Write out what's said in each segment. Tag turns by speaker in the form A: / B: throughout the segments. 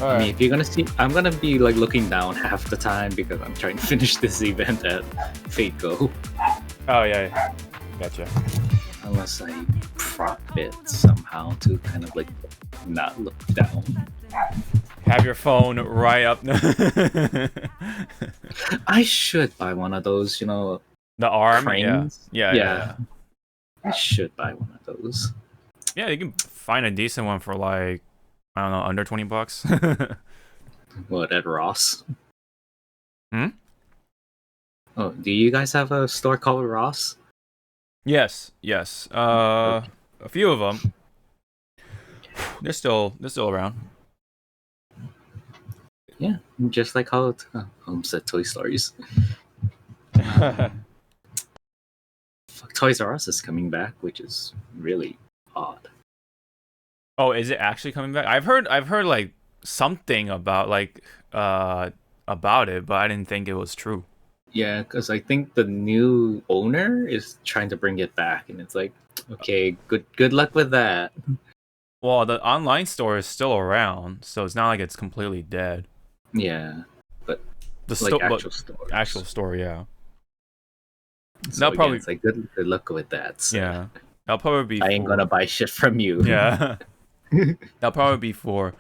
A: I mean, if you're gonna see, I'm gonna be like looking down half the time because I'm trying to finish this event at Fate Go.
B: Oh yeah, gotcha.
A: Unless I prop it somehow to kind of like not look down.
B: Have your phone right up.
A: I should buy one of those, you know,
B: the arm.
A: cranes.
B: Yeah.
A: I should buy one of those.
B: Yeah, you can find a decent one for like, I don't know, under $20.
A: What, at Ross?
B: Hmm?
A: Oh, do you guys have a store called Ross?
B: Yes. A few of them. They're still around.
A: Yeah, just like how Homestead Toy Stories. Toys R Us is coming back, which is really odd.
B: Oh, is it actually coming back? I've heard like something about about it, but I didn't think it was true.
A: Yeah, because I think the new owner is trying to bring it back, and it's like, okay, good luck with that.
B: Well, the online store is still around, so it's not like it's completely dead.
A: Yeah, but
B: the
A: like actual
B: store, yeah.
A: So
B: They'll
A: again,
B: probably
A: it's like good luck with that. So.
B: Yeah, that'll probably be.
A: I ain't gonna buy shit from you.
B: Yeah, that'll probably be for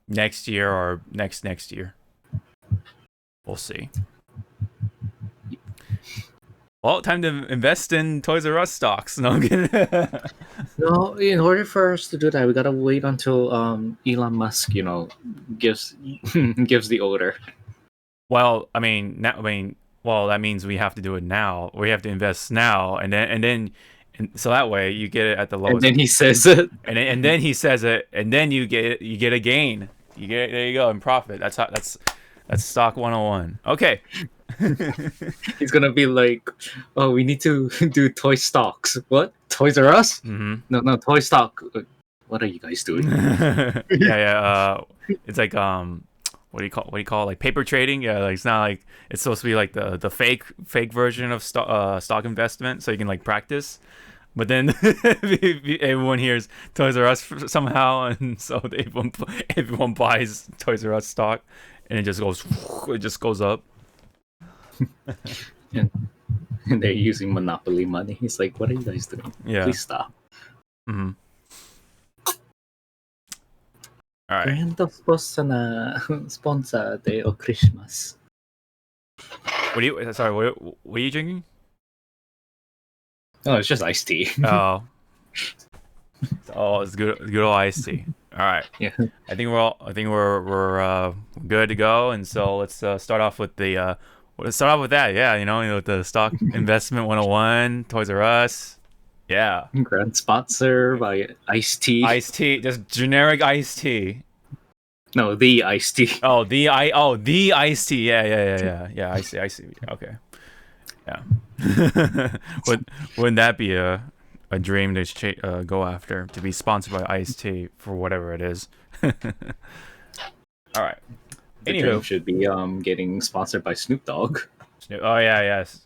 B: next year or next year. We'll see. Well, time to invest in Toys R Us stocks. No, I'm kidding.
A: No, in order for us to do that, we gotta wait until Elon Musk, you know, gives the order.
B: Well, that means we have to do it now. We have to invest now, and then so that way you get it at the lowest.
A: And then he says it.
B: And then he says it, and then you get a gain. There you go, in profit. That's stock 101. Okay.
A: He's gonna be like, oh, we need to do toy stocks. What? Toys R Us?
B: Mm-hmm.
A: No, toy stock. What are you guys doing?
B: Yeah. It's like what do you call it? Like paper trading? Yeah, like it's not like it's supposed to be like the fake version of stock investment, so you can like practice. But then everyone hears Toys R Us somehow, and so everyone buys Toys R Us stock, and it just goes up.
A: and they're using monopoly money. He's like, what are you guys doing?
B: Yeah.
A: Please stop.
B: Mm-hmm. All right.
A: Brand sponsor day o Christmas.
B: What are you drinking?
A: Oh, it's just iced tea.
B: Oh, it's good old iced tea. All right.
A: Yeah.
B: I think we're good to go, and so let's start off with the that. Yeah, you know, the stock investment 101, Toys R Us. Yeah.
A: Grand sponsor by iced tea.
B: Iced tea, just generic iced tea.
A: No, the iced tea.
B: Oh, the iced tea. Yeah. I see. Okay. Yeah. Wouldn't that be a dream to go after, to be sponsored by iced tea for whatever it is? All right.
A: The dream should be getting sponsored by Snoop Dogg.
B: Oh yeah, yes.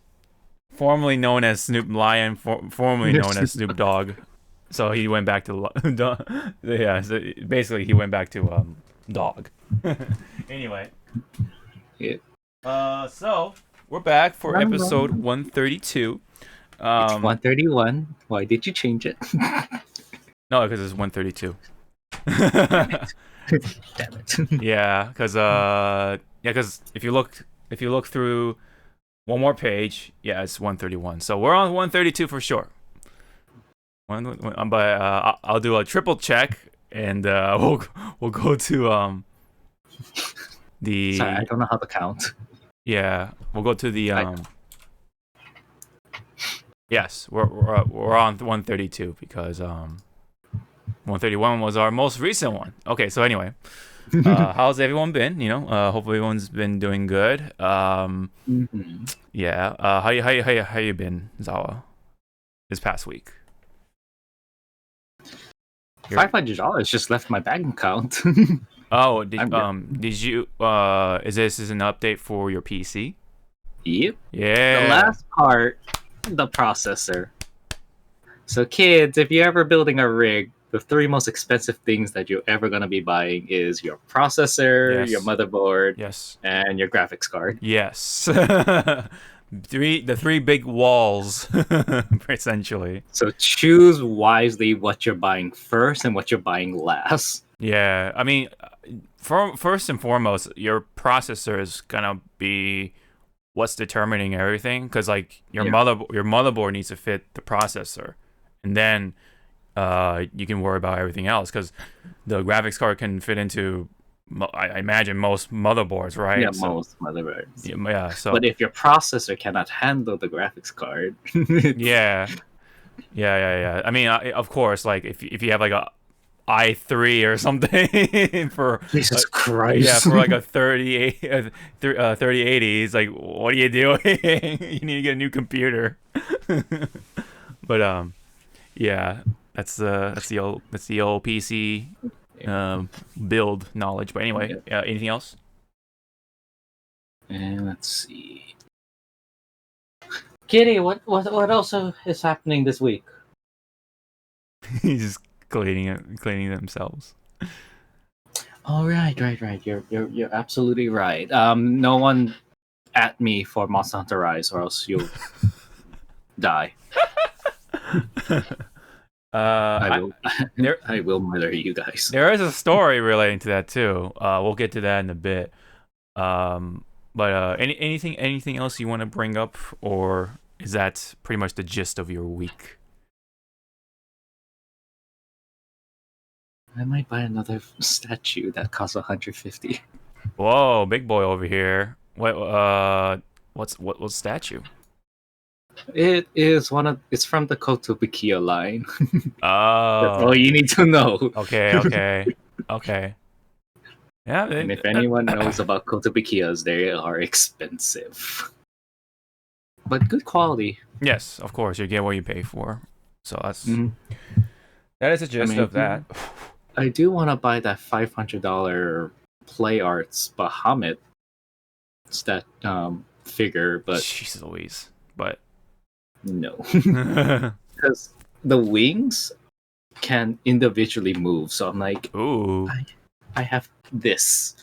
B: Formerly known as Snoop Lion, formerly known as Snoop Dogg. So he went back to yeah. So basically, he went back to dog. Anyway.
A: Yeah.
B: So we're back for episode 132.
A: It's 131. Why did you change it?
B: No, because it's 132.
A: Damn it.
B: Yeah, because if you look through one more page, yeah, it's 131. So we're on 132 for sure. But I'll do a triple check, and we'll go to the.
A: Sorry, I don't know how to count.
B: Yeah, we'll go to the Yes, we're on 132 because 131 was our most recent one. Okay, so anyway, how's everyone been? You know, hopefully everyone's been doing good. Yeah. How you been, Zawa, this past week?
A: $500 just left my bank account.
B: Oh, did you? Is this an update for your PC?
A: Yep.
B: Yeah.
A: The last part, the processor. So kids, if you're ever building a rig, the three most expensive things that you're ever gonna be buying is your processor,
B: Yes.
A: your motherboard,
B: Yes.
A: and your graphics card.
B: Yes. The three big walls, essentially.
A: So choose wisely what you're buying first and what you're buying last.
B: Yeah, I mean, first and foremost, your processor is gonna be what's determining everything, because like your motherboard needs to fit the processor, and then you can worry about everything else, because the graphics card can fit into I imagine most motherboards, right?
A: Yeah, most motherboards.
B: Yeah. So,
A: but if your processor cannot handle the graphics card,
B: yeah. I mean, of course, like if you have like a i3 or something for
A: Jesus Christ,
B: yeah, for like a 3080, it's like, what are you doing? You need to get a new computer. But yeah, that's the old PC build knowledge. But anyway, anything else?
A: And let's see, Kitty, what else is happening this week?
B: He's just cleaning themselves.
A: Oh, right. You're absolutely right. No one at me for Monster Hunter Rise, or else you'll die. I will murder you guys.
B: There is a story relating to that too. We'll get to that in a bit. But anything else you want to bring up, or is that pretty much the gist of your week?
A: I might buy another statue that costs 150.
B: Whoa, big boy over here. What statue?
A: It is it's from the Kotobukiya line.
B: Oh.
A: That's all you need to know.
B: Okay. Yeah.
A: And if anyone knows about Kotobukiyas, they are expensive, but good quality.
B: Yes, of course, you get what you pay for. So that is the gist of that.
A: I do want to buy that $500 Play Arts Bahamut that figure, but
B: jeez Louise, but
A: no, because the wings can individually move. So I'm like,
B: ooh,
A: I have this.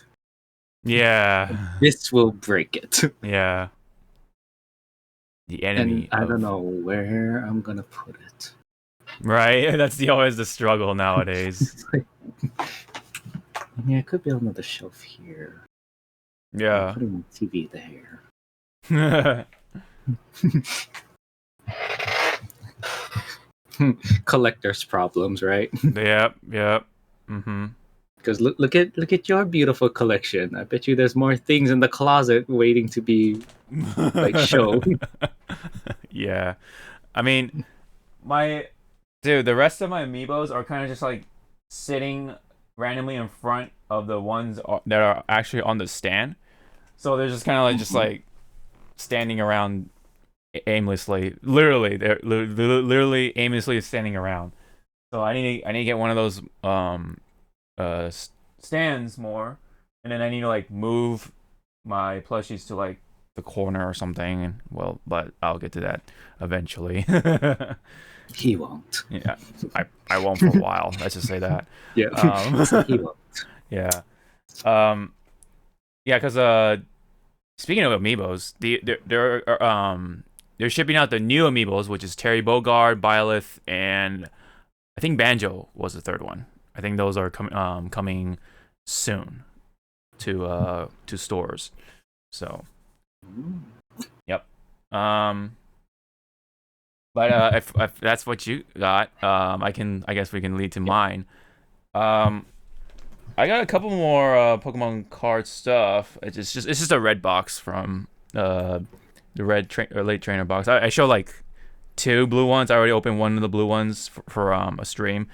B: Yeah,
A: this will break it.
B: Yeah, the enemy.
A: And I don't know where I'm gonna put it.
B: Right, that's always the struggle nowadays.
A: Yeah, it could be on the shelf here.
B: Yeah,
A: putting my TV there. Collector's problems, right?
B: Yep.
A: Because look at your beautiful collection. I bet you there's more things in the closet waiting to be like shown.
B: Yeah, I mean, the rest of my Amiibos are kind of just like sitting randomly in front of the ones that are actually on the stand. So they're just kind of like just like standing around aimlessly. Literally, they're literally aimlessly standing around. So I need to get one of those stands more, and then I need to like move my plushies to like the corner or something. Well, but I'll get to that eventually.
A: He won't.
B: Yeah, I won't for a while. Let's just say that.
A: Yeah, he won't.
B: Yeah. Yeah, because speaking of Amiibos, they're shipping out the new Amiibos, which is Terry Bogard, Byleth, and I think Banjo was the third one. I think those are coming soon to stores. So, yep. But if that's what you got, I guess we can lead to mine. I got a couple more Pokemon card stuff. It's just a red box from the late trainer box. I show like 2 blue ones. I already opened one of the blue ones for a stream,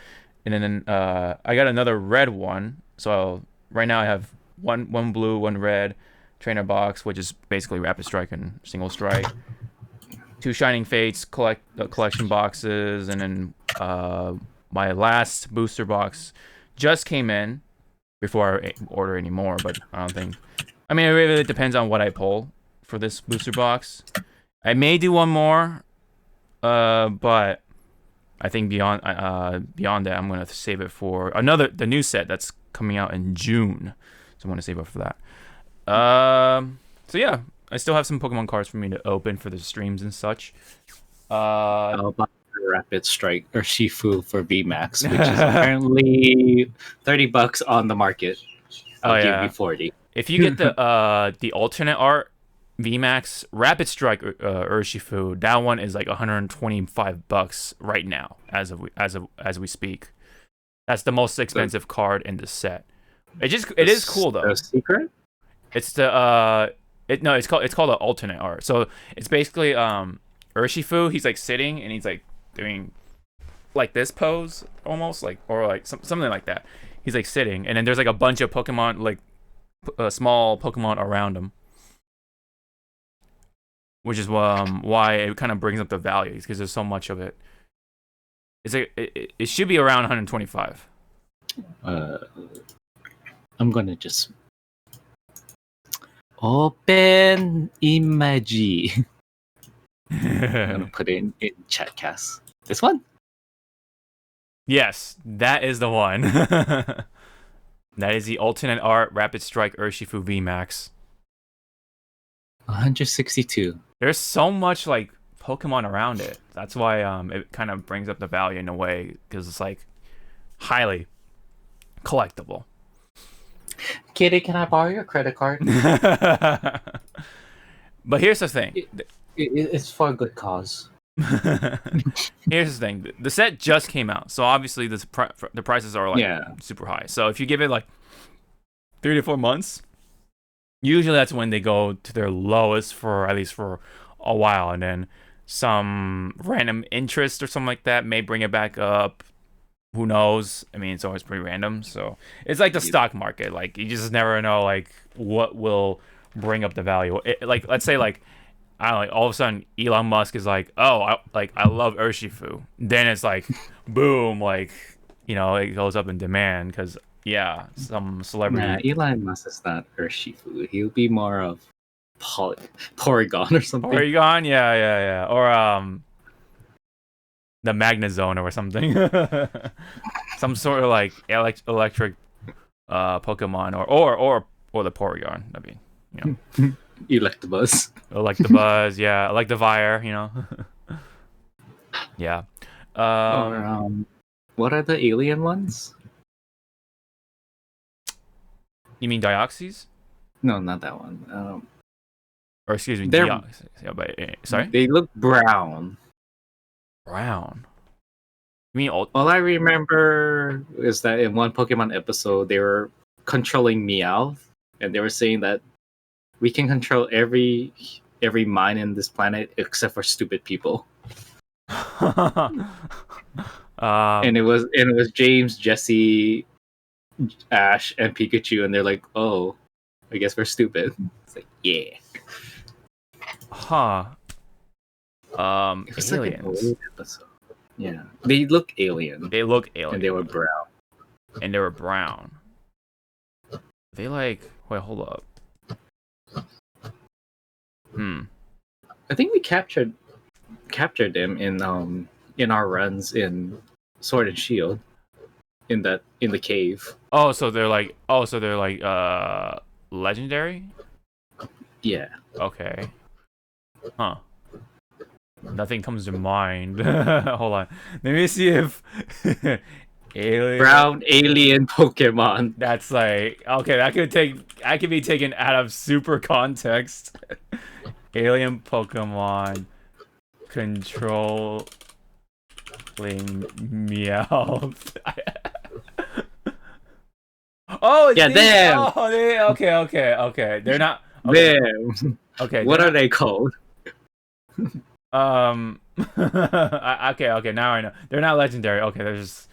B: and then I got another red one. So right now I have one blue, one red trainer box, which is basically Rapid Strike and Single Strike. 2 Shining Fates collection boxes, and then my last booster box just came in before I order any more, but I don't think. I mean, it really depends on what I pull for this booster box. I may do one more, but I think beyond that, I'm gonna save it for the new set that's coming out in June. So I'm gonna save it for that. So yeah, I still have some Pokemon cards for me to open for the streams and such.
A: I'll buy Rapid Strike or Shifu for VMAX, which is apparently $30 on the market. I'll give you 40.
B: If you get the alternate art VMAX Rapid Strike Urshifu, that one is like $125 right now as we speak. That's the most expensive card in the set. It is cool though.
A: The secret?
B: It's it's called an alternate art. So it's basically Urshifu, he's like sitting and he's like doing like this pose almost or something like that. He's like sitting and then there's like a bunch of Pokemon like small Pokemon around him. Which is why it kind of brings up the value because there's so much of it. It's like it should be around 125.
A: I'm gonna just open image. I'm gonna put it in Chatcast. This one?
B: Yes, that is the one. That is the alternate art Rapid Strike Urshifu VMAX.
A: 162.
B: There's so much like Pokemon around it. That's why it kind of brings up the value in a way because it's like highly collectible.
A: Kitty, can I borrow your credit card?
B: But here's the thing.
A: It's for a good cause.
B: Here's the thing. The set just came out, so obviously the prices are like super high. So if you give it like 3 to 4 months, usually that's when they go to their lowest for at least for a while, and then some random interest or something like that may bring it back up. Who knows? I mean, it's always pretty random. So it's like the stock market. Like you just never know like what will bring up the value. Like let's say like I don't know, like all of a sudden Elon Musk is like, oh, I love Urshifu. Then it's like boom, like it goes up in demand because some celebrity.
A: Nah, Elon Musk is not Urshifu. He'll be more of Porygon or something.
B: Porygon, yeah. Or the Magnezone or something. Some sort of like electric Pokemon or the Porygon. I mean,
A: Electabuzz.
B: Electabuzz, yeah. Electivire, Yeah.
A: Or what are the alien ones?
B: You mean Deoxys?
A: No, not that one.
B: Or excuse me,
A: they're
B: Deoxys. Yeah, but sorry?
A: They look brown.
B: Brown. You mean
A: all I remember is that in one Pokemon episode they were controlling Meowth, and they were saying that we can control every mind in this planet except for stupid people. And it was James, Jesse, Ash, and Pikachu, and they're like, oh, I guess we're stupid. It's like, yeah.
B: Huh.
A: It was
B: aliens.
A: Like an old episode. Yeah. They look alien.
B: They look alien.
A: And they were
B: brown. They like wait, hold up.
A: I think we captured them in our runs in Sword and Shield. In the cave.
B: So they're like legendary?
A: Yeah.
B: Okay. Huh. Nothing comes to mind. Hold on. Let me see if
A: brown alien Pokemon.
B: That's like okay, that could be taken out of super context. Alien Pokemon controlling Meowth. Oh,
A: yeah, them.
B: Oh, okay. They're not
A: them.
B: Okay.
A: What are they called?
B: Okay. Now I know. They're not legendary. Okay, they're just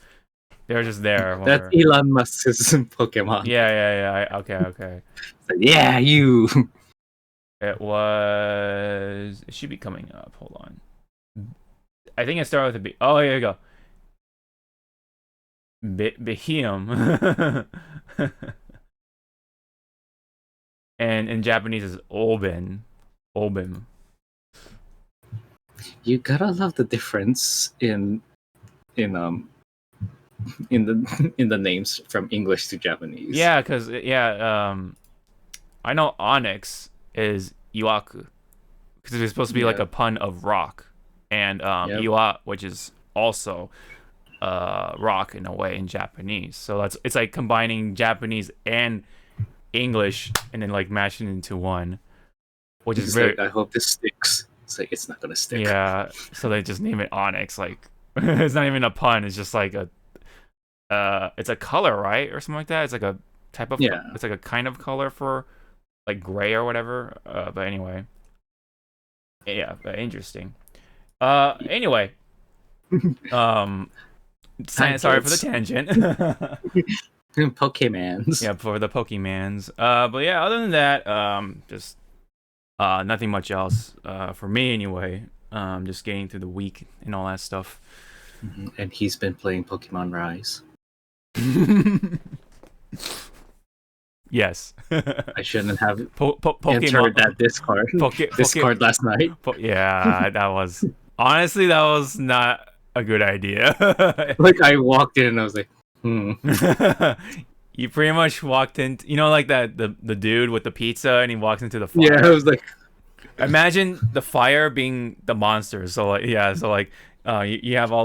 B: there.
A: That's Elon Musk's Pokemon.
B: Yeah. Okay.
A: So, yeah, you.
B: It should be coming up. Hold on. I think it started with a B. Oh, here you go. Beheum. And in Japanese is Obin.
A: You gotta love the difference in in in the names from English to Japanese.
B: Yeah, because I know Onyx is Iwaku because it's supposed to be like a pun of rock, and Iwa, which is also rock in a way in Japanese. So it's like combining Japanese and English and then like mashing into one, which is very.
A: Like, I hope this sticks. It's like it's not gonna stick.
B: Yeah, so they just name it Onyx. Like it's not even a pun. It's just like it's a color, right, or something like that. It's like a type of.
A: Yeah.
B: It's like a kind of color for like gray or whatever. But anyway. Yeah, but interesting. Anyway. Sorry for the tangent.
A: Pokemans.
B: Yeah, for the Pokemans. But yeah, other than that, just nothing much else. For me anyway. Just getting through the week and all that stuff.
A: And he's been playing Pokemon Rise.
B: Yes.
A: I shouldn't have
B: Pokemon
A: entered that Discord last night.
B: Yeah, that was honestly that was not a good idea.
A: Like I walked in and I was like,
B: You pretty much walked in, like that the dude with the pizza, and he walks into the fire.
A: Yeah, I was like,
B: imagine the fire being the monsters. So like, yeah, so like, you have all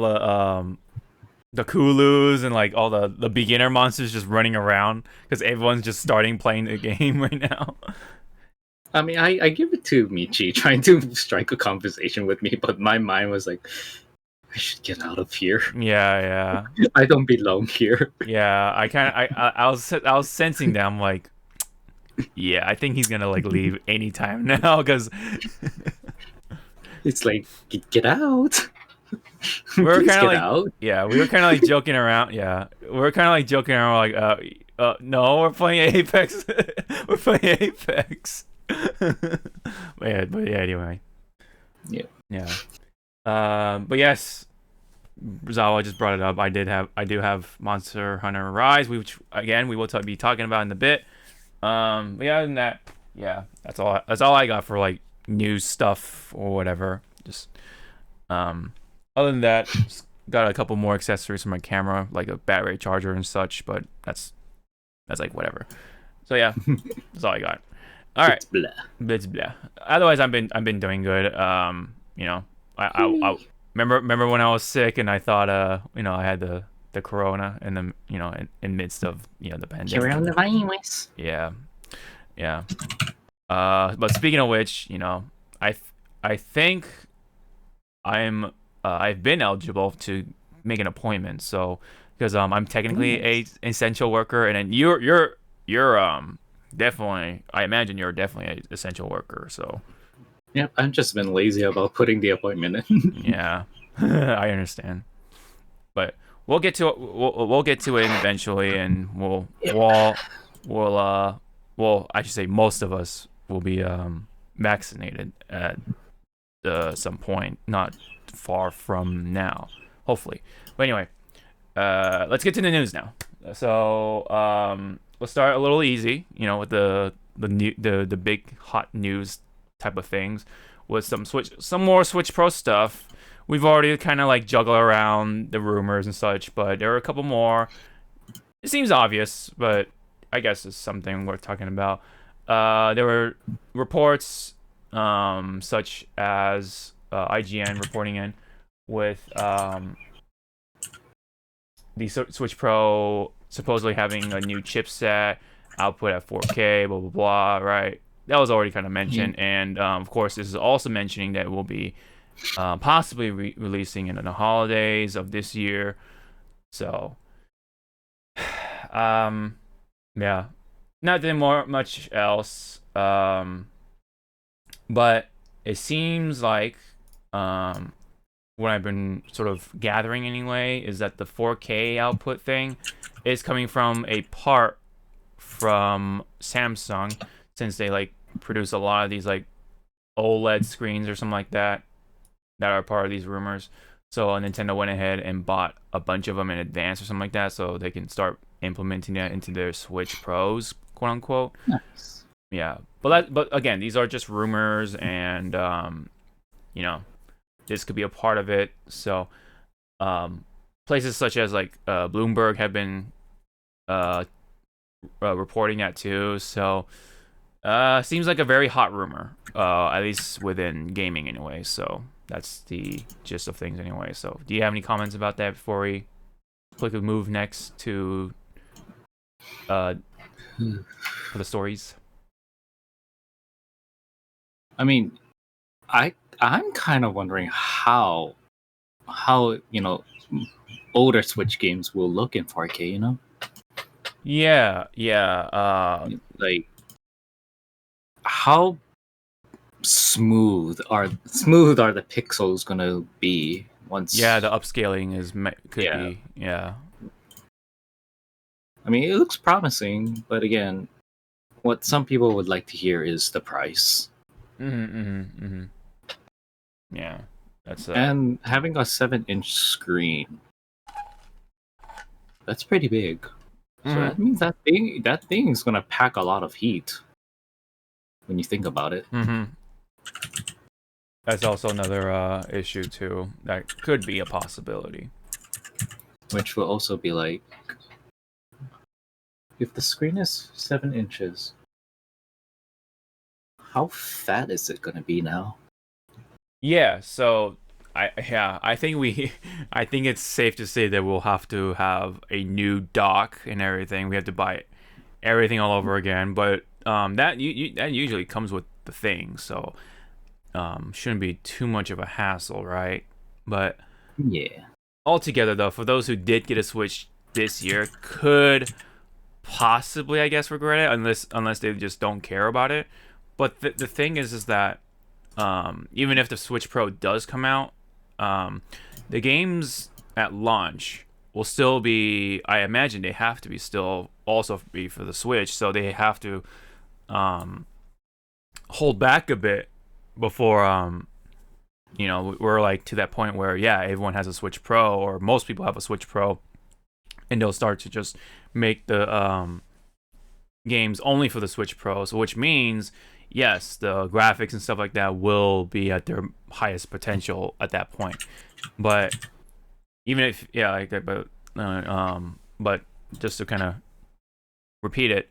B: the Kulus and like all the beginner monsters just running around because everyone's just starting playing the game right now.
A: I mean, I give it to Michi trying to strike a conversation with me, but my mind was like, I should get out of here.
B: Yeah.
A: I don't belong here.
B: Yeah, I was sensing that. I'm like, yeah, I think he's gonna like leave anytime now because
A: it's like get out.
B: We were kind of like,
A: out.
B: Yeah, we were kind of like joking around. Yeah, we were kind of like joking around. We're like, no, we're playing Apex. We're playing Apex. But yeah, anyway. Yeah. But yes, Zawa just brought it up. I do have Monster Hunter Rise, which again we will be talking about in a bit. But yeah, other than that, yeah, that's all I got for like news stuff or whatever. Just other than that, just got a couple more accessories for my camera, like a battery charger and such, but that's like whatever. So yeah, that's all I got. All right. Bits blah. Otherwise, I've been doing good. I remember when I was sick and I thought I had the corona and the in midst of the pandemic.
A: Coronavirus.
B: Yeah. But speaking of which, I think I've been eligible to make an appointment. So because I'm technically a essential worker, and then you're definitely, I imagine you're definitely an essential worker. So
A: yep, I've just been lazy about putting the appointment in.
B: Yeah, I understand, but we'll get to it eventually, and I should say most of us will be vaccinated at some point, not far from now, hopefully. But anyway, let's get to the news now. So we'll start a little easy, with the big hot news type of things, with some more Switch Pro stuff. We've already kind of like juggled around the rumors and such, but there are a couple more. It seems obvious, but I guess it's something worth talking about. There were reports such as IGN reporting in with the Switch Pro supposedly having a new chipset, output at 4K, blah blah blah. Right, that was already kind of mentioned, and of course, this is also mentioning that it will be possibly releasing in the holidays of this year. So, yeah, nothing much else. But it seems like what I've been sort of gathering anyway is that the 4K output thing is coming from a part from Samsung, since they like produce a lot of these like OLED screens or something like that are part of these rumors. So Nintendo went ahead and bought a bunch of them in advance or something like that, so they can start implementing that into their Switch Pros, quote unquote.
A: Nice.
B: Yeah, but again, these are just rumors, and this could be a part of it. So places such as like Bloomberg have been reporting that too. So seems like a very hot rumor, at least within gaming anyway. So that's the gist of things anyway. So do you have any comments about that before we quickly move next to for the stories?
A: I mean, I'm kind of wondering how older Switch games will look in 4K.
B: Yeah.
A: Like how smooth are the pixels gonna be once?
B: Yeah, the upscaling could
A: Yeah.
B: be. Yeah.
A: I mean, it looks promising, but again, what some people would like to hear is the price.
B: Yeah, that's
A: And having a 7-inch screen, that's pretty big. So that means that thing is gonna pack a lot of heat when you think about it.
B: That's also another issue too. That could be a possibility.
A: Which will also be like, if the screen is 7 inches, how fat is it gonna be now?
B: Yeah, so I think I think it's safe to say that we'll have to have a new dock and everything. We have to buy everything all over again, but that usually comes with the thing, so shouldn't be too much of a hassle, right? But
A: yeah,
B: altogether though, for those who did get a Switch this year, could possibly, I guess, regret it unless they just don't care about it. But the thing is that even if the Switch Pro does come out, the games at launch will still be, I imagine they have to be still also be for the Switch, so they have to hold back a bit before we're like to that point where everyone has a Switch Pro, or most people have a Switch Pro, and they'll start to just make the games only for the Switch Pro. So which means, yes, the graphics and stuff like that will be at their highest potential at that point. But even if but just to kind of repeat it,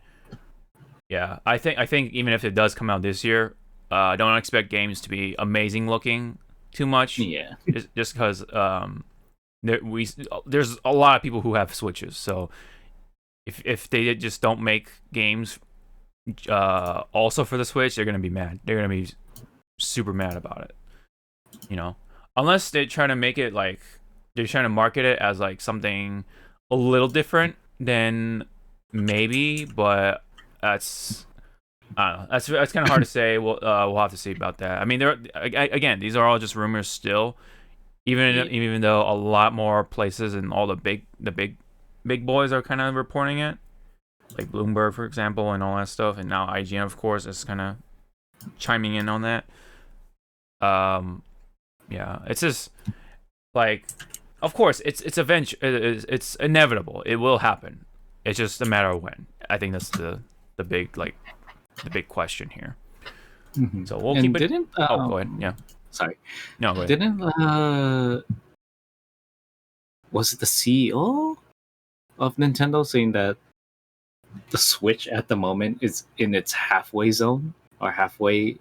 B: I think even if it does come out this year, don't expect games to be amazing looking too much.
A: Yeah,
B: just because there's a lot of people who have Switches, so if they just don't make games also for the Switch, they're gonna be mad. They're gonna be super mad about it. Unless they try to make it like they're trying to market it as like something a little different, then maybe. But that's I don't know. That's kind of hard to say. We'll have to see about that. I mean, again, these are all just rumors still. Even though a lot more places and all the big boys are kind of reporting it, like Bloomberg, for example, and all that stuff, and now IGN, of course, is kind of chiming in on that. It's just like, of course, it's inevitable. It will happen. It's just a matter of when. I think that's the big question here.
A: Mm-hmm.
B: So we'll keep it. Go ahead. Yeah.
A: Sorry.
B: No, go ahead.
A: Didn't was it the CEO of Nintendo saying that the Switch at the moment is in its halfway zone or halfway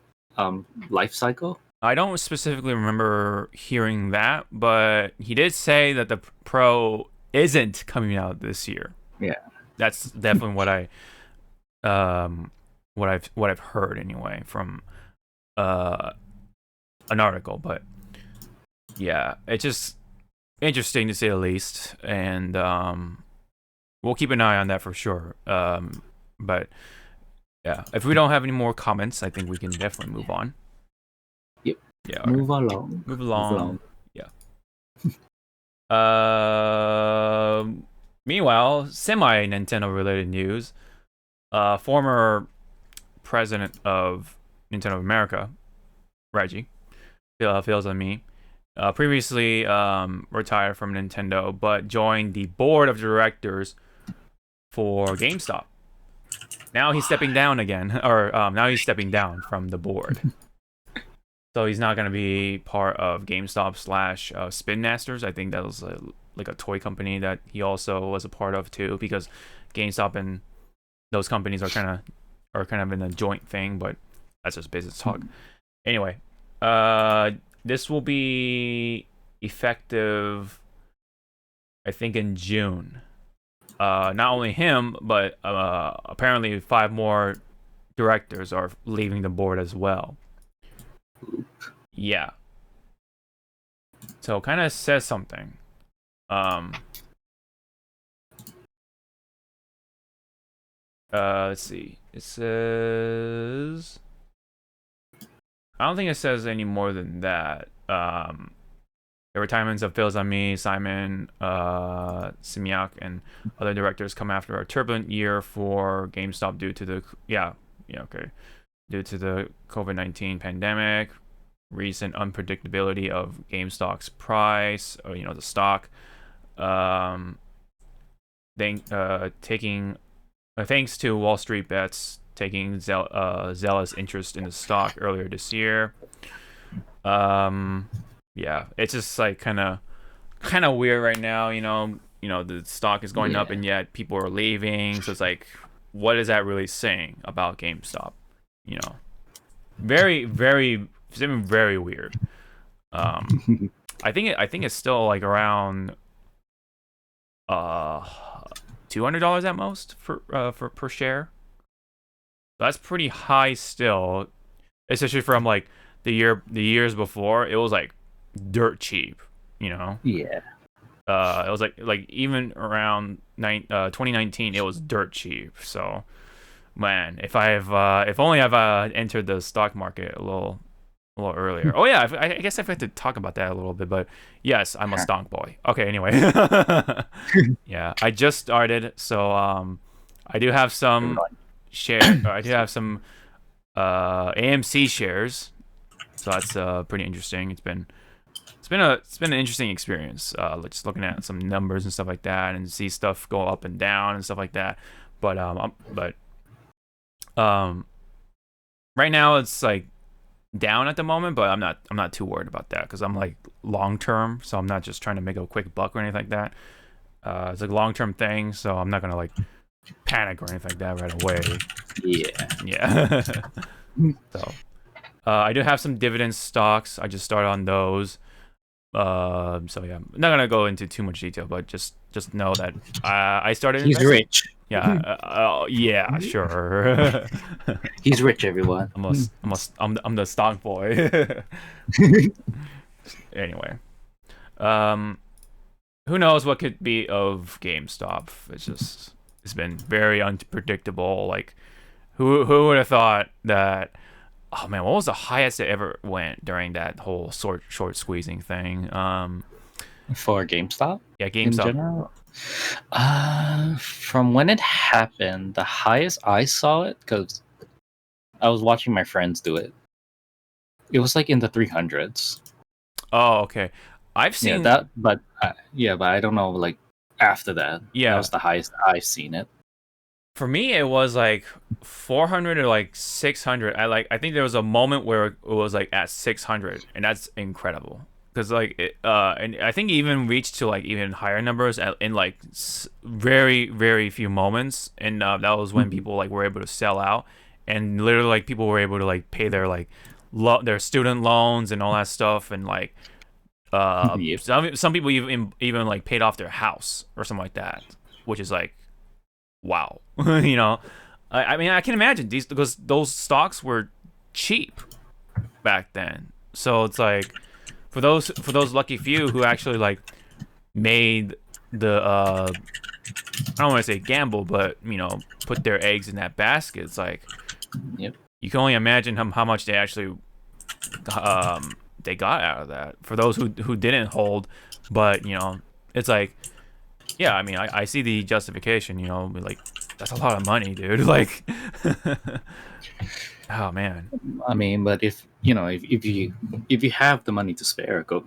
A: life cycle?
B: I don't specifically remember hearing that, but he did say that the Pro isn't coming out this year.
A: Yeah,
B: that's definitely what I've heard anyway from an article. But yeah, it's just interesting to say the least, and we'll keep an eye on that for sure. But yeah, if we don't have any more comments, I think we can definitely move on.
A: Yep.
B: Yeah.
A: Move along.
B: Yeah. Meanwhile, semi-Nintendo related news. Former president of Nintendo of America, Reggie, feels on me. Previously retired from Nintendo, but joined the board of directors for GameStop. Now he's stepping down again, or now he's stepping down from the board. So he's not going to be part of GameStop / Spin Masters. I think that was like a toy company that he also was a part of too, because GameStop and those companies are kind of in a joint thing, but that's just business talk. Anyway, this will be effective, I think, in June. Not only him, but apparently 5 more directors are leaving the board as well. Yeah. So kind of says something. Let's see. It says, I don't think it says any more than that. The retirements of Phil Zami, Simon, Simyak, and other directors come after a turbulent year for GameStop due to the due to the COVID-19 pandemic, recent unpredictability of GameStop's price, or the stock. Thanks to Wall Street bets taking zealous interest in the stock earlier this year. Yeah, it's just like kind of weird right now. The stock is going up, and yet people are leaving. So it's like, what is that really saying about GameStop? Very, very, very weird. I think it's still like around $200 at most for per share. That's pretty high still, especially from like the years before. It was like dirt cheap,
A: Yeah.
B: It was like even around 2019, it was dirt cheap. So, man, if only I've entered the stock market a little earlier. Oh yeah, I guess I have to talk about that a little bit. But yes, I'm a stonk boy. Okay, anyway. Yeah, I just started, so I do have some I do have some AMC shares, so that's pretty interesting. It's been an interesting experience, just looking at some numbers and stuff like that, and see stuff go up and down and stuff like that. But right now it's like down at the moment, but I'm not too worried about that, because I'm like long term, so I'm not just trying to make a quick buck or anything like that. It's like long term thing, so I'm not gonna like panic or anything like that right away. Yeah. So I do have some dividend stocks. I just started on those. So yeah, I'm not gonna go into too much detail, but just know that I started.
A: He's
B: investing.
A: rich.
B: Yeah. Yeah. Sure.
A: He's rich, everyone.
B: I'm the stock boy. Anyway, who knows what could be of GameStop? It's been very unpredictable. Like, who would have thought that? Oh man, what was the highest it ever went during that whole short squeezing thing?
A: For GameStop?
B: Yeah, GameStop.
A: In general? From when it happened, the highest I saw it, because I was watching my friends do it, it was like in the 300s.
B: Oh, okay. I've seen
A: that, but I don't know. Like after that, that was the highest I've seen it.
B: For me, it was like 400 or like 600. I think there was a moment where it was like at 600, and that's incredible. Because like and I think it even reached to like even higher numbers in like very, very few moments, and that was when people like were able to sell out, and literally like people were able to like pay their like their student loans and all that stuff, and like some people even like paid off their house or something like that, which is like, wow. I mean, I can imagine these, because those stocks were cheap back then. So it's like for those lucky few who actually like made the I don't want to say gamble, but put their eggs in that basket. It's like, you can only imagine how much they actually they got out of that. For those who didn't hold, but it's like, yeah, I mean, I see the justification. Like, that's a lot of money, dude. Like, oh man.
A: I mean, but if you have the money to spare, go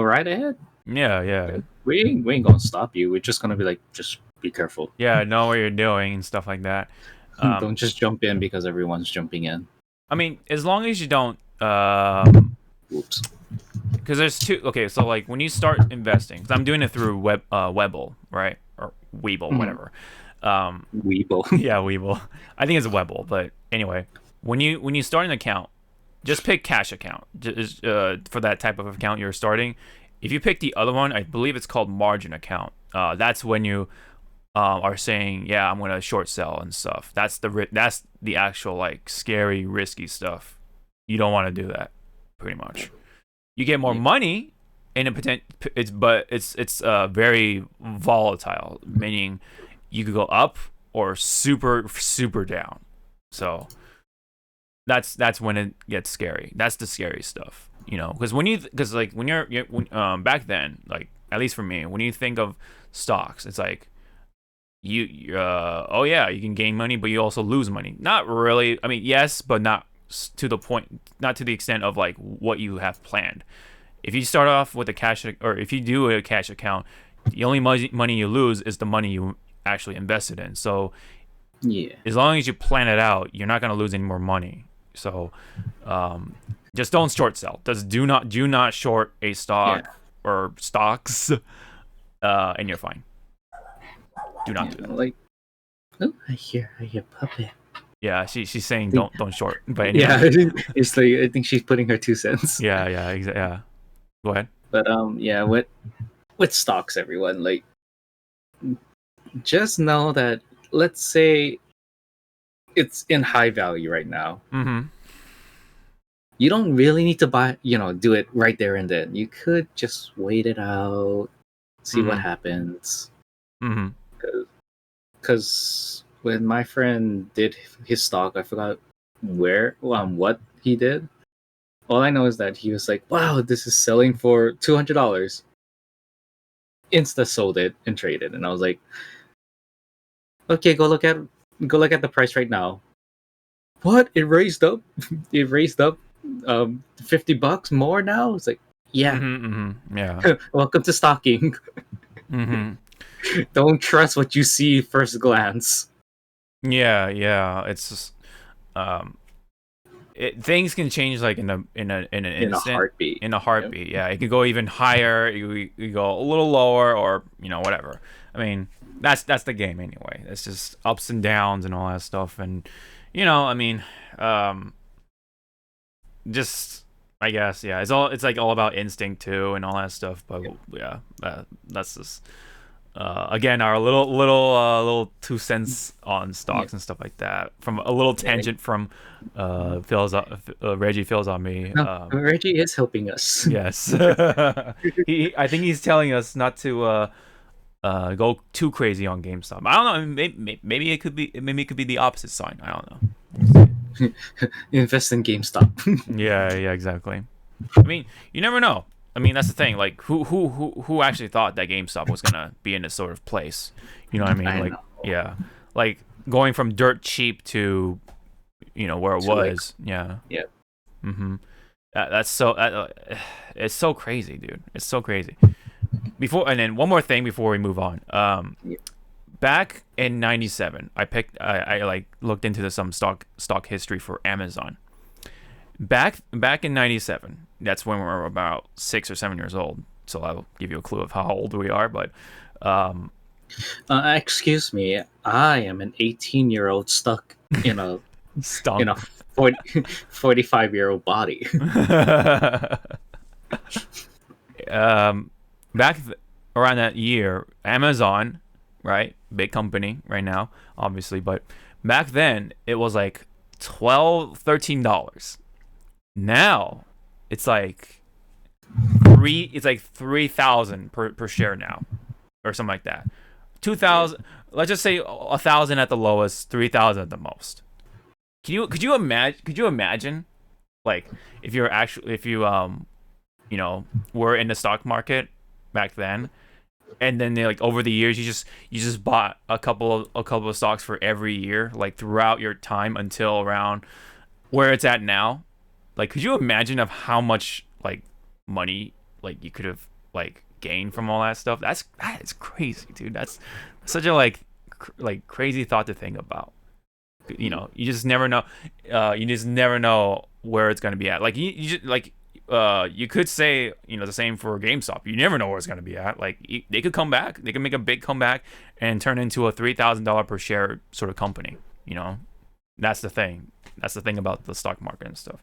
A: right ahead.
B: Yeah.
A: We ain't gonna stop you. We're just gonna be like, just be careful.
B: Yeah, know what you're doing and stuff like that.
A: Don't just jump in because everyone's jumping in.
B: I mean, as long as you don't
A: Oops.
B: because there's two. Okay, so like when you start investing, because I'm doing it through Webble, right, or Weeble, whatever.
A: Weeble.
B: Yeah, Weeble. I think it's Webble, but anyway, when you start an account, just pick cash account just, for that type of account you're starting. If you pick the other one, I believe it's called margin account. That's when you are saying, yeah, I'm gonna short sell and stuff. That's the actual like scary, risky stuff. You don't want to do that, pretty much. You get more money, and it's very volatile, meaning you could go up or super down. So that's when it gets scary. That's the scary stuff, because when you're back then, like at least for me, when you think of stocks, it's like oh yeah, you can gain money, but you also lose money. Not really. I mean, yes, but not to the point, not to the extent of like what you have planned. If you start off with a cash, or if you do a cash account, the only money you lose is the money you actually invested in. So
A: yeah,
B: as long as you plan it out, you're not going to lose any more money. So just don't short sell. Just do not short a stock or stocks, and you're fine. Do not do that.
A: Like, oh, I hear puppet.
B: Yeah, she's saying don't short. But anyway.
A: Yeah, it's like I think she's putting her 2 cents.
B: Yeah. Go ahead.
A: But yeah, with stocks, everyone, like, just know that, let's say it's in high value right now.
B: Mm-hmm.
A: You don't really need to buy, do it right there and then. You could just wait it out, see what happens.
B: Mm-hmm.
A: Because when my friend did his stock, I forgot what he did. All I know is that he was like, "Wow, this is selling for $200." Insta sold it and traded, and I was like, "Okay, go look at the price right now." What? It raised up? It raised up $50 more now? It's like, yeah.
B: Yeah.
A: Welcome to stocking. Don't trust what you see first glance.
B: Yeah. It's just, things can change like in an instant,
A: a heartbeat.
B: In a heartbeat, yeah. It could go even higher. You go a little lower, or whatever. I mean, that's the game anyway. It's just ups and downs and all that stuff, and I mean, just I guess it's like all about instinct too and all that stuff. But yeah, that's just. Again, our little 2 cents on stocks and stuff like that. From a little tangent from Reggie feels on me.
A: No, Reggie is helping us.
B: Yes, I think he's telling us not to go too crazy on GameStop. I don't know. Maybe it could be the opposite sign. I don't know.
A: Invest in GameStop.
B: Yeah, exactly. I mean, you never know. I mean, that's the thing. Like, who actually thought that GameStop was gonna be in this sort of place? You know what I mean? Yeah, like going from dirt cheap to, where it was. Yeah.
A: Yeah.
B: Mm-hmm. That's so. It's so crazy, dude. It's so crazy. And then one more thing before we move on. Back in '97, I like looked into some stock history for Amazon. Back in '97, that's when we were about 6 or 7 years old. So I'll give you a clue of how old we are. But
A: excuse me, I am an 18-year-old stuck in a 45-year-old body.
B: Back around that year, Amazon, right, big company right now, obviously, but back then it was like $13. Now it's like $3,000 per share now, or something like that. 2,000. Let's just say 1,000 at the lowest, 3,000 at the most. Could you imagine, like, if you were in the stock market back then, and then like over the years you just bought a couple of stocks for every year, like throughout your time until around where it's at now. Like, could you imagine of how much like money like you could have like gained from all that stuff? That is crazy, dude. That's such a like crazy thought to think about. You just never know. You just never know where it's gonna be at. Like you just like you could say, the same for GameStop. You never know where it's gonna be at. Like they could come back. They could make a big comeback and turn into a $3,000 per share sort of company. That's the thing. That's the thing about the stock market and stuff.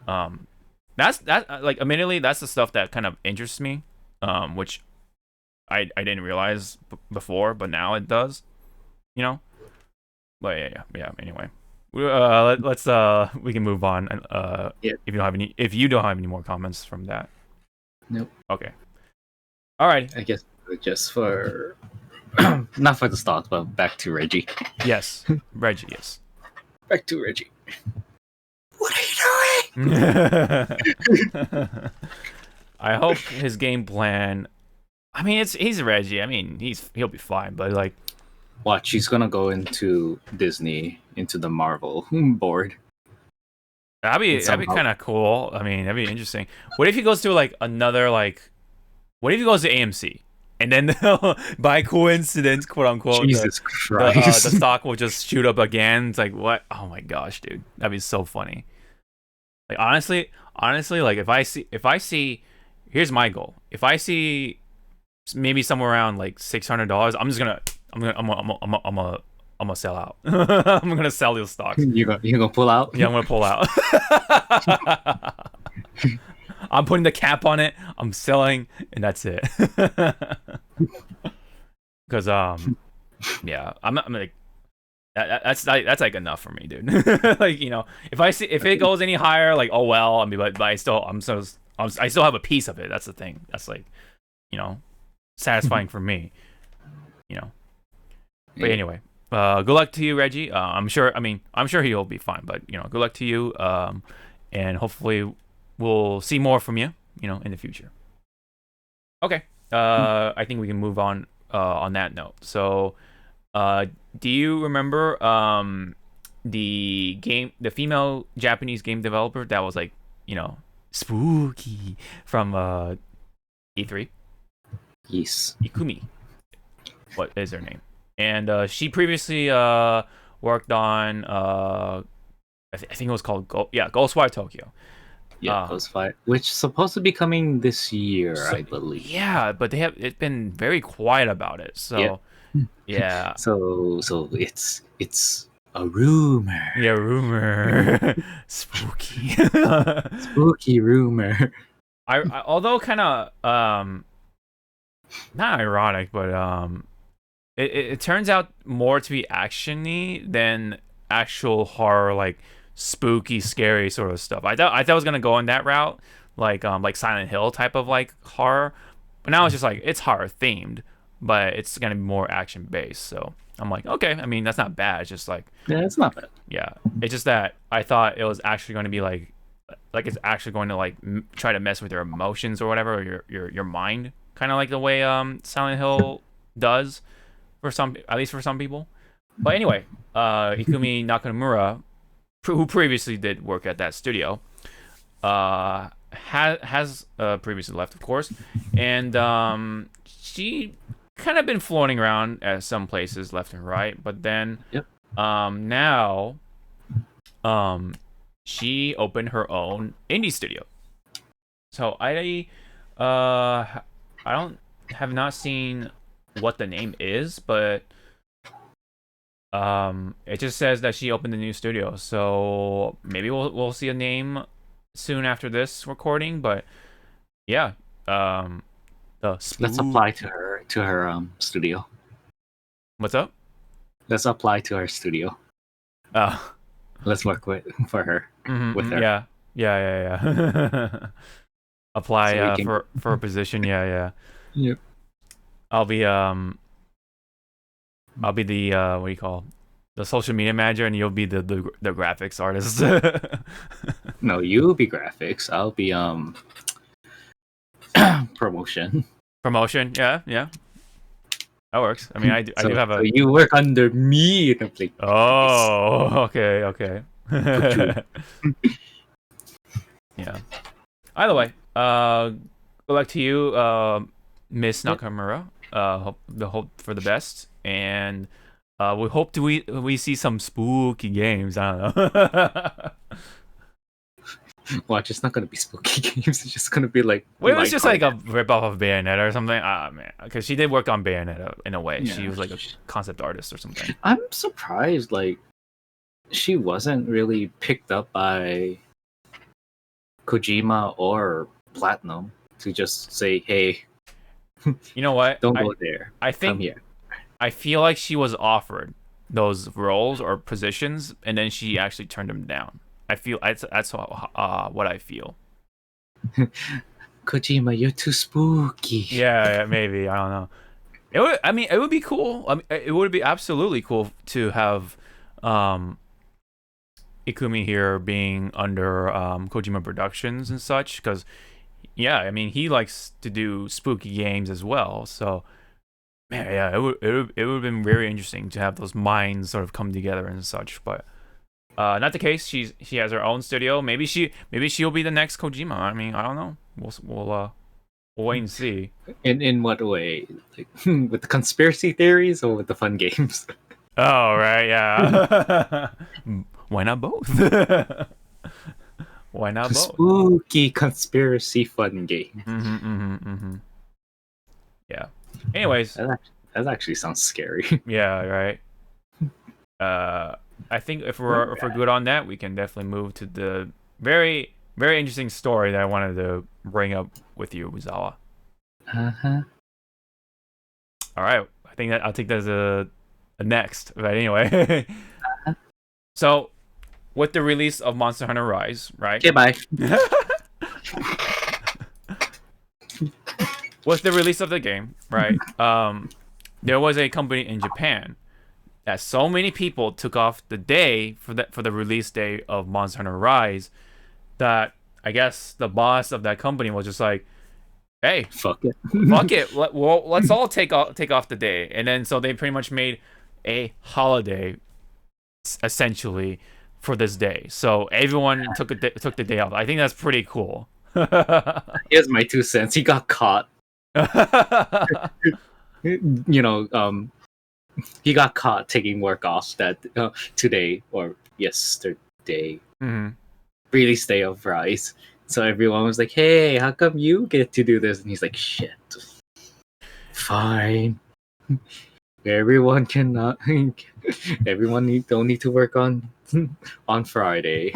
B: Like admittedly, that's the stuff that kind of interests me. Which I didn't realize before, but now it does. But yeah. Anyway. Let's we can move on.
A: Yeah.
B: If you don't have any more comments from that.
A: Nope.
B: Okay. All right.
A: I guess just for not for the stock, but back to Reggie.
B: Yes, Reggie. Yes.
A: Back to Reggie. What are you doing?
B: I hope his game plan. I mean, he's Reggie. I mean, he'll be fine. But like,
A: watch, he's gonna go into Disney, into the Marvel board.
B: That'd be kind of cool. I mean, that'd be interesting. What if he goes to like another like? What if he goes to AMC and then by coincidence, quote unquote,
A: Jesus Christ,
B: the stock will just shoot up again? It's like what? Oh my gosh, dude, that'd be so funny. Like honestly, like if I see, here's my goal. If I see maybe somewhere around like $600, I'm gonna sell out. I'm gonna sell those stocks.
A: You gonna pull out?
B: Yeah, I'm gonna pull out. I'm putting the cap on it. I'm selling, and that's it. Because yeah, I'm like that's like enough for me, dude. Like if it goes any higher, like oh well. I mean, but I still have a piece of it. That's the thing. That's like satisfying for me. But anyway, good luck to you, Reggie. I'm sure he'll be fine. But good luck to you. And hopefully we'll see more from you. In the future. Okay. I think we can move on that note. So, do you remember the female Japanese game developer that was like spooky from E3?
A: Yes.
B: Ikumi. What is her name? And she previously worked on I think it was called Ghostwire Tokyo.
A: Yeah, Ghostwire, which is supposed to be coming this year, I believe.
B: Yeah, but it's been very quiet about it. So yeah.
A: So it's a rumor.
B: Yeah, rumor. Spooky.
A: Spooky rumor.
B: Although kind of not ironic, but it turns out more to be action-y than actual horror, like spooky, scary sort of stuff. I thought I was gonna go in that route, like Silent Hill type of like horror, but now it's just like it's horror themed, but it's gonna be more action based. So I'm like, okay, I mean that's not bad. It's just like
A: it's not bad.
B: Yeah, it's just that I thought it was actually going to be like it's actually going to like try to mess with your emotions or whatever, or your mind, kind of like the way Silent Hill does at least for some people. But anyway, Ikumi Nakamura, who previously did work at that studio, has previously left, of course, and she kind of been floating around at some places left and right, but then now she opened her own indie studio. So I have not seen what the name is, but it just says that she opened a new studio. So maybe we'll see a name soon after this recording. But yeah, let's
A: apply to her studio.
B: What's up?
A: Let's apply to her studio. Let's work for her. With her.
B: Yeah. Apply for a position. Yeah.
A: Yep.
B: I'll be the what do you call, the social media manager, and you'll be the graphics artist.
A: No, you'll be graphics. I'll be promotion.
B: Promotion, yeah. That works. I mean, I do have a.
A: So you work under me in a place.
B: Oh, okay. Yeah. Either way, good luck to you, Miss Nakamura. Hope for the best, and we hope we see some spooky games. I don't know.
A: Watch, it's not gonna be spooky games. It's just gonna be like.
B: Well, it was just like a ripoff of Bayonetta or something. Ah man, because she did work on Bayonetta in a way.
A: Yeah.
B: She was like a concept artist or something.
A: I'm surprised, like, she wasn't really picked up by Kojima or Platinum to just say, "Hey,
B: You know what?
A: don't go there.
B: I think
A: Come here."
B: I feel like she was offered those roles or positions, and then she actually turned them down. I feel that's what I feel.
A: Kojima, you're too spooky.
B: Yeah, maybe, I don't know. It would be cool. I mean, it would be absolutely cool to have Ikumi here being under Kojima Productions and such, because yeah, I mean, he likes to do spooky games as well. So man, yeah, it would have been very interesting to have those minds sort of come together and such. But not the case. She has her own studio. Maybe she'll be the next Kojima. I mean, I don't know. We'll wait and see.
A: In what way? Like, with the conspiracy theories or with the fun games?
B: Oh right, yeah. Why not both? Why not both?
A: Spooky conspiracy fun game.
B: Yeah. Anyways,
A: that actually sounds scary.
B: Yeah, right. I think if we're good on that, we can definitely move to the very very interesting story that I wanted to bring up with you, Zawa.
A: Uh-huh.
B: All right, I think that I'll take that as a next. But anyway, so with the release of Monster Hunter Rise, right?
A: Okay, bye.
B: With the release of the game, right? There was a company in Japan that so many people took off the day for the release day of Monster Hunter Rise that I guess the boss of that company was just like, "Hey,
A: fuck it,
B: let's all take off the day." And then so they pretty much made a holiday essentially for this day. So everyone took the day off. I think that's pretty cool.
A: Here's my 2 cents. He got caught. You know, he got caught taking work off that today or yesterday. Release day of Rise. So everyone was like, "Hey, how come you get to do this?" And he's like, "Shit, fine. Everyone cannot. Everyone don't need to work on Friday."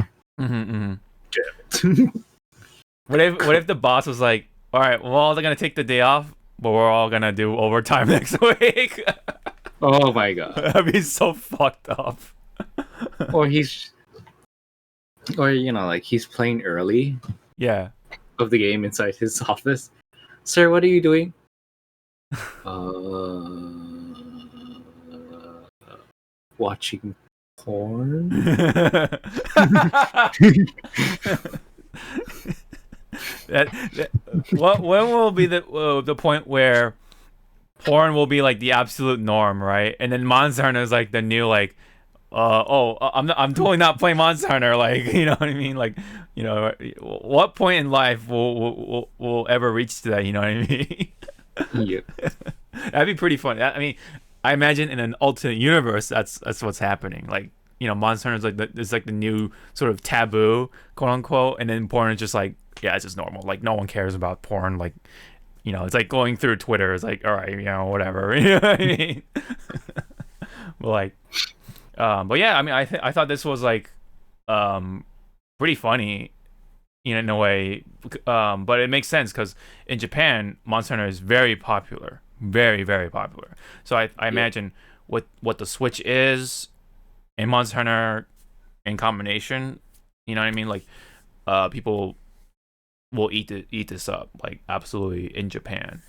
B: What if the boss was like, "All right, we're all gonna take the day off, but we're all gonna do overtime next week"?
A: Oh my god,
B: that'd be so fucked up.
A: Or you know, like he's playing early.
B: Yeah.
A: Of the game inside his office. "Sir, what are you doing?" Watching porn.
B: When will be the point where porn will be like the absolute norm, right? And then Monster Hunter is like the new like, I'm totally not playing Monster Hunter. Like, you know what I mean? Like, you know, what point in life will ever reach to that? You know what I mean?
A: Yeah.
B: That'd be pretty fun. I mean, I imagine in an alternate universe, that's what's happening. Like, you know, Monster Hunter is like it's like the new sort of taboo, quote unquote, and then porn is just like, yeah, it's just normal. Like, no one cares about porn. Like, you know, it's like going through Twitter. It's like, all right, you know, whatever. You know what I mean? But like, but yeah, I mean, I thought this was like, pretty funny, you know, in a way. But it makes sense because in Japan, Monster Hunter is very popular, very very popular. So I imagine what the Switch is and Monster Hunter in combination, you know what I mean? Like, people will eat this up, like, absolutely, in Japan.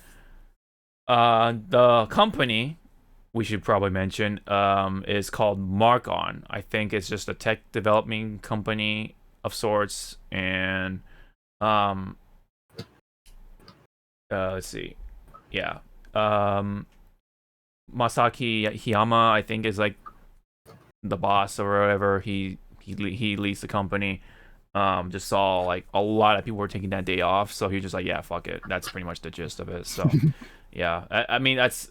B: The company we should probably mention is called Mark-On. I think it's just a tech development company of sorts, and let's see, yeah, Masaki Hiyama, I think, is like the boss or whatever. He leads the company. Just saw like a lot of people were taking that day off, so he was just like, yeah, fuck it. That's pretty much the gist of it. So yeah, I mean, that's,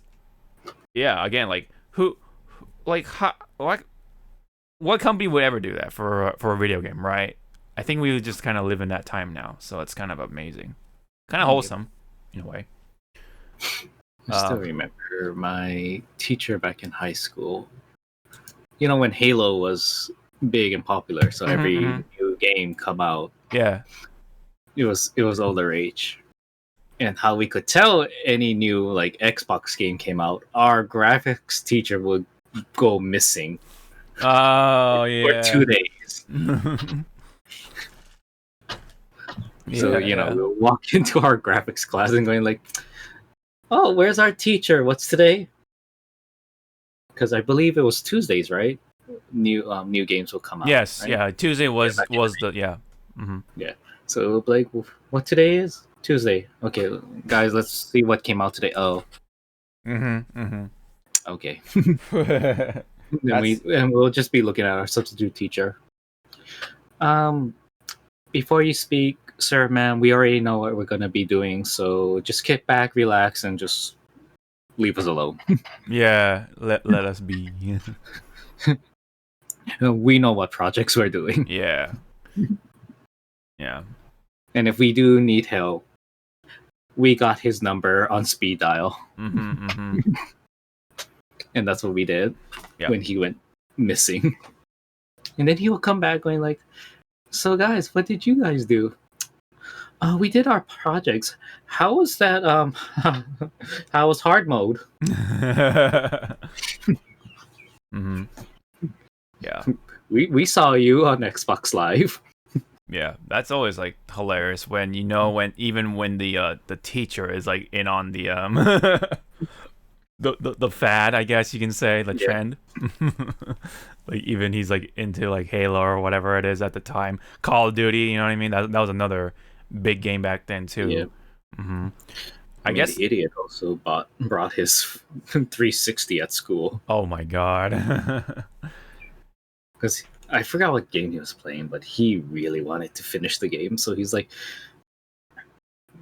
B: yeah, again, like, what company would ever do that for a video game, right? I think we just kind of live in that time now, so it's kind of amazing, kind of wholesome in a way.
A: I still remember my teacher back in high school. You know, when Halo was big and popular, so every new game come out,
B: Yeah.
A: it was all the rage. And how we could tell any new like Xbox game came out, our graphics teacher would go missing.
B: Oh yeah.
A: For 2 days. So we'll walk into our graphics class and going like, "Oh, where's our teacher? What's today?" Because I believe it was Tuesdays, right? New games will come out.
B: Yes,
A: right?
B: yeah. Tuesday was the yeah.
A: Yeah. So it'll be like, what today is? Tuesday. Okay, guys, let's see what came out today. Oh. Okay. And we'll just be looking at our substitute teacher. Before you speak, sir, ma'am, we already know what we're gonna be doing, so just kick back, relax, and just leave us alone.
B: Yeah, let us be.
A: We know what projects we're doing.
B: Yeah. Yeah.
A: And if we do need help, we got his number on speed dial. And that's what we did when he went missing. And then he will come back going like, "So guys, what did you guys do?" We did our projects. How was that? How was hard mode?
B: Yeah.
A: We saw you on Xbox Live.
B: Yeah, that's always like hilarious when when the teacher is like in on the the fad, I guess you can say, the trend. Like even he's like into like Halo or whatever it is at the time, Call of Duty. You know what I mean? That was another big game back then too.
A: Yeah.
B: I guess
A: the idiot also brought his 360 at school.
B: Oh my god.
A: Because I forgot what game he was playing, but he really wanted to finish the game. So he's like,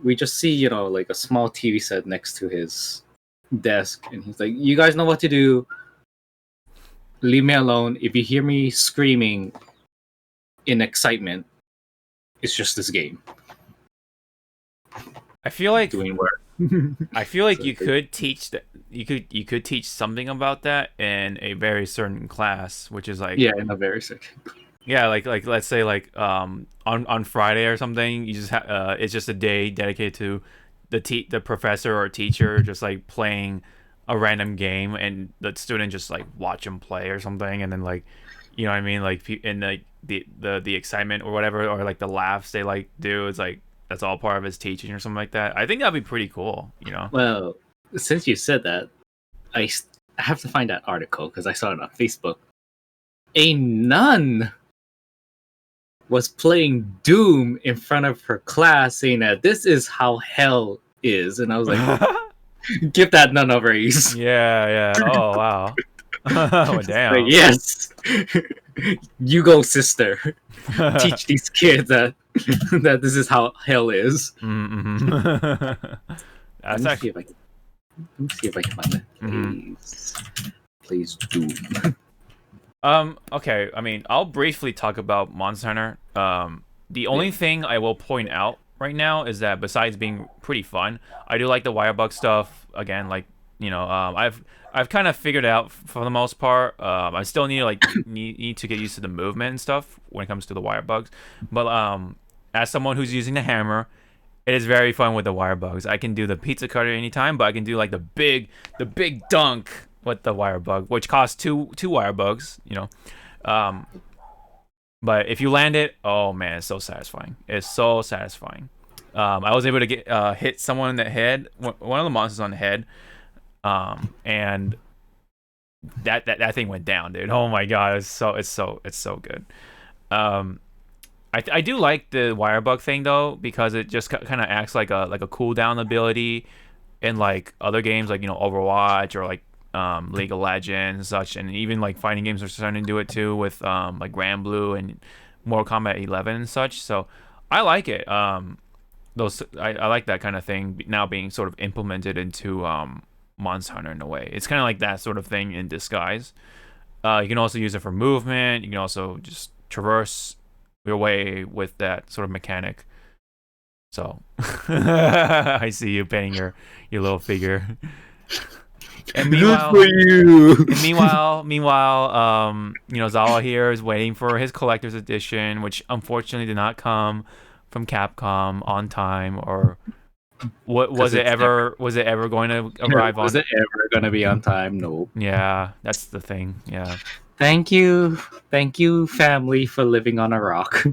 A: we just see, like a small TV set next to his desk. And he's like, "You guys know what to do. Leave me alone. If you hear me screaming in excitement, it's just this game."
B: I feel like
A: doing work.
B: I feel like you could teach that. You could teach something about that in a very certain class, which is like
A: in a very certain.
B: Yeah, like let's say like on Friday or something, you just it's just a day dedicated to the professor or teacher just like playing a random game, and the student just like watch them play or something, and then like, you know what I mean, like in like the excitement or whatever, or like the laughs they like do, it's like that's all part of his teaching or something like that. I think that'd be pretty cool,
A: Well, since you said that, I have to find that article because I saw it on Facebook. A nun was playing Doom in front of her class, saying that this is how hell is, and I was like, "Give that nun a raise."
B: Yeah. Oh wow. Oh damn.
A: Like, yes, you go, sister. Teach these kids that this is how hell is.
B: That's actually.
A: Let me see if I can find it. Please Doom.
B: Okay, I mean, I'll briefly talk about Monster Hunter. The only thing I will point out right now is that besides being pretty fun, I do like the wire bug stuff. Again, like, I've kind of figured out for the most part. I still need to get used to the movement and stuff when it comes to the wire bugs. But as someone who's using the hammer, it is very fun with the wire bugs. I can do the pizza cutter anytime, but I can do like the big dunk with the wire bug, which costs two wire bugs, but if you land it, oh man, it's so satisfying. It's so satisfying. I was able to get hit someone in the head, one of the monsters on the head, and that thing went down, dude. Oh my god, it's so good. I do like the wire bug thing though, because it just kind of acts like a cooldown ability in like other games, like Overwatch or like League of Legends and such, and even like fighting games are starting to do it too with like Grand Blue and Mortal Kombat 11 and such. So I like it. I like that kind of thing now being sort of implemented into Monster Hunter in a way. It's kind of like that sort of thing in disguise. You can also use it for movement. You can also just traverse we're way with that sort of mechanic. So I see you painting your little figure. And meanwhile,
A: good for you.
B: And meanwhile, Zawa here is waiting for his collector's edition, which unfortunately did not come from Capcom on time. Or what was it ever? Was it ever going to arrive on?
A: Was it ever going to be on time? No.
B: Yeah, that's the thing. Yeah.
A: Thank you, family, for living on a rock.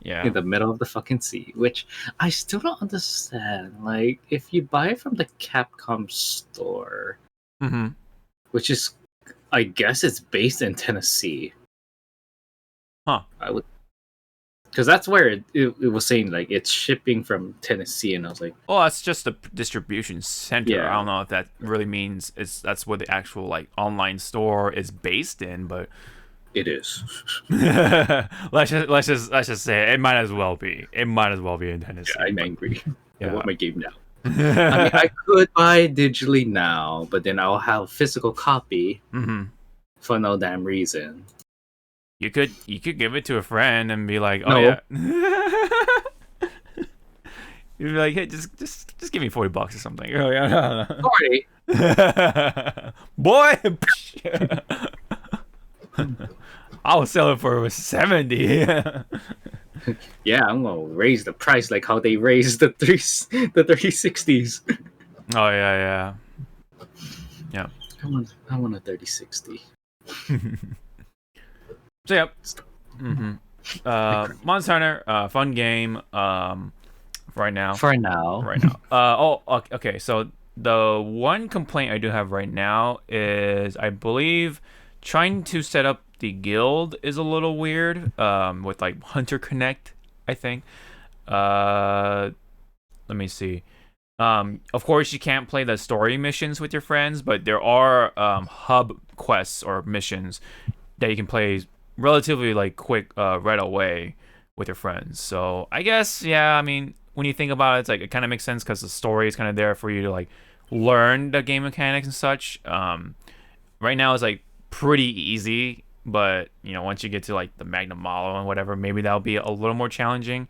B: Yeah.
A: In the middle of the fucking sea, which I still don't understand. Like, if you buy it from the Capcom store, which is, I guess it's based in Tennessee.
B: Huh.
A: I would, because that's where it was saying, like, it's shipping from Tennessee, and I was like,
B: well, that's just a distribution center.
A: Yeah.
B: I don't know if that really means that's where the actual like online store is based in, but
A: it is.
B: let's just say it might as well be. It might as well be in Tennessee.
A: Yeah, I'm angry.
B: Yeah.
A: I want my game now. I mean, I could buy it digitally now, but then I'll have a physical copy for no damn reason.
B: You could give it to a friend and be like, oh
A: No.
B: yeah. You'd be like, hey, just give me $40 or something. Oh yeah.
A: 40.
B: Boy. I'll sell it for 70.
A: Yeah, I'm gonna raise the price like how they raised the 3060s.
B: Oh yeah. Yeah.
A: I want a 3060.
B: So yep. Monster Hunter, fun game. Right now.
A: For now.
B: Okay. So the one complaint I do have right now is, I believe, trying to set up the guild is a little weird. With like Hunter Connect, I think. Let me see. Of course, you can't play the story missions with your friends, but there are hub quests or missions that you can play relatively like quick, right away with your friends. So I guess, yeah, I mean, when you think about it, it's like it kind of makes sense because the story is kind of there for you to like learn the game mechanics and such. Right now it's like pretty easy, but once you get to like the Magnum Malo and whatever, maybe that'll be a little more challenging.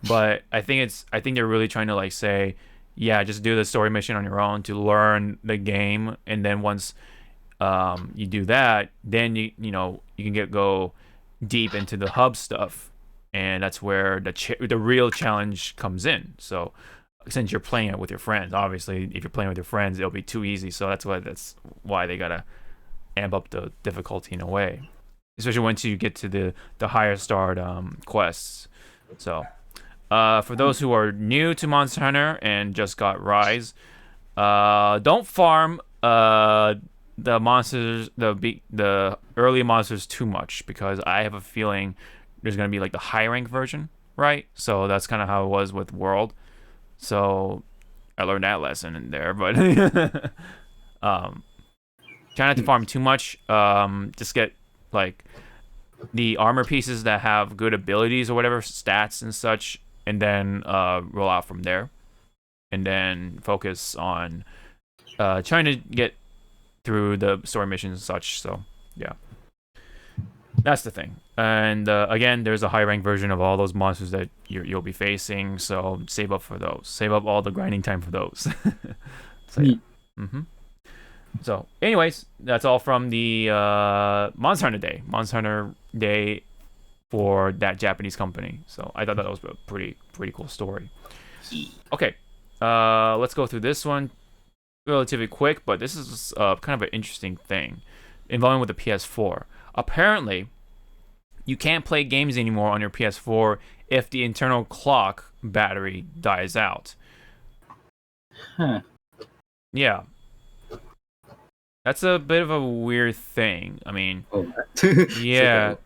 B: But I think they're really trying to like say, yeah, just do the story mission on your own to learn the game, and then once you do that, then you can go deep into the hub stuff, and that's where the real challenge comes in. So since you're playing it with your friends, obviously if you're playing with your friends, it'll be too easy. So that's why they gotta amp up the difficulty in a way, especially once you get to the higher starred quests. So for those who are new to Monster Hunter and just got Rise, don't farm the monsters, the early monsters too much, because I have a feeling there's gonna be like the high rank version, right? So that's kind of how it was with World. So I learned that lesson in there, but try not to farm too much. Just get like the armor pieces that have good abilities or whatever, stats and such, and then roll out from there, and then focus on trying to get through the story missions and such. So yeah, that's the thing. And again, there's a high rank version of all those monsters that you'll be facing, so save up for those. Save up all the grinding time for those. So yeah. So anyways, that's all from the Monster Hunter Day for that Japanese company. So I thought that was a pretty cool story. Okay, let's go through this one relatively quick, but this is kind of an interesting thing involving with the PS4. Apparently, you can't play games anymore on your PS4 if the internal clock battery dies out.
A: Huh. Yeah.
B: That's a bit of a weird thing. I mean, yeah.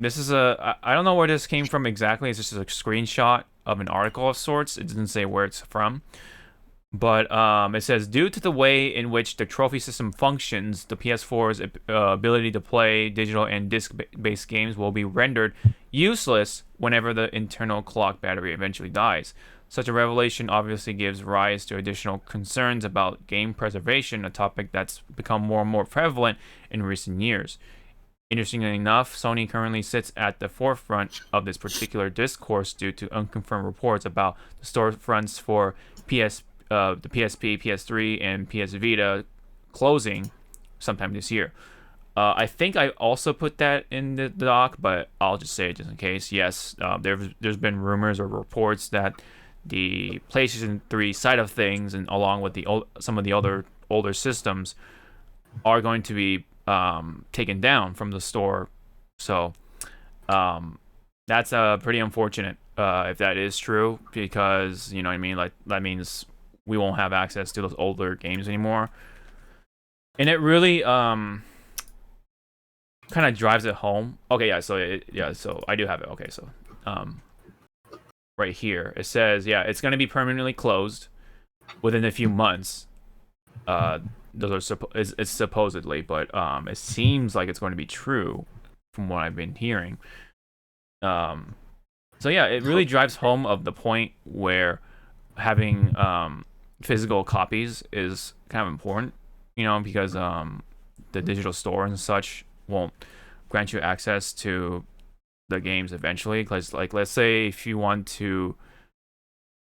B: This is I don't know where this came from exactly. It's just a screenshot of an article of sorts. It doesn't say where it's from. But it says, due to the way in which the trophy system functions, the PS4's ability to play digital and disc-based games will be rendered useless whenever the internal clock battery eventually dies. Such a revelation obviously gives rise to additional concerns about game preservation, a topic that's become more and more prevalent in recent years. Interestingly enough, Sony currently sits at the forefront of this particular discourse due to unconfirmed reports about the storefronts for the PSP, PS3, and PS Vita closing sometime this year. I think I also put that in the doc, but I'll just say it just in case. Yes, there's been rumors or reports that the PlayStation 3 side of things, and along with some of the other older systems, are going to be taken down from the store. So that's pretty unfortunate if that is true, because you know what I mean. Like that means we won't have access to those older games anymore, and it really kind of drives it home. Okay, yeah. So I do have it. Okay, so right here it says it's going to be permanently closed within a few months. Those are it's supposedly, but it seems like it's going to be true from what I've been hearing. So yeah, it really drives home of the point where having physical copies is kind of important, you know, because the digital store and such won't grant you access to the games eventually. Because like, let's say if you want to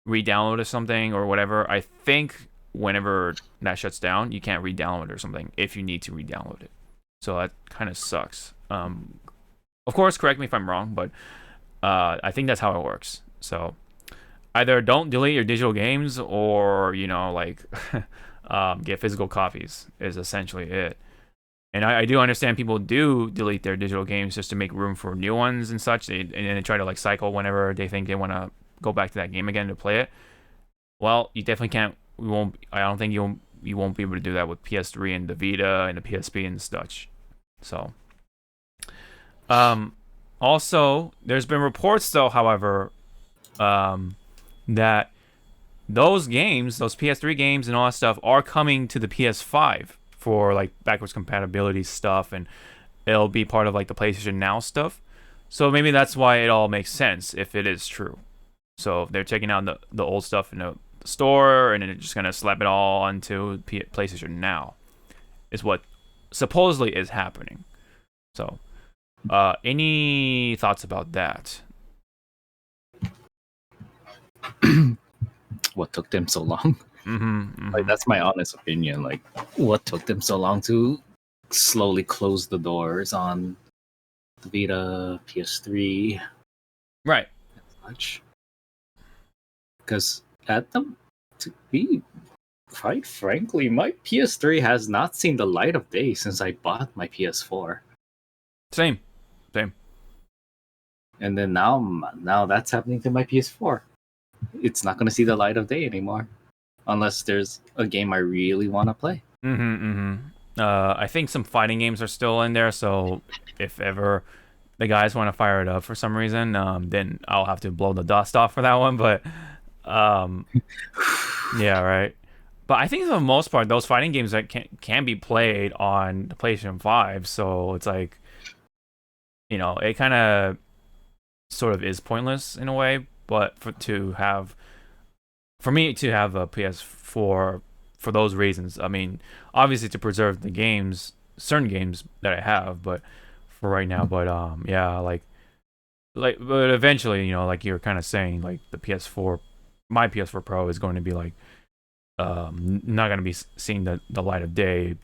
B: re-download or something or whatever, I think whenever that shuts down, you can't re-download it or something if you need to re-download it. So that kind of sucks. Of course, correct me if I'm wrong, but I think that's how it works. So either don't delete your digital games, or you know, like get physical copies is essentially it. And I do understand people do delete their digital games just to make room for new ones and such. And they try to like cycle whenever they think they want to go back to that game again to play it. Well, you definitely can't. I don't think you won't be able to do that with PS3 and the Vita and the PSP and such. So, also there's been reports though, however, that those games, those PS3 games and all that stuff, are coming to the PS5 for like backwards compatibility stuff, and it'll be part of like the PlayStation Now stuff. So maybe that's why it all makes sense if it is true. So they're taking out the old stuff in the store, and then they're just gonna slap it all onto PlayStation Now, is what supposedly is happening. So, any thoughts about that?
A: What took them so long? Like, that's my honest opinion. Like, what took them so long to slowly close the doors on the Vita, PS3,
B: right?
A: Much because to be quite frankly, my PS3 has not seen the light of day since I bought my PS4.
B: Same.
A: And then now that's happening to my PS4. It's not going to see the light of day anymore, unless there's a game I really want to play.
B: I think some fighting games are still in there, so if ever the guys want to fire it up for some reason, then I'll have to blow the dust off for that one. But yeah, right. But I think for the most part, those fighting games that can be played on the PlayStation 5, so it's like, you know, it kind of sort of is pointless in a way. But for me to have a PS4 for those reasons, I mean, obviously to preserve the games, certain games that I have, but for right now, but yeah, like, but eventually, you know, like you're kind of saying, like the PS4, my PS4 Pro is going to be like, not going to be seeing the light of day,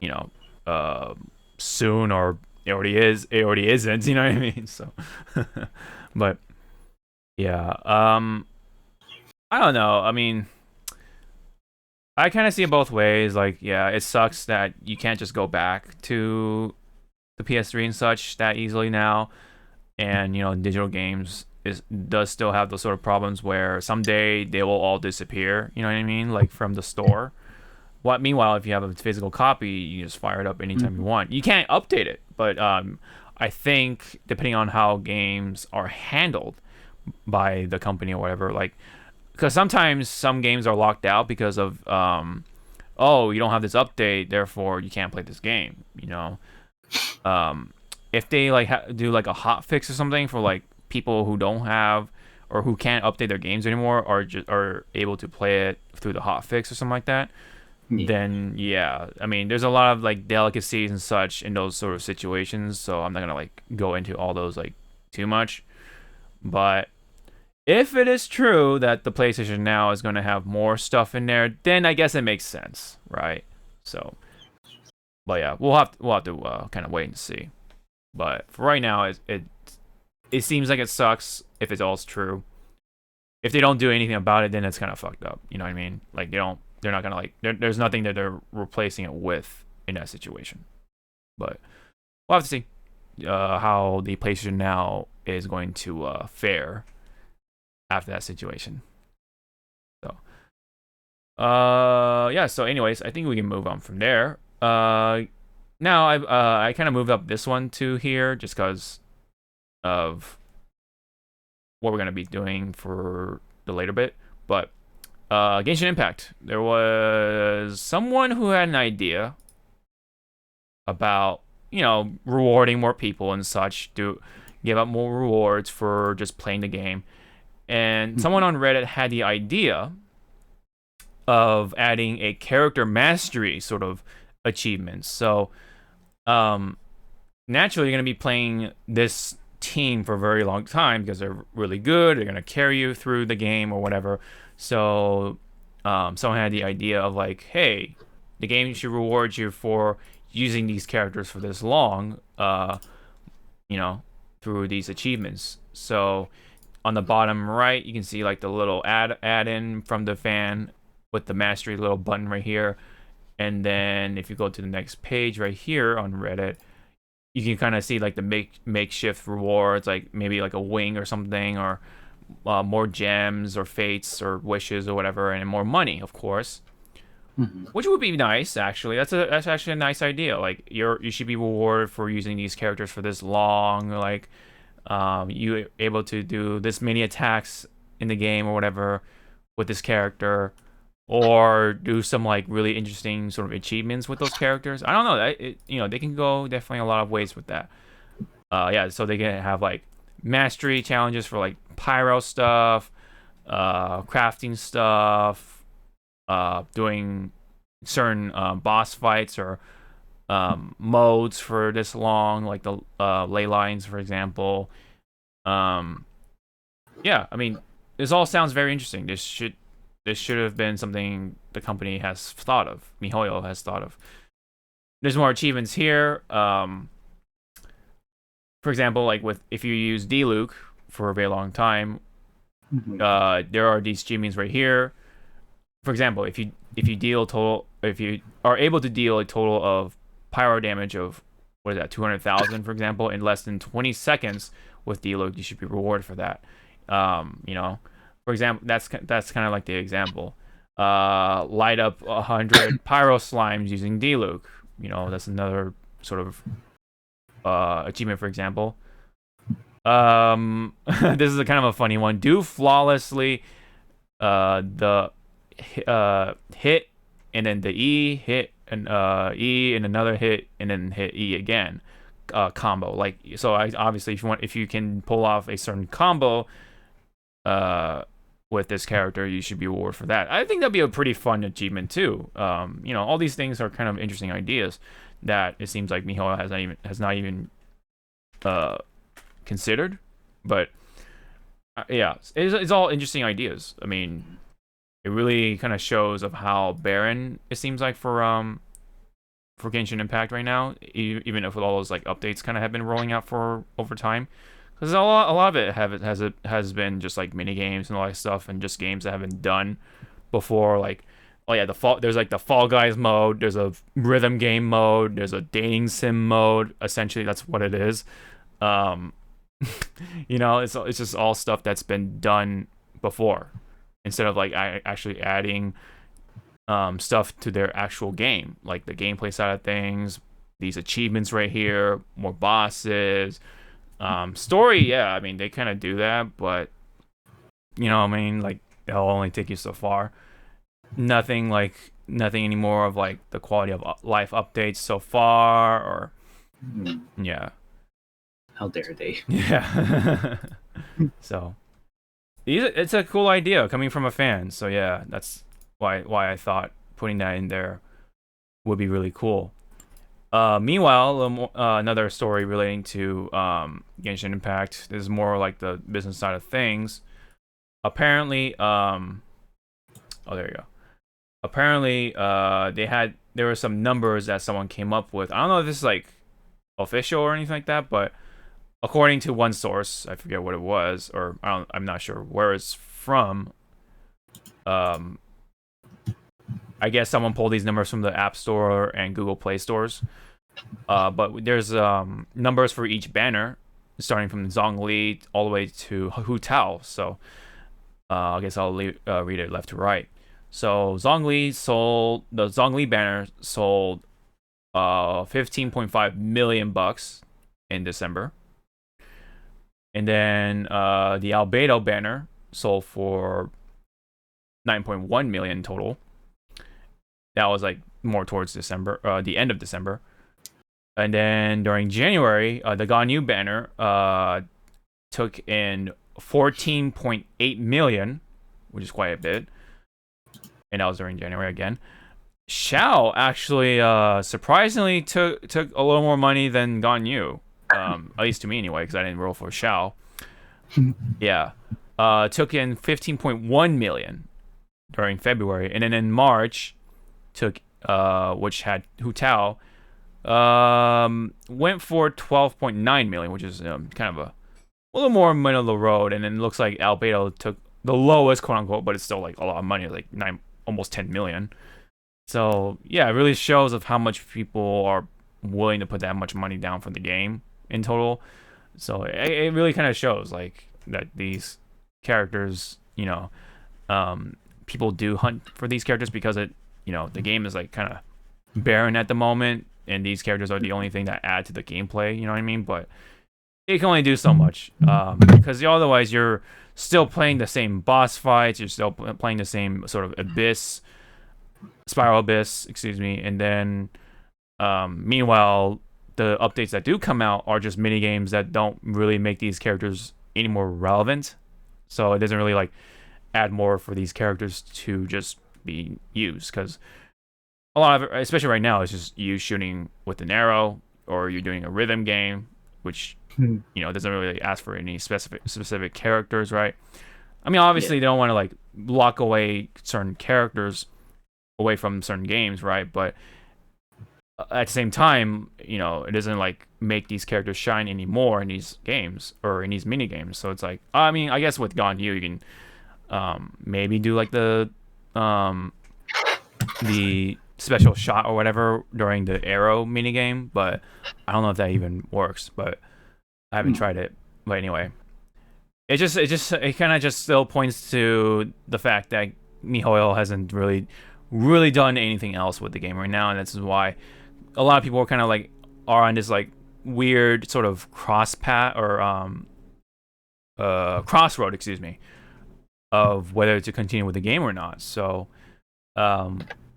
B: you know, soon, or it already isn't, you know what I mean? So, but yeah, I don't know. I mean, I kind of see it both ways. Like, yeah, it sucks that you can't just go back to the PS3 and such that easily now. And, you know, digital games does still have those sort of problems where someday they will all disappear, you know what I mean? Like, from the store. Meanwhile, if you have a physical copy, you just fire it up anytime you want. You can't update it, but I think depending on how games are handled by the company or whatever, like, because sometimes some games are locked out because of oh, you don't have this update, therefore you can't play this game, you know. If they like do like a hot fix or something for like people who don't have or who can't update their games anymore, or just are able to play it through the hot fix or something like that, then yeah, I mean, there's a lot of like delicacies and such in those sort of situations, so I'm not gonna like go into all those like too much. But if it is true that the PlayStation Now is gonna have more stuff in there, then I guess it makes sense, right? So, but yeah, we'll have to kind of wait and see. But for right now, it seems like it sucks if it's all true. If they don't do anything about it, then it's kind of fucked up. You know what I mean? Like they're not gonna like. There's nothing that they're replacing it with in that situation. But we'll have to see how the PlayStation Now is going to fare after that situation. So, yeah. So, anyways, I think we can move on from there. Now I kind of moved up this one to here just because of what we're gonna be doing for the later bit, but Genshin Impact. There was someone who had an idea about rewarding more people and such, to give out more rewards for just playing the game, and someone on Reddit had the idea of adding a character mastery sort of achievement. So, naturally, you're gonna be playing this team for a very long time because they're really good. They're gonna carry you through the game or whatever. So someone had the idea of like, hey, the game should reward you for using these characters for this long, through these achievements. So on the bottom right, you can see like the little add-in from the fan with the mastery little button right here. And then if you go to the next page right here on Reddit, you can kind of see like the makeshift rewards, like maybe like a wing or something, or more gems or fates or wishes or whatever, and more money, of course, which would be nice. Actually, that's actually a nice idea. Like you should be rewarded for using these characters for this long. Like you able to do this many attacks in the game or whatever with this character, or do some like really interesting sort of achievements with those characters. I don't know. They can go definitely a lot of ways with that. Yeah, so they can have like mastery challenges for like pyro stuff, crafting stuff, doing certain boss fights or modes for this long, like the ley lines, for example. Yeah, I mean, this all sounds very interesting. This should have been something the company has thought of. MiHoYo has thought of. There's more achievements here. For example, like if you use D-Luke for a very long time, there are these achievements right here. For example, if you are able to deal a total of pyro damage of 200,000, for example, in less than 20 seconds with D-Luke, you should be rewarded for that. For example, that's kind of like the example. Light up 100 pyro slimes using D-Luke. That's another sort of achievement, for example. This is a kind of a funny one. Do flawlessly the hit and then the E hit and E and another hit and then hit E again combo. Like, so obviously if you can pull off a certain combo with this character, you should be rewarded for that. I think that'd be a pretty fun achievement too. All these things are kind of interesting ideas that it seems like MiHoYo has not even considered. But yeah, it's all interesting ideas. I mean, it really kind of shows of how barren it seems like for Genshin Impact right now, even if all those like updates kind of have been rolling out for over time. Because a lot of it has been just like mini games and all that stuff, and just games that have been done before. Like, oh yeah, there's like the Fall Guys mode, there's a rhythm game mode, there's a dating sim mode. Essentially, that's what it is. It's just all stuff that's been done before, instead of like actually adding stuff to their actual game, like the gameplay side of things. These achievements right here, more bosses. Story, yeah, I mean, they kind of do that, but like they'll only take you so far. Nothing anymore of like the quality of life updates so far, or yeah.
A: How dare they?
B: Yeah. So it's a cool idea coming from a fan. So yeah, that's why I thought putting that in there would be really cool. Meanwhile, another story relating to Genshin Impact. This is more like the business side of things. Apparently, oh, there you go. Apparently, there were some numbers that someone came up with. I don't know if this is like official or anything like that, but according to one source, I forget what it was, or I'm not sure where it's from. I guess someone pulled these numbers from the App Store and Google Play stores. But there's numbers for each banner, starting from Zhongli all the way to Hu Tao. So I guess I'll read it left to right. So the Zhongli banner sold $15.5 million in December. And then the Albedo banner sold for $9.1 million total. That was like more towards December, the end of December. And then during January, the Ganyu banner took in $14.8 million, which is quite a bit. And that was during January again. Xiao actually surprisingly took a little more money than Ganyu, at least to me anyway, because I didn't roll for Xiao. Yeah, took in $15.1 million during February, and then in March took which had Hu Tao went for $12.9 million, which is kind of a little more middle of the road. And then it looks like Albedo took the lowest, quote unquote, but it's still like a lot of money, like almost $10 million. So yeah, it really shows of how much people are willing to put that much money down for the game in total. So it really kind of shows like that these characters, people do hunt for these characters because the game is like kind of barren at the moment, and these characters are the only thing that add to the gameplay. You know what I mean? But it can only do so much because otherwise you're still playing the same boss fights. You're still playing the same sort of Spiral Abyss, excuse me. And then, meanwhile, the updates that do come out are just mini games that don't really make these characters any more relevant. So it doesn't really like add more for these characters to just be used, because a lot of it, especially right now, is just you shooting with an arrow, or you're doing a rhythm game, which doesn't really ask for any specific characters, right? I mean, obviously they don't want to like lock away certain characters away from certain games, right? But at the same time, it doesn't like make these characters shine anymore in these games or in these mini games. So it's like, I mean, I guess with Ganyu you can maybe do like the special shot or whatever during the arrow mini game, but I don't know if that even works. But I haven't tried it. But anyway, it kind of just still points to the fact that MiHoYo hasn't really done anything else with the game right now, and this is why a lot of people are kind of like are on this like weird sort of crossroad, excuse me, of whether to continue with the game or not. So a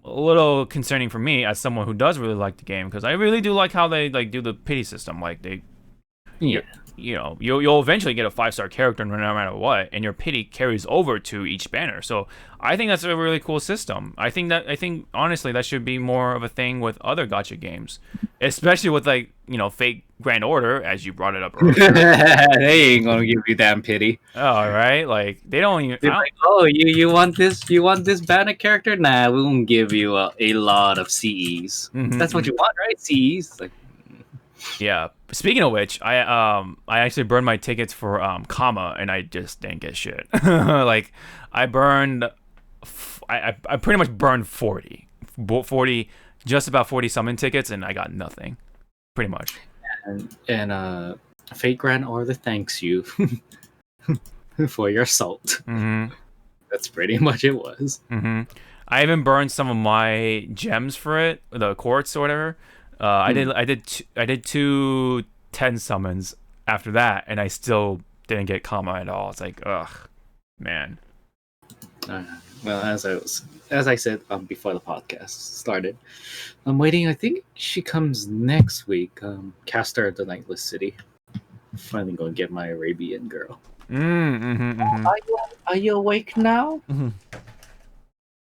B: little concerning for me as someone who does really like the game, because I really do like how they like do the pity system. Like they you'll eventually get a 5-star character no matter what, and your pity carries over to each banner. So I think that's a really cool system. I think honestly that should be more of a thing with other gacha games, especially with like Fate Grand Order, as you brought it up earlier.
A: They ain't gonna give you damn pity.
B: All right, like they don't even.
A: Like, oh, you want this banner character? Nah, we won't give you a lot of CEs. That's what you want, right? CEs. Like,
B: yeah. Speaking of which, I actually burned my tickets for Kama, and I just didn't get shit. Like I pretty much burned 40, just about 40 summon tickets, and I got nothing, pretty much.
A: And Fate Grand Order thanks you for your salt. That's pretty much it was.
B: I even burned some of my gems for it, the quartz or whatever. I did 2 10 summons after that, and I still didn't get Kama at all. It's like, ugh, man.
A: Well, as I said before the podcast started, I'm waiting. I think she comes next week. Caster of the Nightless City. Finally gonna get my Arabian girl. Are you awake now?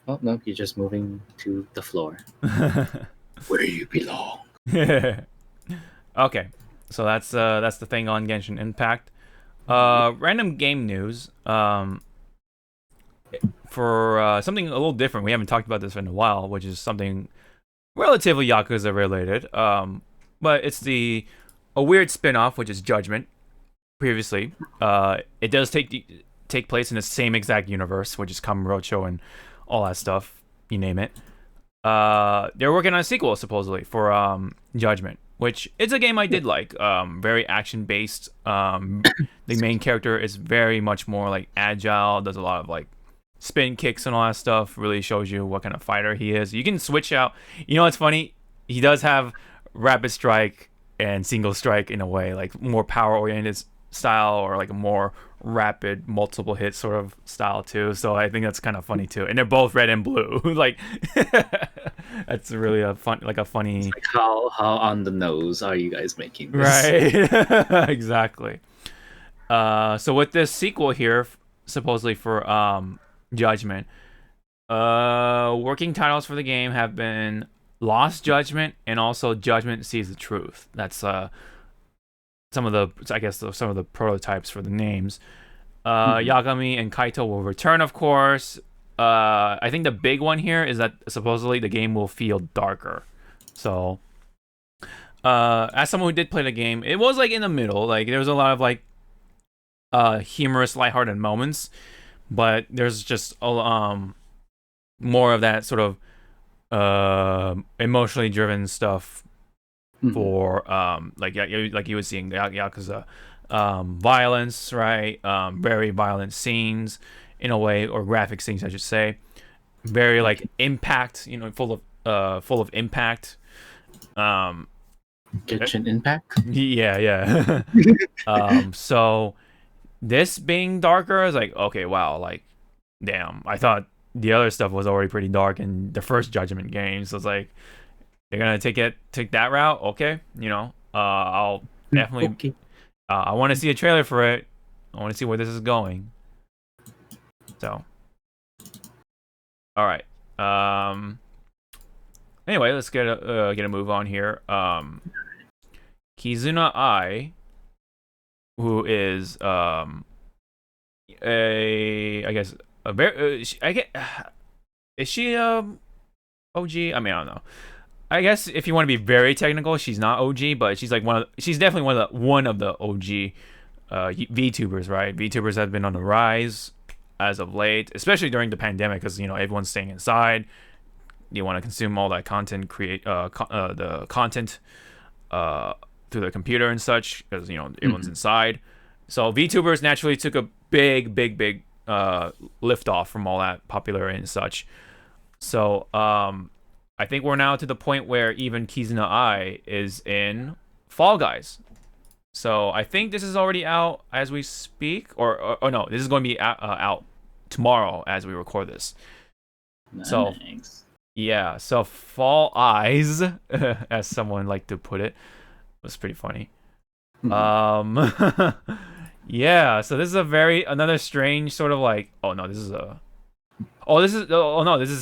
A: Oh no, you're just moving to the floor where you belong.
B: Okay, so that's the thing on Genshin Impact. Random game news. For something a little different, we haven't talked about this in a while, which is something relatively Yakuza related. But it's a weird spin-off, which is Judgment. Previously, it does take place in the same exact universe, which is Kamurocho and all that stuff, you name it. They're working on a sequel supposedly for Judgment, which it's a game I did like. Very action based. The main character is very much more like agile. Does a lot of like spin kicks and all that stuff. Really shows you what kind of fighter he is. You can switch out. You know what's funny? He does have rapid strike and single strike in a way, like more power oriented style, or like a more rapid multiple hit sort of style too. So I think that's kind of funny too. And they're both red and blue. Like that's really a funny.
A: It's like how on the nose are you guys making this?
B: Right. Exactly. So with this sequel here, supposedly for Judgment, working titles for the game have been Lost Judgment and also Judgment Sees the Truth. That's some of the prototypes for the names. Yagami and Kaito will return, of course. I think the big one here is that supposedly the game will feel darker. So, as someone who did play the game, it was like in the middle. Like there was a lot of like humorous, lighthearted moments, but there's just more of that sort of emotionally driven stuff for like you were seeing the Yakuza violence, right? Very violent scenes in a way, or graphic scenes I should say. Very like impact, full of impact.
A: Genshin Impact?
B: Yeah. So this being darker is like, okay, wow, like damn. I thought the other stuff was already pretty dark in the first Judgment game, so it's like they're gonna take that route. Okay, I'll definitely.
A: Okay.
B: I want to see a trailer for it. I want to see where this is going. So, all right. Anyway, let's get a move on here. Kizuna Ai, who is is she OG? I mean, I don't know. I guess if you want to be very technical, she's not OG, but she's like she's definitely one of the OG VTubers, right? VTubers have been on the rise as of late, especially during the pandemic, because everyone's staying inside. You want to consume all that content, the content through the computer and such, because everyone's inside. So VTubers naturally took a big lift off from all that popularity and such. So I think we're now to the point where even Kizuna Ai is in Fall Guys. So I think this is already out as we speak, or no, this is going to be out tomorrow as we record this.
A: Nice.
B: So yeah, so Fall Eyes, as someone liked to put it, was pretty funny. Yeah, so this is another strange sort of like, this is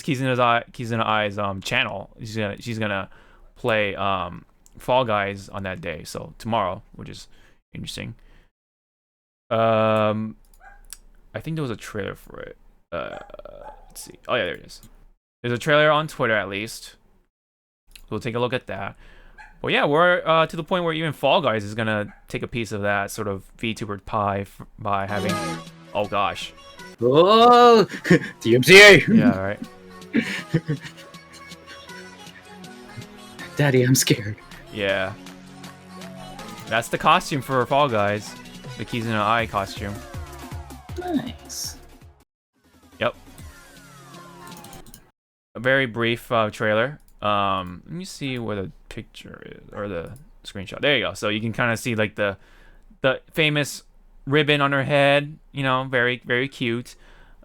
B: Kizuna Ai's channel. She's gonna play Fall Guys on that day, so tomorrow, which is interesting. I think there was a trailer for it. Let's see. Oh yeah, there it is. There's a trailer on Twitter at least. We'll take a look at that. Well, yeah, we're to the point where even Fall Guys is gonna take a piece of that sort of VTuber pie by having. Oh gosh.
A: Oh, DMCA.
B: Yeah, right.
A: Daddy, I'm scared.
B: Yeah. That's the costume for Fall Guys. The Kizuna Ai costume.
A: Nice.
B: Yep. A very brief trailer. Let me see where the picture is, or the screenshot. There you go. So you can kind of see like the famous ribbon on her head. Very, very cute.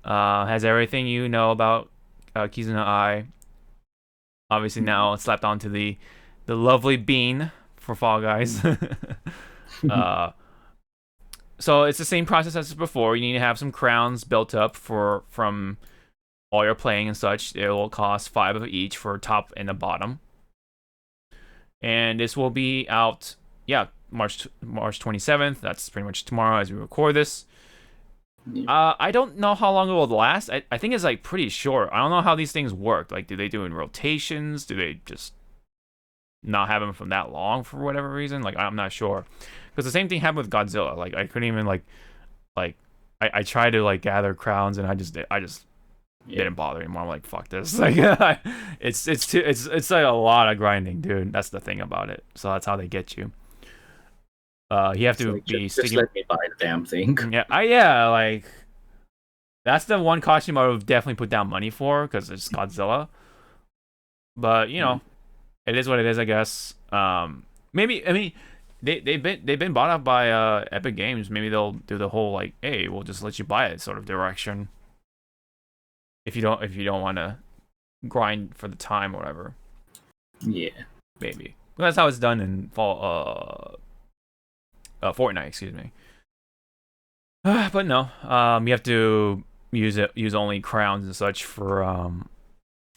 B: Has everything you know about Kizuna Ai. Obviously now it's slapped onto the lovely bean for Fall Guys. So it's the same process as before. You need to have some crowns built up from all your playing and such. It will cost 5 of each for top and the bottom. And this will be out, March 27th. That's pretty much tomorrow as we record this. I don't know how long it will last. I think it's like pretty short. I don't know how these things work. Like, do they do in rotations? Do they just not have them from that long for whatever reason? Like, I'm not sure. Because the same thing happened with Godzilla. Like, I couldn't even I tried to like gather crowns and I just didn't bother anymore. I'm like, fuck this. Like, it's like a lot of grinding, dude. That's the thing about it. So that's how they get you. You have to
A: like,
B: be
A: just let me buy the damn thing.
B: Yeah, like that's the one costume I would definitely put down money for because it's Godzilla. But you know, it is what it is, I guess. Maybe I mean they've been bought up by Epic Games. Maybe they'll do the whole like, hey, we'll just let you buy it sort of direction. If you don't want to grind for the time or whatever.
A: Yeah,
B: maybe. Well, that's how it's done in Fortnite, excuse me. But no, you have to use only crowns and such for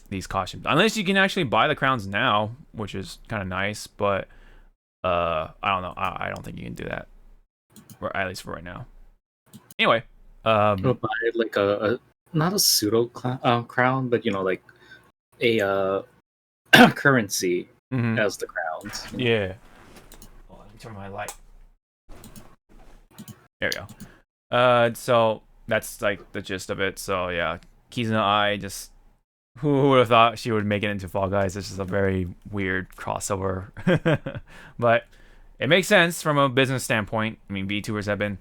B: these costumes, unless you can actually buy the crowns now, which is kind of nice. But I don't know. I don't think you can do that, or at least for right now. Anyway,
A: I'll buy like a not a pseudo crown, but you know, like a currency as the crowns. You know?
B: Yeah. Oh, let me turn my light. There we go. So that's like the gist of it. So yeah, Kizuna Ai, just who would have thought she would make it into Fall Guys? This is a very weird crossover, but it makes sense from a business standpoint. I mean, VTubers have been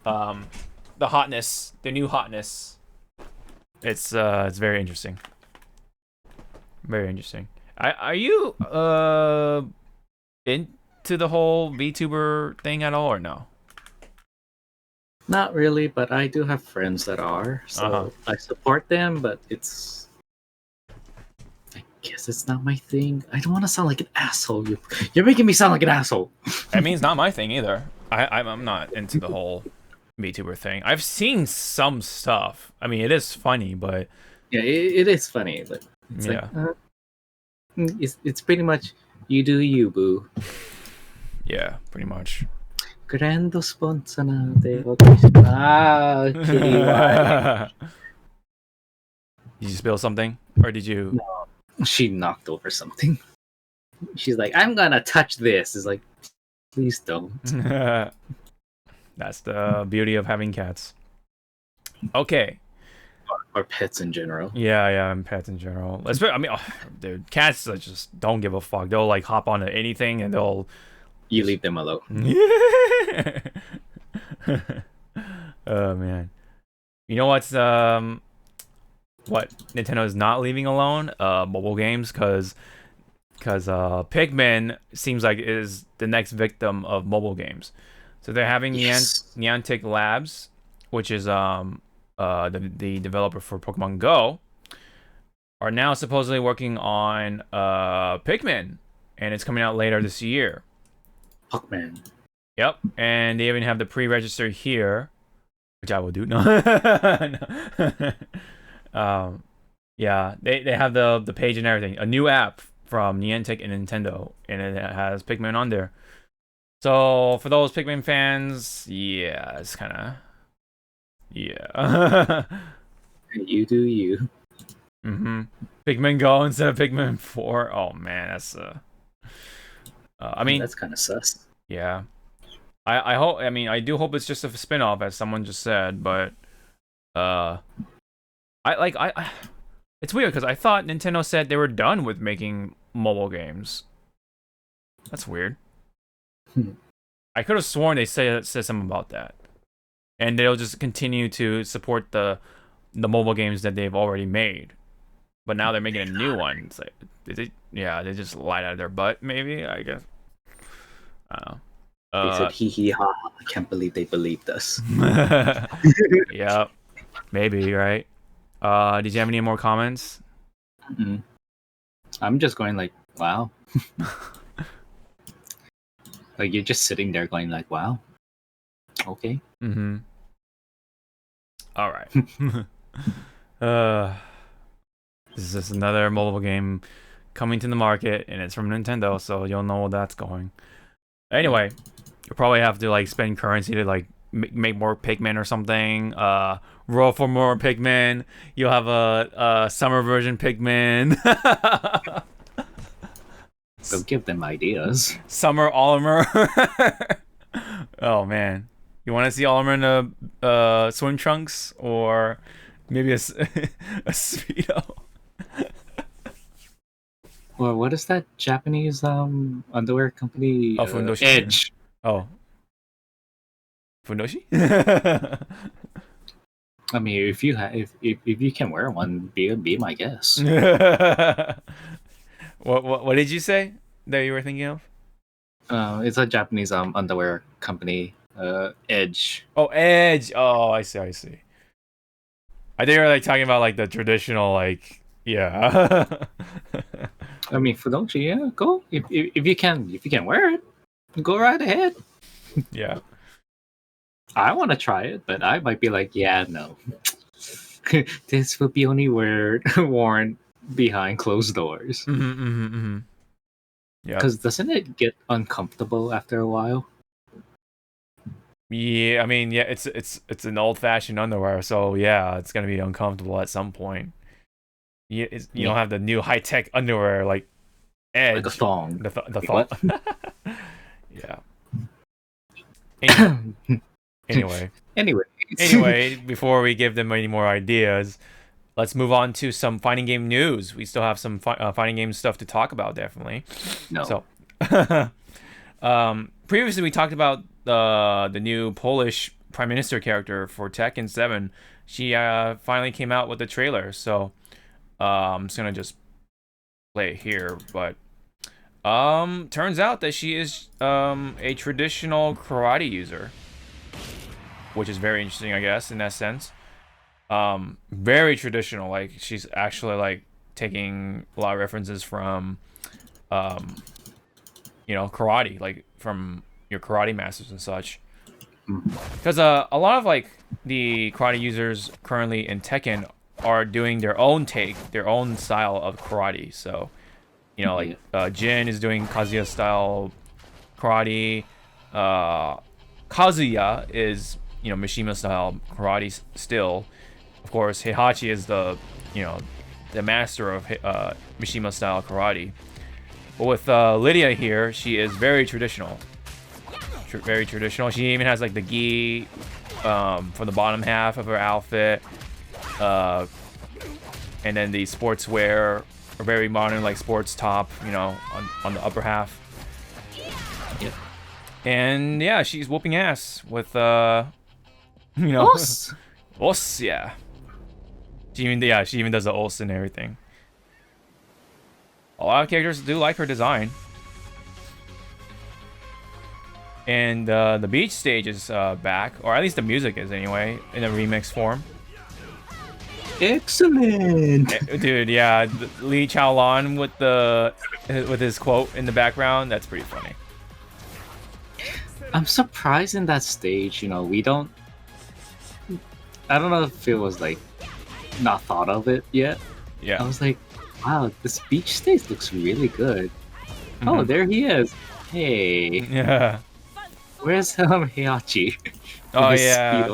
B: the hotness, the new hotness. It's very interesting. Very interesting. Are you into the whole VTuber thing at all or no?
A: Not really, but I do have friends that are, so I support them, but I guess it's not my thing. I don't want to sound like an asshole. You're making me sound like an asshole.
B: I mean, it's not my thing either. I'm not into the whole VTuber thing. I've seen some stuff. I mean, it is funny, but
A: yeah, it is funny, but it's like, it's pretty much you do you, boo.
B: Yeah, pretty much.
A: Grande spontanate. Kiriwai.
B: Did you spill something, or did you?
A: No, she knocked over something. She's like, "I'm gonna touch this." It's like, please don't.
B: That's the beauty of having cats. Okay.
A: Or pets in general.
B: Yeah, and pets in general. I mean, dude, cats just don't give a fuck. They'll like hop onto anything and they'll.
A: You leave them alone.
B: Oh man. You know what's what Nintendo is not leaving alone? Mobile games, because Pikmin seems like is the next victim of mobile games. So they're having Niantic Labs, which is the developer for Pokemon Go, are now supposedly working on Pikmin, and it's coming out later this year.
A: Pikmin.
B: Yep, and they even have the pre-register here, which I will do. No. Yeah, they have the page and everything. A new app from Niantic and Nintendo, and it has Pikmin on there. So for those Pikmin fans, yeah, it's kind of
A: You do you.
B: Pikmin Go instead of Pikmin 4. Oh man, that's I mean,
A: that's kind of sus.
B: Yeah, I hope. I mean, I do hope it's just a spin-off, as someone just said. But it's weird because I thought Nintendo said they were done with making mobile games. That's weird. I could have sworn they said something about that, and they'll just continue to support the mobile games that they've already made. But now they're making a new one. It's like, they just lied out of their butt, maybe, I guess. I don't know.
A: They said hee hee ha ha. I can't believe they believed us.
B: Yeah, maybe, right? Did you have any more comments?
A: I'm just going like, wow. Like, you're just sitting there going like, wow. Okay.
B: All right. This is just another mobile game coming to the market, and it's from Nintendo, so you'll know where that's going. Anyway, you'll probably have to like spend currency to like make more Pikmin or something. Roll for more Pikmin. You'll have a summer version Pikmin.
A: So give them ideas.
B: Summer Oliver. Oh man, you want to see Oliver in a swim trunks or maybe a speedo?
A: Or what is that Japanese underwear company?
B: Oh, Fundoshi.
A: Edge.
B: Oh, Fundoshi.
A: I mean, if you if you can wear one, be my guest.
B: What did you say that you were thinking of?
A: It's a Japanese underwear company. Edge.
B: Oh, Edge. Oh, I see. I think you were like talking about like the traditional like yeah.
A: I mean, Fudoshi, yeah, go if you can wear it, go right ahead.
B: Yeah.
A: I want to try it, but I might be like, yeah, no. This will be only worn behind closed doors.
B: Yeah.
A: Because doesn't it get uncomfortable after a while?
B: Yeah, I mean, yeah, it's an old-fashioned underwear, so yeah, it's gonna be uncomfortable at some point. You don't have the new high-tech underwear like Edge,
A: Like a thong.
B: the
A: Like
B: thong.
A: what?
B: Yeah. Anyway,
A: Anyway,
B: before we give them any more ideas, let's move on to some fighting game news. We still have some fighting game stuff to talk about, definitely.
A: no.
B: So, previously we talked about the new Polish Prime Minister character for Tekken 7. She finally came out with the trailer, so I'm just gonna play it here. But turns out that she is a traditional karate user, which is very interesting, I guess, in that sense. Very traditional. Like she's actually like taking a lot of references from karate, like from your karate masters and such. Because a lot of like the karate users currently in Tekken are doing their own take, their own style of karate. So, like Jin is doing Kazuya style karate. Kazuya is Mishima style karate still. Of course, Heihachi is the master of Mishima style karate. But with Lydia here, she is very traditional. Very traditional. She even has like the gi for the bottom half of her outfit, and then the sportswear, a very modern like sports top, on the upper half.
A: Yep.
B: And yeah, she's whooping ass with
A: Os!
B: Os, yeah. She even does the os and everything. A lot of characters do like her design. And the beach stage is back, or at least the music is anyway, in a remix form.
A: Excellent,
B: dude. Yeah, Lee Chaolan with his quote in the background. That's pretty funny.
A: I'm surprised in that stage. We don't. I don't know if it was like not thought of it yet.
B: Yeah.
A: I was like, wow, this beach stage looks really good. Oh, there he is. Hey.
B: Yeah.
A: Where's Heihachi?
B: Oh yeah.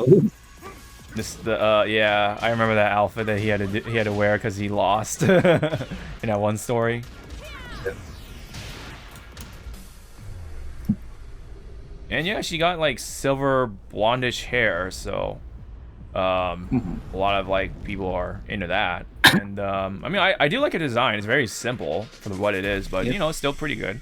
B: Yeah, I remember that outfit that he had to wear because he lost in that one story.
A: Yeah.
B: And yeah, she got like silver blondish hair, so a lot of like people are into that. And I mean, I do like her design. It's very simple for what it is, but it's still pretty good.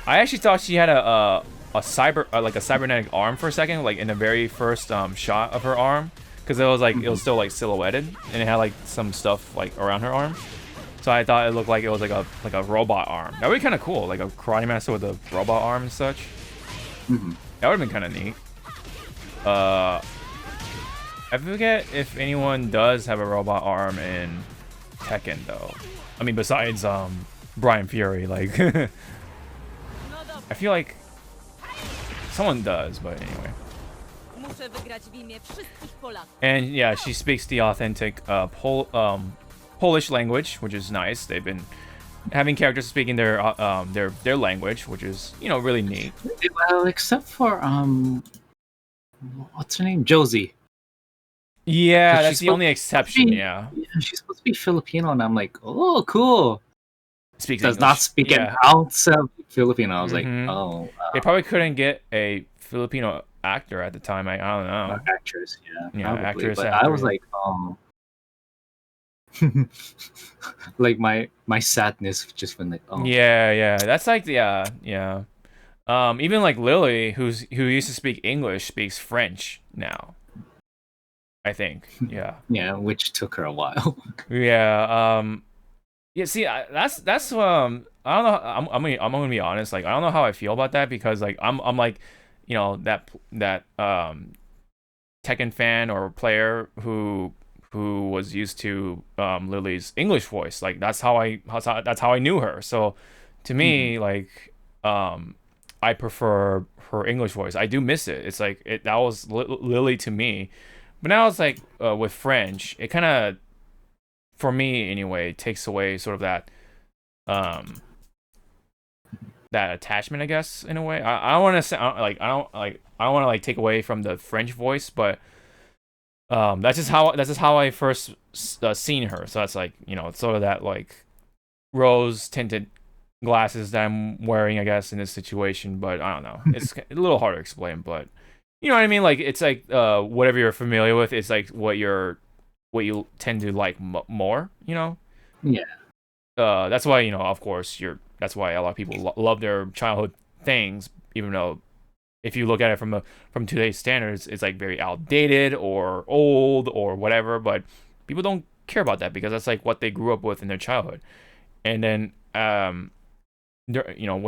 B: I actually thought she had a cybernetic arm for a second, like in the very first shot of her arm, because it was like it was still like silhouetted and it had like some stuff like around her arm. So I thought it looked like it was like a robot arm. That would be kind of cool, like a karate master with a robot arm and such. That would have been kind of neat. I forget if anyone does have a robot arm in Tekken though. I mean, besides Brian Fury, like I feel like someone does, but anyway. And yeah, she speaks the authentic Polish language, which is nice. They've been having characters speaking their language, which is really neat.
A: Well, except for what's her name, Josie.
B: Yeah, that's the only exception. Yeah,
A: she's supposed to be Filipino, and I'm like, oh, cool.
B: Speaks
A: Does
B: English.
A: not speak an ounce of Filipino. I was like, oh.
B: They probably couldn't get a Filipino actor at the time. I don't know.
A: Actress, yeah, probably.
B: Actress.
A: But
B: actor,
A: I was like, oh. Like my sadness just went like, oh.
B: Yeah. That's like yeah. Even like Lily, who used to speak English, speaks French now. I think. Yeah.
A: Yeah, which took her a while.
B: Yeah. Yeah. See, that's I don't know. I'm gonna be honest. Like, I don't know how I feel about that because like I'm like, that Tekken fan or player who was used to Lily's English voice. Like that's how I knew her. So to me, like I prefer her English voice. I do miss it. It's like that was Lily to me. But now it's like with French, it kind of, for me anyway, takes away sort of that that attachment, I guess, in a way. I don't want to say I don't want to like take away from the French voice, but that's just how I first seen her. So that's like it's sort of that like rose tinted glasses that I'm wearing, I guess, in this situation. But I don't know. It's a little hard to explain, but you know what I mean. Like it's like whatever you're familiar with, it's like what you tend to like more.
A: Yeah.
B: That's why of course that's why a lot of people love their childhood things, even though if you look at it from today's standards, it's like very outdated or old or whatever. But people don't care about that because that's like what they grew up with in their childhood. And then when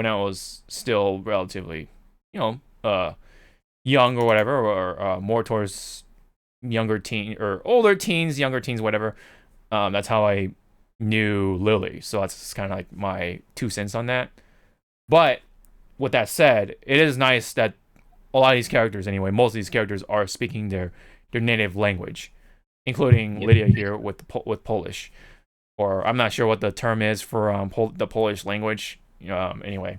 B: I was still relatively young or whatever, or more towards younger teen or older teens, younger teens, whatever. That's how I knew Lily. So that's kind of like my 2 cents on that. But with that said, it is nice that a lot of these characters, anyway, most of these characters are speaking their native language, including Lydia here with Polish, or I'm not sure what the term is for the Polish language. Anyway,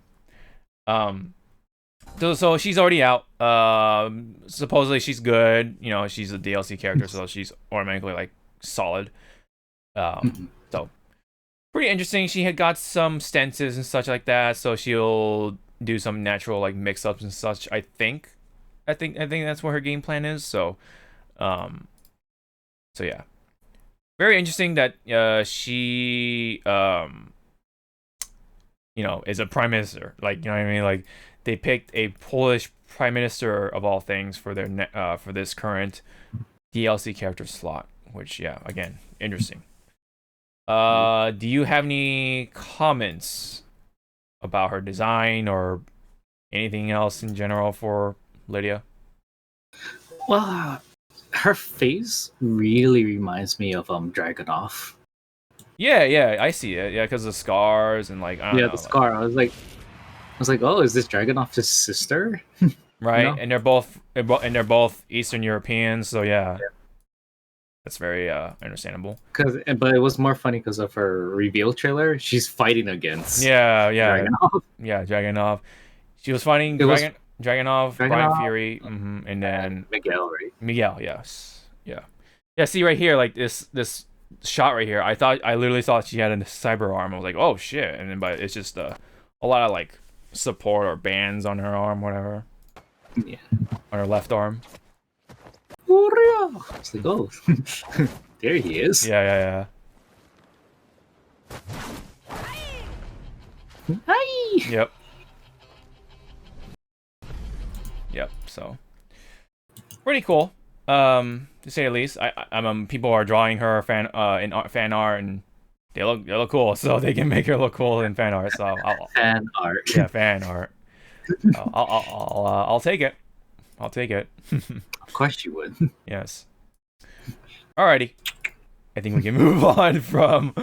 B: so she's already out. Supposedly she's good. She's a DLC character, so she's automatically like solid. So pretty interesting. She had got some stances and such like that, so she'll do some natural like mix-ups and such. I think that's what her game plan is. So yeah, very interesting that she is a prime minister. Like, you know what I mean? Like, they picked a Polish prime minister of all things for their for this current DLC character slot, which again, interesting. Do you have any comments about her design or anything else in general for Lydia?
A: Well, her face really reminds me of Dragunov.
B: Yeah, I see it. Yeah, because of the scars and like I don't know,
A: the scar. I was like, oh, is this Dragunov's sister?
B: Right, and they're both Eastern Europeans, so yeah. That's very understandable.
A: But it was more funny because of her reveal trailer. She's fighting against
B: Dragunov. Yeah, Dragunov. She was fighting Dragunov, Brian Fury, and then
A: Miguel, right?
B: Miguel, yes, yeah. See right here, like this shot right here. I literally thought she had a cyber arm. I was like, oh shit, and then but it's just a lot of like support or bands on her arm, whatever.
A: Yeah,
B: on her left arm.
A: It's like, oh, there he is.
B: Yeah.
A: Hi.
B: Yep. So pretty cool. To say the least. People are drawing her fan art, and they look cool. So they can make her look cool in fan art. So
A: fan art.
B: Yeah, fan art. I'll take it. I'll take it.
A: Of course you would.
B: Yes. Alrighty. I think we can move on from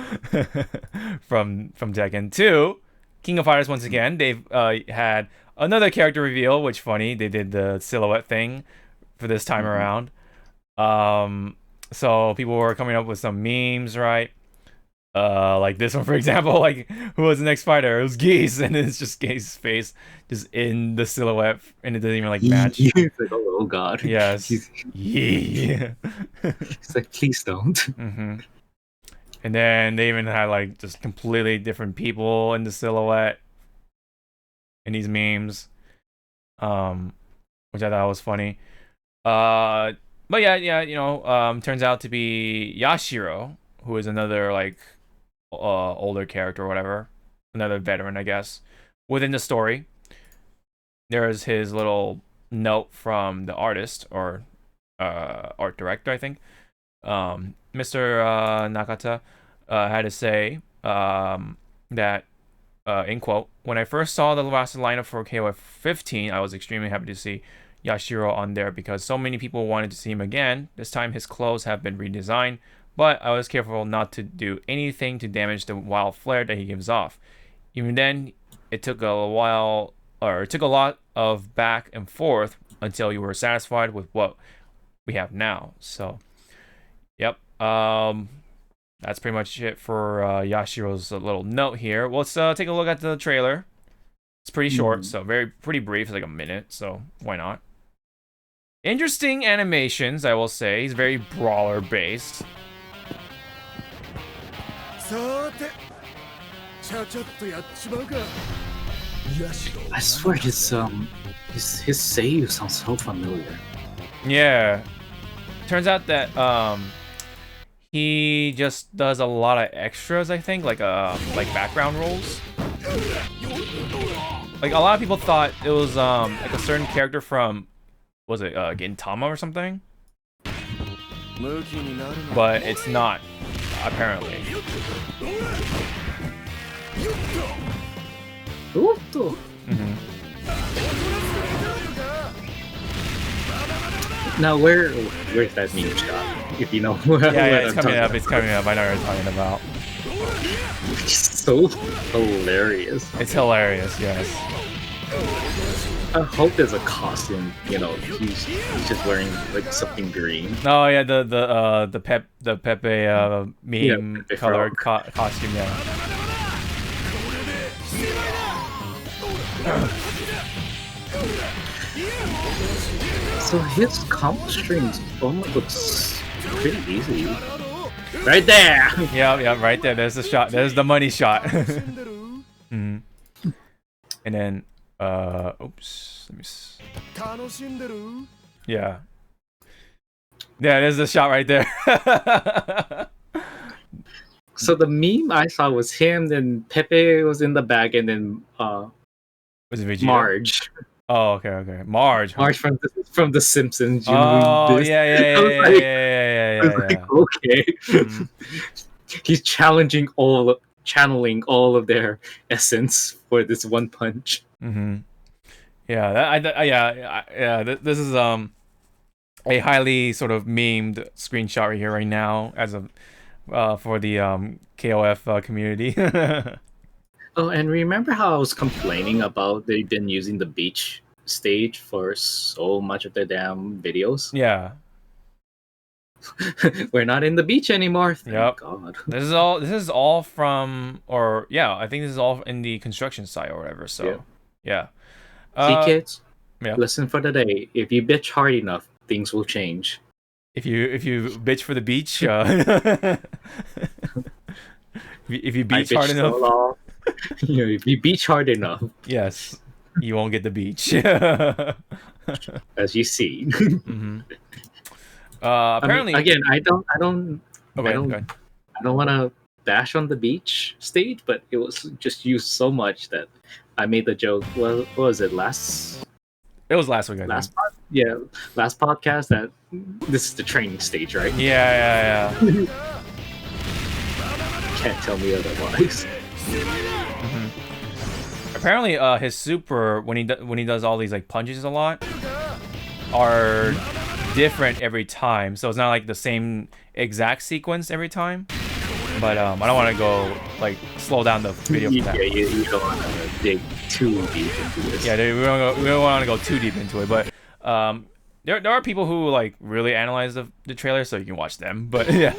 B: Tekken to King of Fighters once again. They've had another character reveal, which funny. They did the silhouette thing for this time around. So people were coming up with some memes, right? Like this one, for example, like who was the next fighter? It was Geese, and it's just Geese's face just in the silhouette, and it doesn't even like match.
A: It's like, oh god.
B: Yes. Yeah.
A: It's like, please don't.
B: And then they even had like just completely different people in the silhouette in these memes, which I thought was funny. But yeah, you know, turns out to be Yashiro, who is another like older character or whatever, another veteran, I guess, within the story. There's his little note from the artist or art director, I think. Mr. Nakata had to say that, in quote, when I first saw the roster lineup for KOF15, I was extremely happy to see Yashiro on there because so many people wanted to see him again. This time his clothes have been redesigned, but I was careful not to do anything to damage the wild flair that he gives off. Even then, it took a while, or it took a lot of back and forth until you were satisfied with what we have now. So, yep. That's pretty much it for Yashiro's little note here. Well, let's take a look at the trailer. It's pretty short, so pretty brief. It's like a minute, so why not? Interesting animations, I will say. He's very brawler based.
A: I swear his seiyuu sounds so familiar.
B: Yeah. Turns out that he just does a lot of extras, I think, like background roles. Like a lot of people thought it was like a certain character from, was it Gintama or something? But it's not, apparently.
A: Now where's that meme shot? If you know.
B: Yeah, it's coming up. It's coming up. I know what you're talking about.
A: It's so hilarious.
B: It's hilarious, yes.
A: I hope there's a costume. You know, he's just wearing like something green.
B: Oh yeah, the Pepe meme
A: Pepe
B: color costume. Yeah.
A: So his combo streams almost looks pretty easy. Right there!
B: Yeah, right there. There's the shot. There's the money shot. And then, oops. Let me see. Yeah. Yeah, there's the shot right there.
A: So the meme I saw was him, then Pepe was in the back, and then
B: Was it Vegeta?
A: Marge.
B: Oh, okay. Marge
A: from The Simpsons.
B: Oh, yeah.
A: I was like, okay. He's channeling all of their essence for this one punch.
B: Yeah, this is a highly sort of memed screenshot right here right now as of for the KOF community.
A: Oh, and remember how I was complaining about they've been using the beach stage for so much of their damn videos?
B: Yeah.
A: We're not in the beach anymore. Thank
B: Yep.
A: God.
B: This is all from, or yeah, I think this is all in the construction site or whatever. So yeah.
A: See, kids,
B: yeah.
A: Listen for the day. If you bitch hard enough, things will change.
B: If you bitch for the beach, if you beach hard enough,
A: so if you beach hard enough,
B: yes, you won't get the beach.
A: As you see.
B: Apparently,
A: I mean, again, I don't want to bash on the beach stage, but it was just used so much that I made the joke. Well, what was it last?
B: It was last week.
A: Last podcast that this is the training stage, right?
B: Yeah.
A: Can't tell me otherwise.
B: Apparently, his super when he does all these like punches a lot are different every time, so it's not like the same exact sequence every time. But I don't want to go like slow down the video for that.
A: Yeah, you don't want to dig too deep into this.
B: Yeah, we don't want to go too deep into it. But there are people who like really analyze the trailer, so you can watch them. But yeah.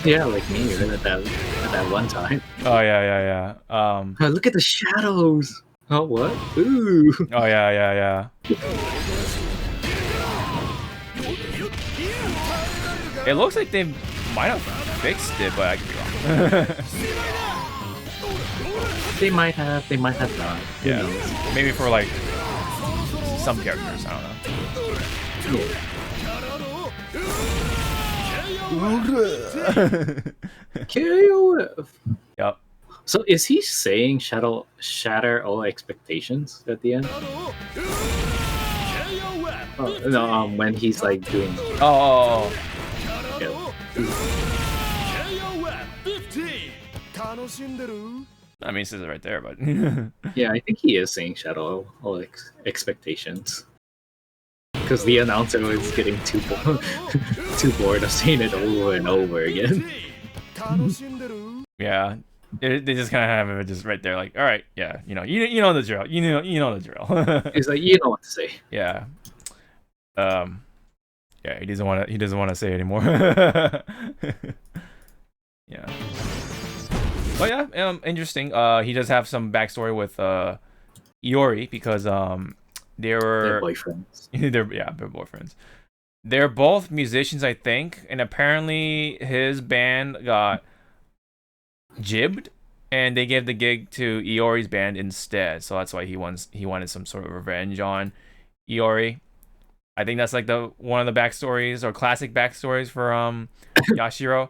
A: Yeah, like me at that one time.
B: Oh yeah.
A: Oh, look at the shadows. Oh what? Ooh.
B: Oh yeah. It looks like they might have fixed it, but I could be wrong.
A: They might have not. Who
B: Yeah,
A: knows?
B: maybe for like some characters. I don't know.
A: KOF.
B: Yep.
A: So is he saying shatter all expectations at the end? Oh, no, when he's like doing.
B: Oh.
A: Yeah.
B: I mean, it says it right there, but
A: Yeah, I think he is saying shadow all expectations. Because the announcer was getting too bored of saying it over and over again.
B: yeah, they just kind of have it just right there, like, all right, yeah, you know the drill, you know the drill.
A: He's like, you know what to say.
B: Yeah. Yeah, he doesn't want to say anymore. Yeah. But yeah, interesting. He does have some backstory with Iori because they were
A: They're boyfriends.
B: they're boyfriends. They're both musicians, I think, and apparently his band got jibbed, and they gave the gig to Iori's band instead. So that's why he wanted some sort of revenge on Iori. I think that's like one of the backstories or classic backstories for Yashiro.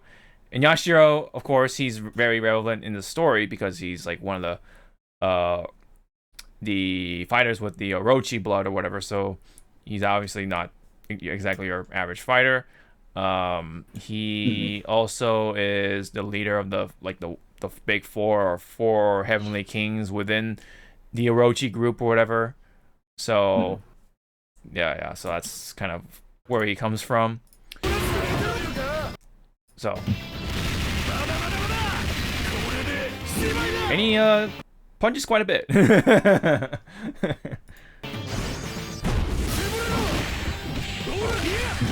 B: And Yashiro, of course, he's very relevant in the story because he's like one of the fighters with the Orochi blood or whatever. So he's obviously not exactly your average fighter. He also is the leader of the big four heavenly kings within the Orochi group or whatever. So yeah. So that's kind of where he comes from. So. And he punches quite a bit. It's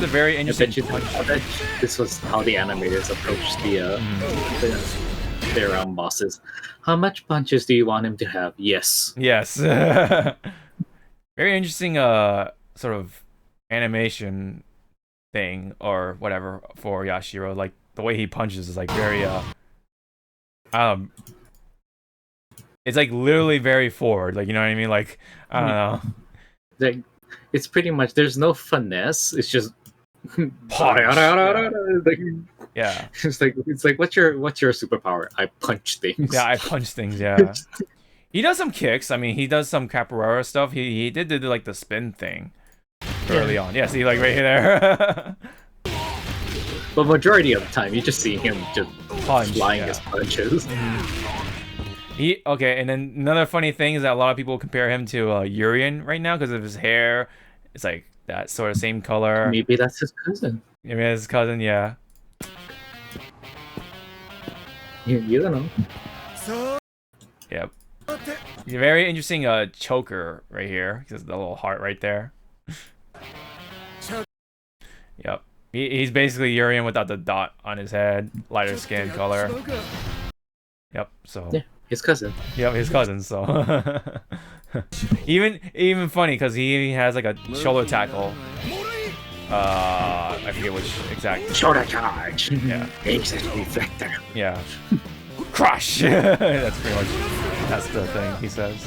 B: a very interesting punch.
A: I bet this was how the animators approached their bosses. How much punches do you want him to have? Yes.
B: Yes. Very interesting sort of animation thing or whatever for Yashiro. Like the way he punches is like very it's like literally very forward, like, you know what I mean? Like, I don't know.
A: Like, it's pretty much, there's no finesse. It's just
B: Punch.
A: Yeah. It's like what's your superpower? I punch things.
B: Yeah, I punch things. Yeah. He does some kicks. I mean, he does some capoeira stuff. He did like the spin thing early on. Yeah, see, like right there.
A: But majority of the time, you just see him just flying his punches.
B: Okay, and then another funny thing is that a lot of people compare him to Urien right now because of his hair. It's like that sort of same color.
A: Maybe that's his cousin.
B: Maybe that's his cousin, yeah.
A: You don't know.
B: Yep. Very interesting choker right here. Just the little heart right there. Yep. He's basically Urien without the dot on his head. Lighter skin color. Yep, so...
A: Yeah, his cousin.
B: Yep, his cousin, so... even funny, because he has like a shoulder tackle. I forget which exact...
A: Shoulder charge!
B: Yeah.
A: Exit reflector.
B: Yeah. Crush! That's pretty much... That's the thing he says.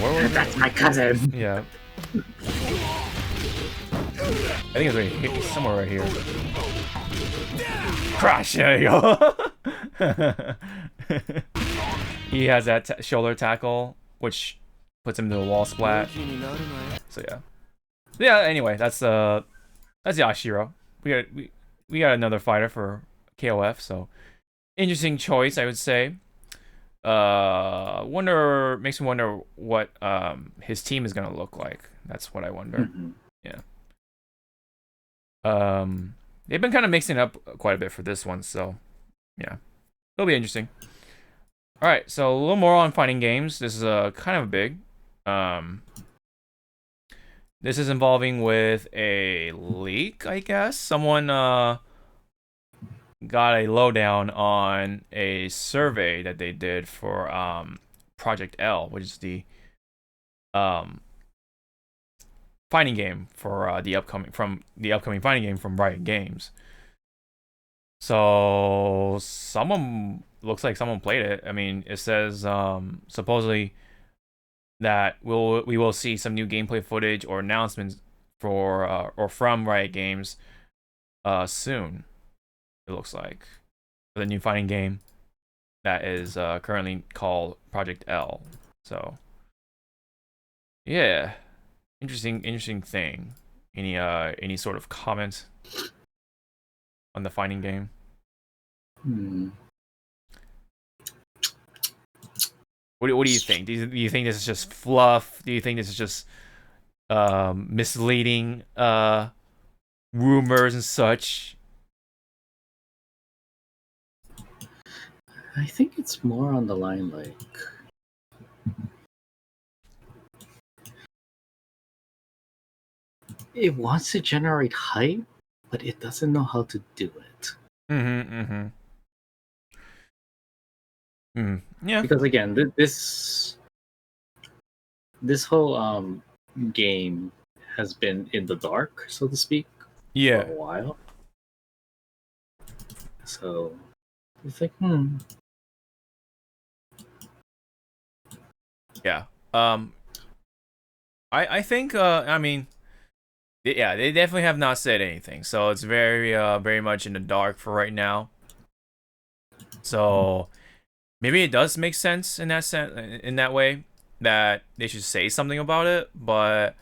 B: Where was
A: That's my cousin!
B: Yeah. I think it's right here, somewhere right here. Crush! There you go. He has that shoulder tackle, which puts him into a wall splat. So yeah. Anyway, that's Yashiro. We got another fighter for KOF. So interesting choice, I would say. Makes me wonder what his team is gonna look like. That's what I wonder. Yeah. They've been kind of mixing up quite a bit for this one, so yeah, it'll be interesting. All right, so a little more on fighting games. This is kind of big. This is involving with a leak, I guess. Someone got a lowdown on a survey that they did for Project L, which is the um fighting game for the upcoming fighting game from Riot Games. So someone looks like someone played it. I mean, it says supposedly that we will see some new gameplay footage or announcements for or from Riot Games soon. It looks like for the new fighting game that is currently called Project L. So yeah, interesting thing. Any sort of comment on the fighting game? What do you think? Do you think this is just fluff? Do you think this is just misleading rumors and such?
A: I think it's more on the line like it wants to generate hype, but it doesn't know how to do it.
B: Yeah.
A: Because again, this whole game has been in the dark, so to speak, for a while. So it's like,
B: Yeah. I think I mean, yeah, they definitely have not said anything, so it's very much in the dark for right now. So maybe it does make sense in that way that they should say something about it, but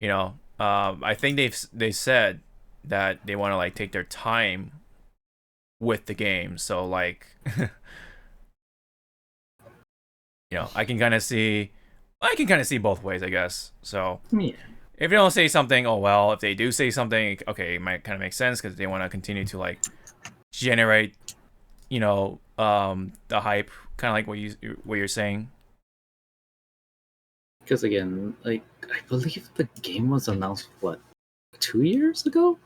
B: you know, I think they said that they want to like take their time with the game. So like you know, I can kind of see both ways, I guess. So
A: yeah.
B: If they don't say something, oh well. If they do say something, okay, it might kind of make sense because they want to continue to like generate, you know, the hype, kind of like what you're saying.
A: Because again, like I believe the game was announced 2 years ago,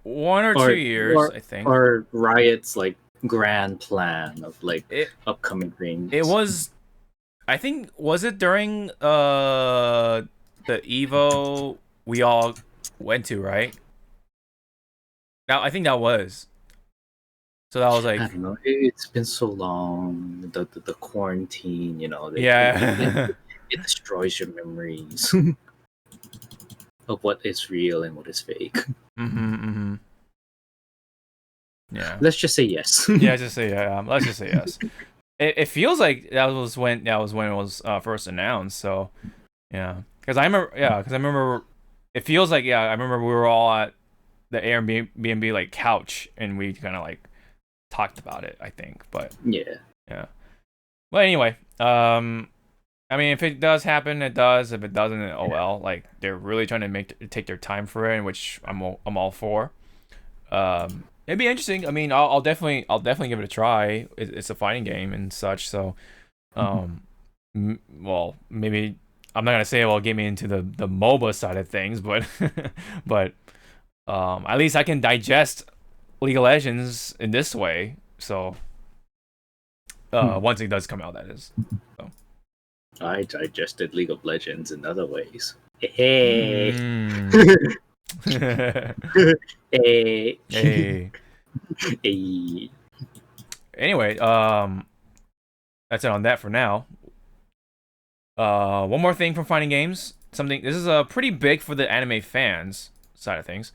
B: 1 or 2 years, I think.
A: Or Riot's like grand plan of like upcoming games.
B: It was, I think, was it during the Evo we all went to, right? Now I think that was. So that was like,
A: I don't know. It's been so long. The quarantine, you know.
B: Yeah.
A: It destroys your memories of what is real and what is fake.
B: Yeah.
A: Let's just say yes.
B: Yeah, just say yeah. Let's just say yes. It feels like that was when it was first announced. So yeah, because I remember. It feels like I remember we were all at the Airbnb like couch and we kind of like talked about it, I think. But
A: yeah.
B: But anyway, I mean, if it does happen, it does. If it doesn't, oh well. Like they're really trying to take their time for it, in which I'm all for. It'd be interesting. I mean, I'll definitely give it a try. It's a fighting game and such. So, well, maybe I'm not gonna say it will get me into the MOBA side of things, but but at least I can digest League of Legends in this way. So, once it does come out, that is. So.
A: I digested League of Legends in other ways. Hey. Hey. Hey.
B: Anyway, that's it on that for now. One more thing from fighting games. This is pretty big for the anime fans side of things.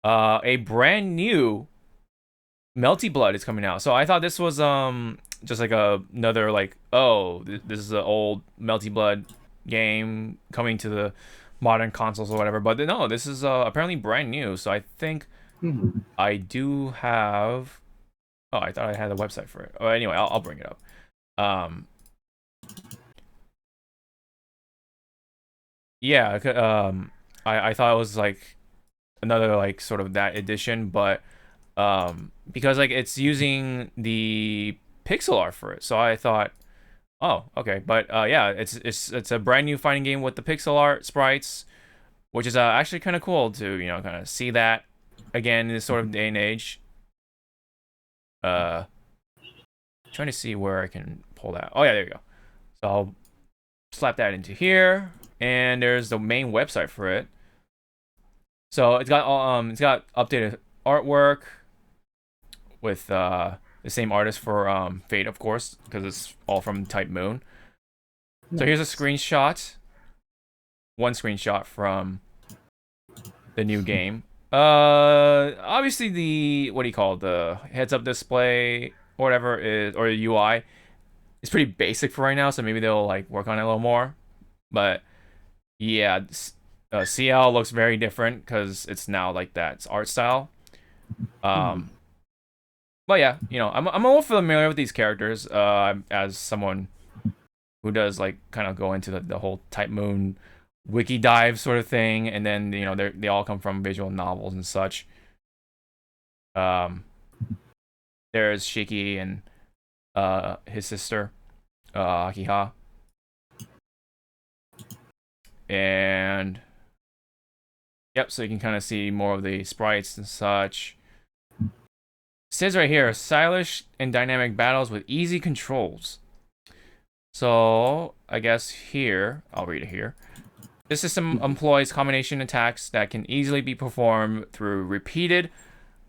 B: A brand new Melty Blood is coming out. So I thought this was just like another like, oh, this is an old Melty Blood game coming to the modern consoles or whatever. But no, this is apparently brand new. So I think I do have. Oh, I thought I had a website for it. Oh, anyway, I'll bring it up. Yeah, I thought it was like another like sort of that edition, but because like it's using the pixel art for it, so I thought, oh, okay, but yeah, it's a brand new fighting game with the pixel art sprites, which is actually kind of cool to kind of see that again in this sort of day and age. Trying to see where I can pull that. Oh yeah, there you go. So I'll slap that into here, and there's the main website for it. So it's got updated artwork with the same artist for Fate, of course, because it's all from Type Moon. Nice. So here's a screenshot. One screenshot from the new game. Obviously the the heads-up display or whatever is, or the UI is pretty basic for right now. So maybe they'll like work on it a little more. But yeah, CL looks very different because it's now like that art style. But yeah, you know, I'm a little familiar with these characters as someone who does like kind of go into the whole Type Moon wiki dive sort of thing, and then you know they all come from visual novels and such. There's Shiki and his sister Akiha, and yep, so you can kind of see more of the sprites and such. It says right here, stylish and dynamic battles with easy controls. So I guess here, I'll read it here. This system employs combination attacks that can easily be performed through repeated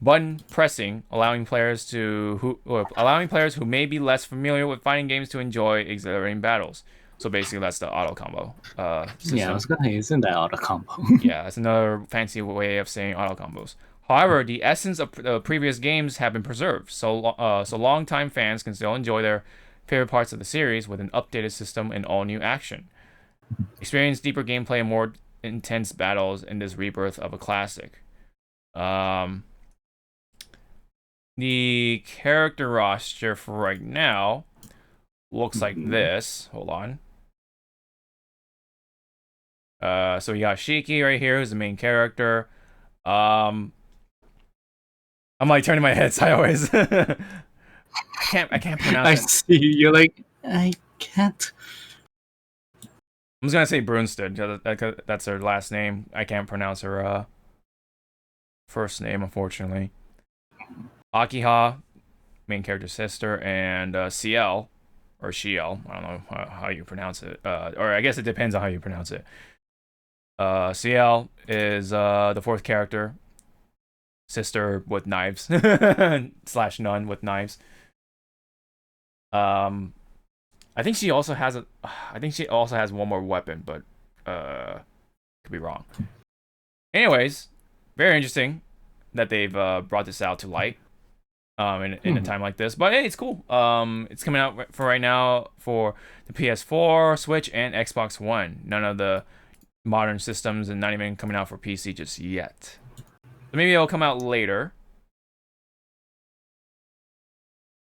B: button pressing, allowing players who may be less familiar with fighting games to enjoy exhilarating battles. So basically, that's the auto combo system.
A: Yeah, I was gonna say, isn't that auto combo?
B: Yeah, that's another fancy way of saying auto combos. However, the essence of previous games have been preserved, so long-time fans can still enjoy their favorite parts of the series with an updated system and all-new action. Experience deeper gameplay and more intense battles in this rebirth of a classic. The character roster for right now looks like this. Hold on. So we got Shiki right here, who's the main character. I'm like turning my head sideways. I can't pronounce it.
A: I see. You're like, I can't.
B: I'm just gonna say Brunstad. That's her last name. I can't pronounce her first name, unfortunately. Akiha, main character's sister, and CL or Shiel. I don't know how you pronounce it. Or I guess it depends on how you pronounce it. CL is the fourth character. Sister with knives / nun with knives. I think she also has one more weapon, but could be wrong. Anyways, very interesting that they've brought this out to light in a time like this. But hey, it's cool. It's coming out for right now for the PS4, Switch, and Xbox One. None of the modern systems, and not even coming out for PC just yet. So maybe it'll come out later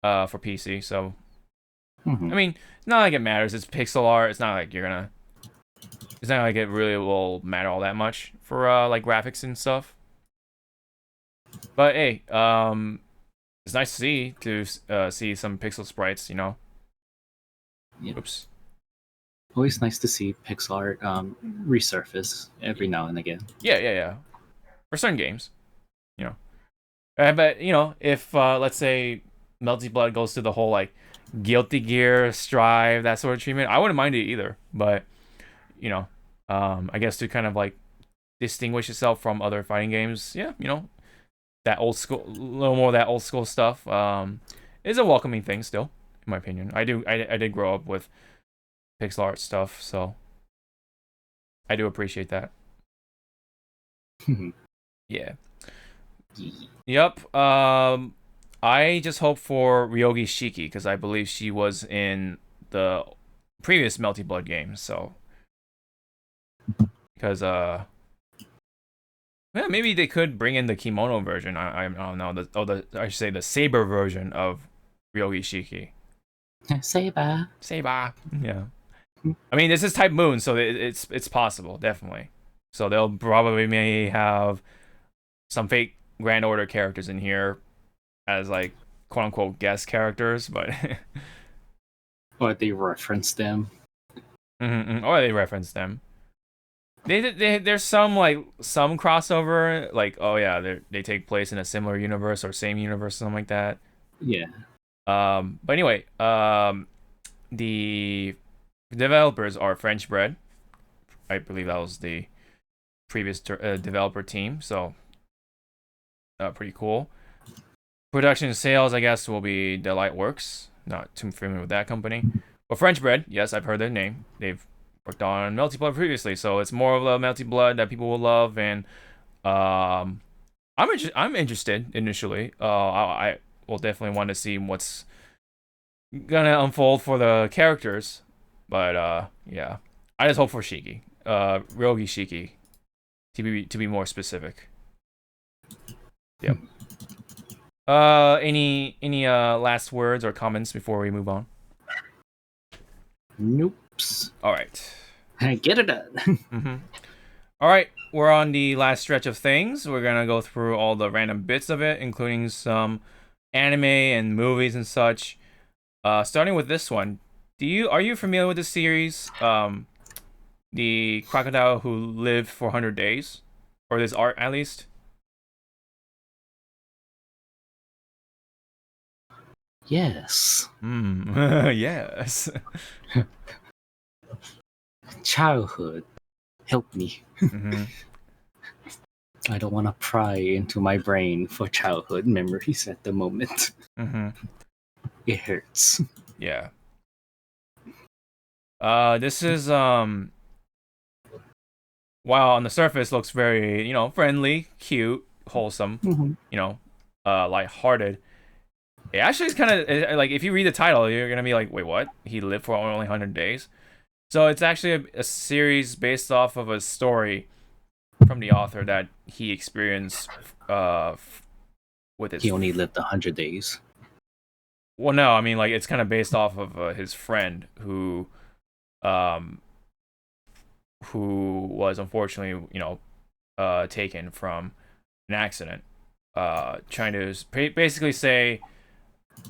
B: for PC. So I mean, not like it matters. It's pixel art. It's not like it's not like it really will matter all that much for like graphics and stuff. But hey, it's nice to see some pixel sprites, you know.
A: Yeah.
B: Oops.
A: Always nice to see pixel art resurface every now and again.
B: Yeah. For certain games, you know. But you know, if let's say Melty Blood goes to the whole like Guilty Gear, Strive, that sort of treatment, I wouldn't mind it either. But you know, I guess to kind of like distinguish itself from other fighting games, yeah, you know, that old school, a little more of that old school stuff, is a welcoming thing still, in my opinion. I did grow up with pixel art stuff, so I do appreciate that. Yeah. Yep. I just hope for Ryogi Shiki because I believe she was in the previous Melty Blood games. So, because yeah, maybe they could bring in the kimono version. I don't know. I should say the saber version of Ryogi Shiki. Saber. Yeah. I mean, this is Type Moon, so it's possible, definitely. So they'll probably may have some fake Grand Order characters in here as like quote unquote guest characters, but
A: or they reference them.
B: Or they reference them. There's some crossover, like oh yeah, they take place in a similar universe or same universe, something like that.
A: Yeah.
B: But anyway, the developers are French bred. I believe that was the previous developer team, so pretty cool. Production and sales, I guess, will be Delightworks. Not too familiar with that company. But French bred, yes, I've heard their name. They've worked on Melty Blood previously, so it's more of a Melty Blood that people will love, and I'm interested initially. I will definitely want to see what's gonna unfold for the characters, but yeah, I just hope for Shiki, Ryogi Shiki, to be more specific. Yep. Any last words or comments before we move on?
A: Nope.
B: All right.
A: Get it done.
B: Mm-hmm. All right, we're on the last stretch of things. We're gonna go through all the random bits of it, including some anime and movies and such. Starting with this one, are you familiar with the series? The crocodile who lived for 100 days, or this art at least.
A: Yes.
B: Yes.
A: Childhood. Help me.
B: Mm-hmm.
A: I don't want to pry into my brain for childhood memories at the moment.
B: Mm-hmm.
A: It hurts.
B: Yeah. This is while on the surface looks very, friendly, cute, wholesome,
A: Mm-hmm.
B: Lighthearted. It actually is kind of like, if you read the title, you're gonna be like, wait, what? He lived for only 100 days. So it's actually a series based off of a story from the author that he experienced with his.
A: He only lived 100 days.
B: Well, no, I mean, like, it's kind of based off of his friend who was unfortunately, taken from an accident. Trying to basically say,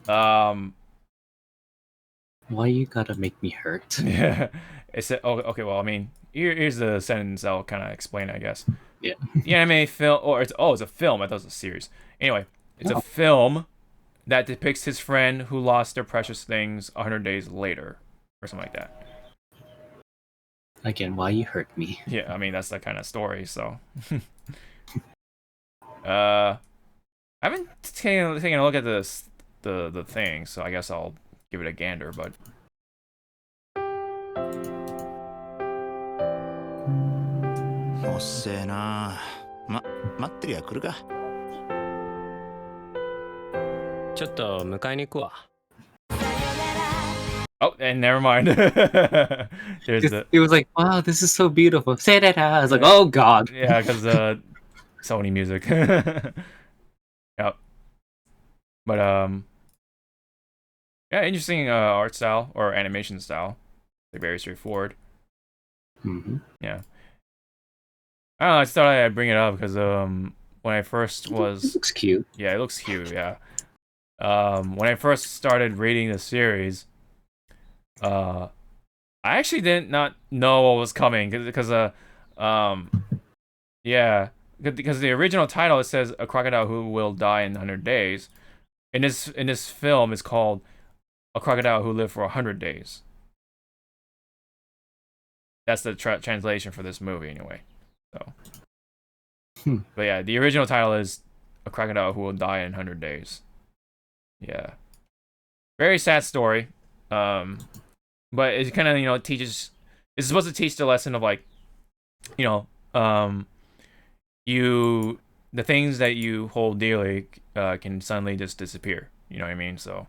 A: why you gotta make me hurt?
B: Yeah, it's okay. Well, I mean, here's the sentence I'll kind of explain, I guess.
A: Yeah.
B: The anime film, or it's a film. I thought it was a series. Anyway, it's a film that depicts his friend who lost their precious things 100 days later, or something like that.
A: Again, why you hurt me?
B: Yeah, I mean, that's the kind of story. So, I haven't taken a look at the thing, so I guess I'll give it a gander. But
C: おっせえな。待ってりゃ来るか。
D: ちょっと迎えに行くわ。
B: Oh, and never mind. There's the.
A: It was like, wow, this is so beautiful. Say that. I was like, oh god.
B: Yeah, because Sony music. Yep. But yeah, interesting art style or animation style. They're very straightforward.
A: Mm-hmm.
B: Yeah. I don't know. I just thought I'd bring it up because when I first was.
A: It looks cute.
B: Yeah, it looks cute. Yeah. When I first started reading the series, I actually did not know what was coming because yeah, because the original title, it says a crocodile who will die in 100 days. In this film, it's called a crocodile who lived for 100 days. That's the translation for this movie, anyway. So, but yeah, the original title is a crocodile who will die in 100 days. Yeah, very sad story. But it kind of teaches. It's supposed to teach the lesson of like, the things that you hold dearly can suddenly just disappear. You know what I mean? So,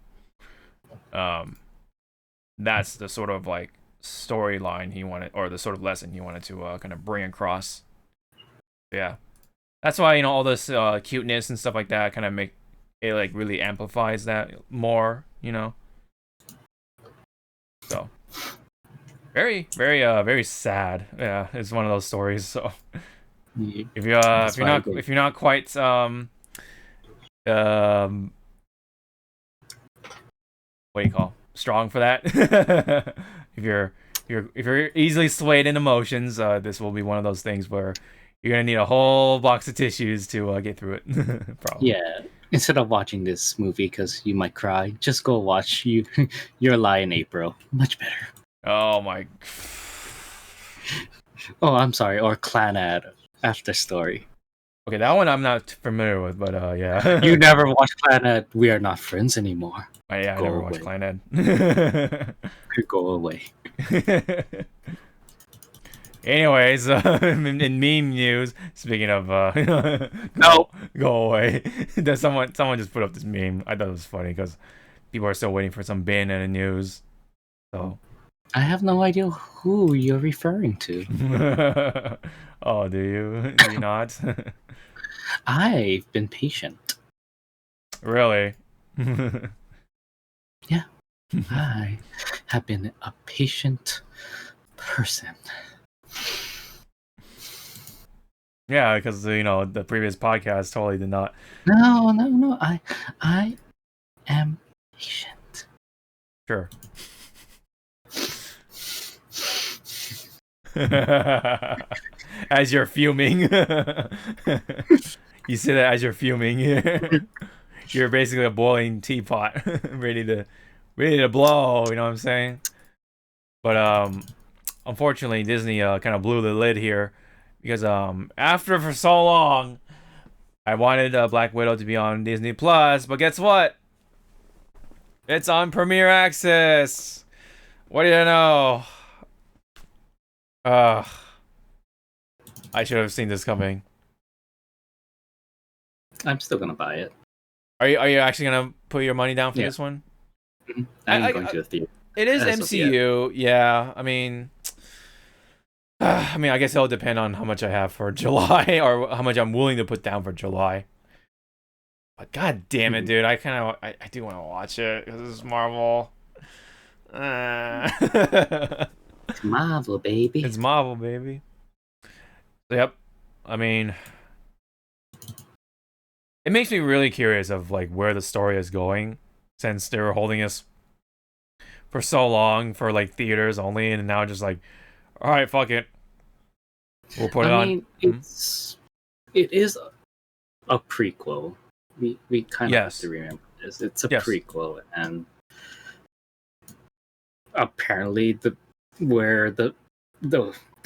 B: that's the sort of like storyline he wanted, or the sort of lesson he wanted to kind of bring across. Yeah, that's why all this cuteness and stuff like that kind of make it like really amplifies that more. So very, very, very sad. Yeah, it's one of those stories. So if you're not quite what do you call strong for that, if you're easily swayed in emotions, this will be one of those things where you're gonna need a whole box of tissues to get through it. Probably.
A: Yeah, instead of watching this movie because you might cry, just go watch Your Lie in April. Much better.
B: Oh my.
A: Oh, I'm sorry. Or Clanad After Story.
B: Okay, that one I'm not familiar with, but yeah.
A: You never watched Clanad. We are not friends anymore.
B: Yeah, I
A: Go
B: never watched
A: away.
B: Clanad.
A: Go away.
B: Anyways, in meme news, speaking of
A: No.
B: go away. There's someone just put up this meme. I thought it was funny because people are still waiting for some Bayonetta news. So
A: I have no idea who you're referring to.
B: oh, do you? Do you not?
A: I've been patient.
B: Really?
A: Yeah. I have been a patient person.
B: Yeah, because the previous podcast totally did not.
A: No. I am patient.
B: Sure. As you're fuming. You say that as you're fuming. You're basically a boiling teapot, ready to blow, you know what I'm saying? But unfortunately Disney kind of blew the lid here because after for so long I wanted Black Widow to be on Disney Plus, but guess what? It's on Premiere Access. What do you know? I should have seen this coming.
A: I'm still gonna buy it.
B: Are you actually gonna put your money down for this one?
A: I'm going to the theater.
B: It is
A: As of
B: MCU, yeah. I mean, I guess it'll depend on how much I have for July or how much I'm willing to put down for July. But god damn it, dude, I do want to watch it because it's Marvel.
A: It's Marvel, baby.
B: It's Marvel, baby. Yep. I mean, it makes me really curious of like where the story is going, since they were holding us for so long for like theaters only, and now just like, all right, fuck it, we'll put it on.
A: I mean, it is a prequel. We kind of have to remember this. It's a prequel, and apparently where the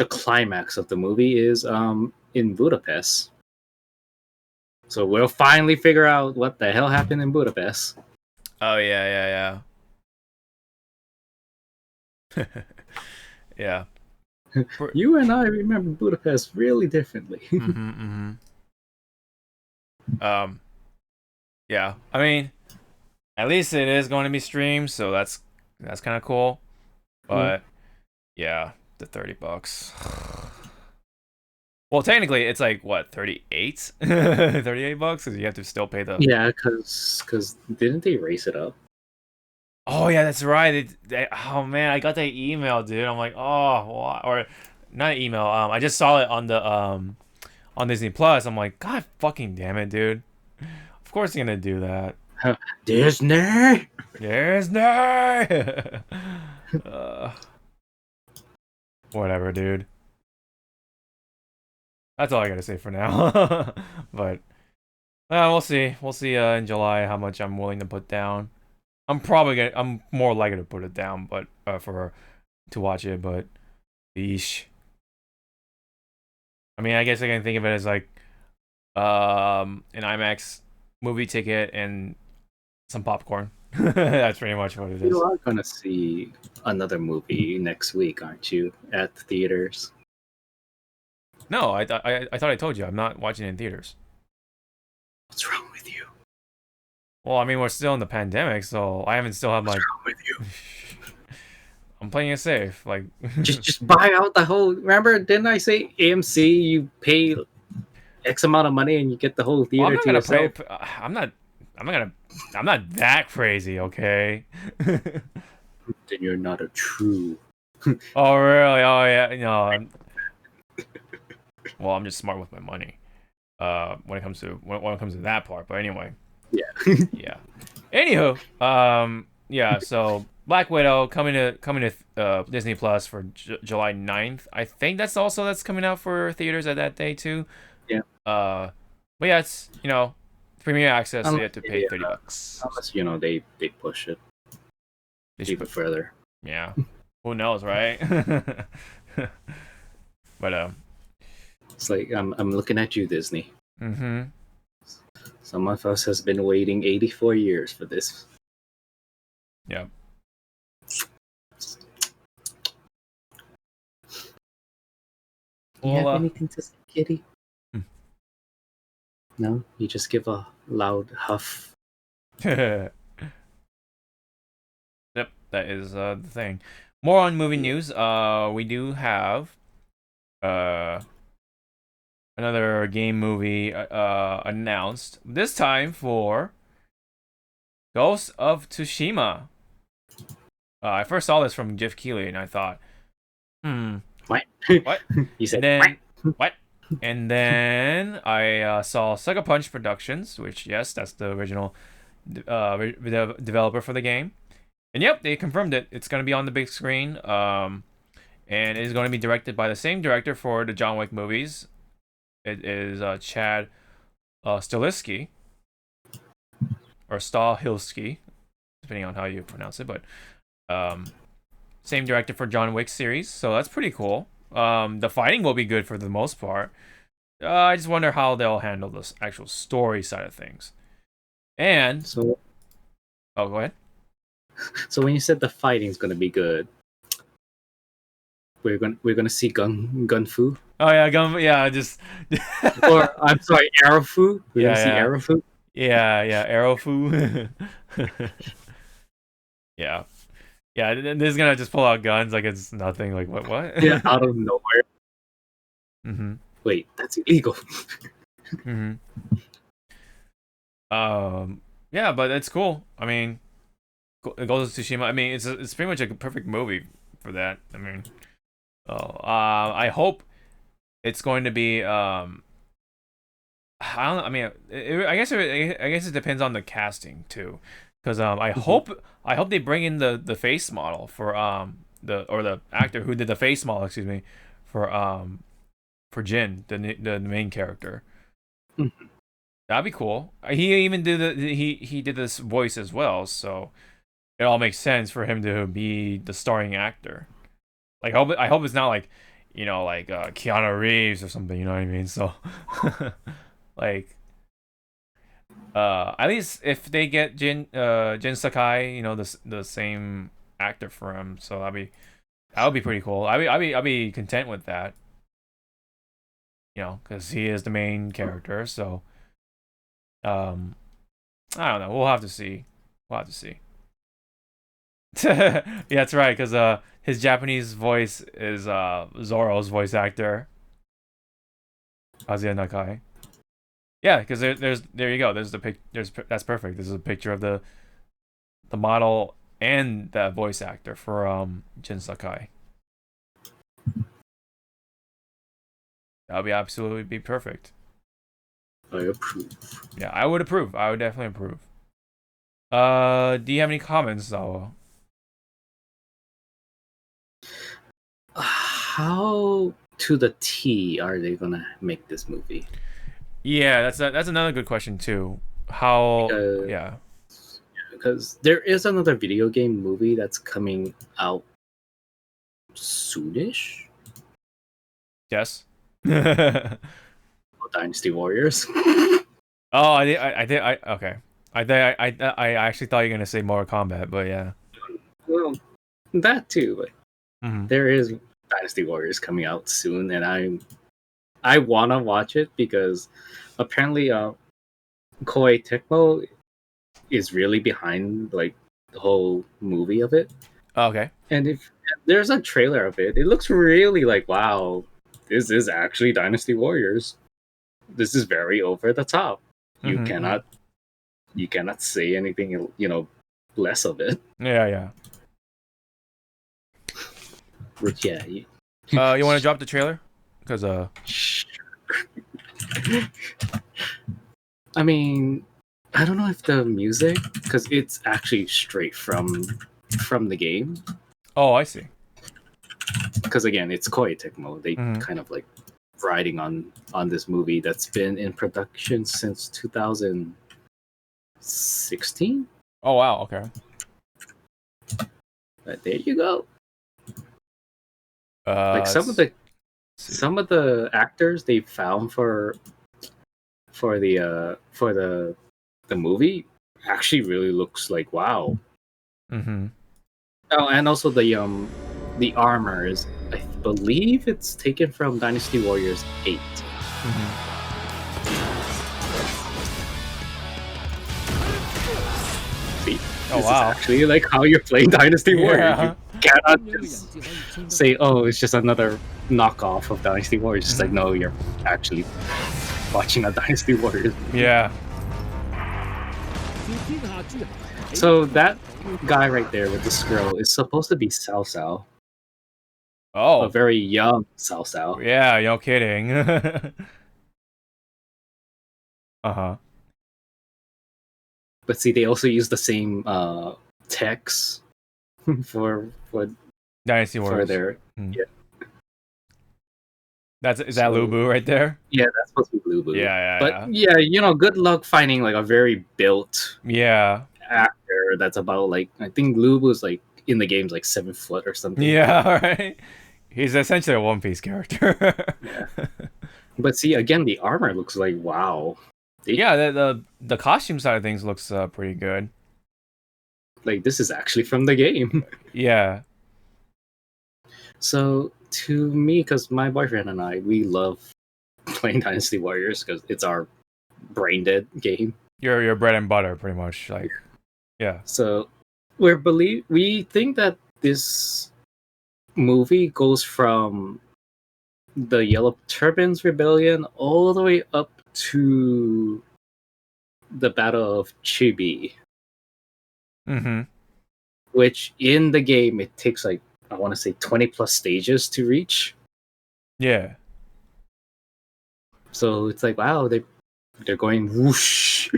A: climax of the movie is in Budapest. So we'll finally figure out what the hell happened in Budapest.
B: Oh yeah. Yeah.
A: You and I remember Budapest really differently.
B: Yeah. I mean, at least it is going to be streamed, so that's kind of cool. But yeah, the $30. Well, technically, it's like what, 38? $38 because you have to still pay the.
A: Yeah, because didn't they raise it up?
B: Oh yeah, that's right. Oh man, I got that email, dude. I'm like, oh, what? Or not email. I just saw it on the on Disney Plus. I'm like, god fucking damn it, dude. Of course you're gonna do that.
A: Disney.
B: Whatever, dude. That's all I gotta say for now. But we'll see. We'll see in July how much I'm willing to put down. I'm more likely to put it down, but to watch it. But yeesh. I mean, I guess I can think of it as like an IMAX movie ticket and some popcorn. That's pretty much what it is.
A: You are gonna see another movie next week, aren't you? At the theaters.
B: No, I thought I told you I'm not watching it in theaters.
A: What's wrong with you?
B: Well, I mean, we're still in the pandemic, so I haven't still have like.
A: What's wrong with you?
B: I'm playing it safe, like.
A: just buy out the whole. Remember, didn't I say AMC? You pay X amount of money and you get the whole theater to yourself.
B: I'm not that crazy, okay?
A: Then you're not a true.
B: Oh really? Oh yeah. No. Well, I'm just smart with my money. When it comes to that part. But anyway.
A: Yeah.
B: Yeah. Anywho, yeah. So Black Widow coming to Disney Plus for July 9th. I think that's coming out for theaters at that day too.
A: Yeah.
B: But yeah, it's Premium access, you have to pay
A: Yeah.
B: $30.
A: Unless they push it
B: They should
A: even
B: put,
A: further.
B: yeah. Who knows, right? But
A: It's like I'm looking at you, Disney.
B: mm-hmm.
A: Some of us has been waiting 84 years for this.
B: Yeah.
A: Do you
B: Well,
A: have anything to say, Kitty?
B: Hmm.
A: No, you just give a loud huff.
B: Yep, that is the thing. More on movie news. We do have another game movie announced. This time for Ghost of Tsushima. I first saw this from Jeff Keighley, and I thought,
A: What?
B: what?
A: You said
B: And then what? And then I saw Sucker Punch Productions, which yes, that's the original developer for the game. And yep, they confirmed it. It's going to be on the big screen. And it is going to be directed by the same director for the John Wick movies. It is Chad Stahelski, or Stahelski, depending on how you pronounce it. But same director for John Wick series, so that's pretty cool. The fighting will be good for the most part. I just wonder how they'll handle this actual story side of things. And
A: so.
B: Oh, go ahead.
A: So when you said the fighting's gonna be good, we're gonna see gun fu.
B: Oh yeah, just
A: Or I'm sorry, arrow fu. We're
B: Yeah,
A: gonna see
B: yeah.
A: arrow fu.
B: yeah, arrow fu. yeah. Yeah, they're just gonna just pull out guns like it's nothing. Like what?
A: Yeah, out of nowhere.
B: Mm-hmm.
A: Wait, that's illegal.
B: Mm-hmm. Yeah, but it's cool. I mean, Ghost of Tsushima. I mean, it's pretty much a perfect movie for that. I mean, I hope it's going to be. I don't. I mean, I guess it depends on the casting too, because I hope they bring in the face model for the actor who did the face model. Excuse me, for Jin, the main character.
A: Mm-hmm.
B: That'd be cool. He even did he did this voice as well, so it all makes sense for him to be the starring actor. Like, I hope it's not like, like Keanu Reeves or something. You know what I mean? So, like, at least if they get Jin Sakai, the same actor for him, so that would be pretty cool. I'd be content with that. Because he is the main character. So, I don't know. We'll have to see. Yeah, that's right. Because his Japanese voice is Zoro's voice actor, Kazuya Nakai. Yeah, because there you go. There's the pic. That's perfect. This is a picture of the model and the voice actor for Jin Sakai. That would absolutely be perfect.
A: I approve.
B: Yeah, I would approve. I would definitely approve. Do you have any comments, Zawa?
A: How to the T are they gonna make this movie?
B: Yeah, that's another good question too. How? Yeah.
A: Because there is another video game movie that's coming out soonish.
B: Yes.
A: Dynasty Warriors.
B: Oh, okay. I actually thought you were gonna say Mortal Kombat, but yeah.
A: Well, that too. But
B: Mm-hmm.
A: there is Dynasty Warriors coming out soon, and I wanna watch it because apparently Koei Tecmo is really behind like the whole movie of it.
B: Okay.
A: And if there's a trailer of it, it looks really like, wow, this is actually Dynasty Warriors. This is very over the top. You
B: Mhm.
A: cannot say anything, less of it.
B: Yeah.
A: Which, yeah.
B: You want to drop the trailer? Because
A: I mean, I don't know if the music, because it's actually straight from the game.
B: Oh, I see.
A: Because again, it's Koei Tecmo. They kind of like riding on this movie that's been in production since 2000. 16.
B: Oh wow, okay.
A: But there you go. Like some of
B: let's see.
A: the actors they found for the movie actually really looks like wow.
B: Mm-hmm.
A: Oh, and also the armor is, I believe it's taken from Dynasty Warriors 8.
B: Mm-hmm.
A: See,
B: Oh
A: this
B: wow.
A: is actually like how you're playing Dynasty Warriors.
B: Yeah.
A: You cannot just say, "Oh, it's just another knockoff of Dynasty Warriors." It's like, no, you're actually watching a Dynasty Warriors.
B: Yeah.
A: So that guy right there with the scroll is supposed to be Cao Cao,
B: Oh.
A: a very young Cao Cao.
B: Yeah, no kidding. Uh-huh.
A: But see, they also use the same text for
B: Dynasty Warriors.
A: their
B: Yeah. Is that Lubu right there?
A: Yeah, that's supposed to be Blue Boo.
B: Yeah.
A: But yeah, good luck finding like a very built actor that's about like, I think Lubu's like in the game's like 7 foot or something.
B: Yeah, right. He's essentially a One Piece character.
A: Yeah. But see, again, the armor looks like wow.
B: The costume side of things looks pretty good.
A: Like this is actually from the game.
B: Yeah.
A: So to me, because my boyfriend and we love playing Dynasty Warriors because it's our brain dead game.
B: Your bread and butter, pretty much. Like, yeah.
A: So we think that this movie goes from the Yellow Turbans Rebellion all the way up to the Battle of Chibi.
B: Mm-hmm.
A: Which in the game it takes like, I want to say 20 plus stages to reach.
B: Yeah.
A: So it's like, wow, they're going whoosh.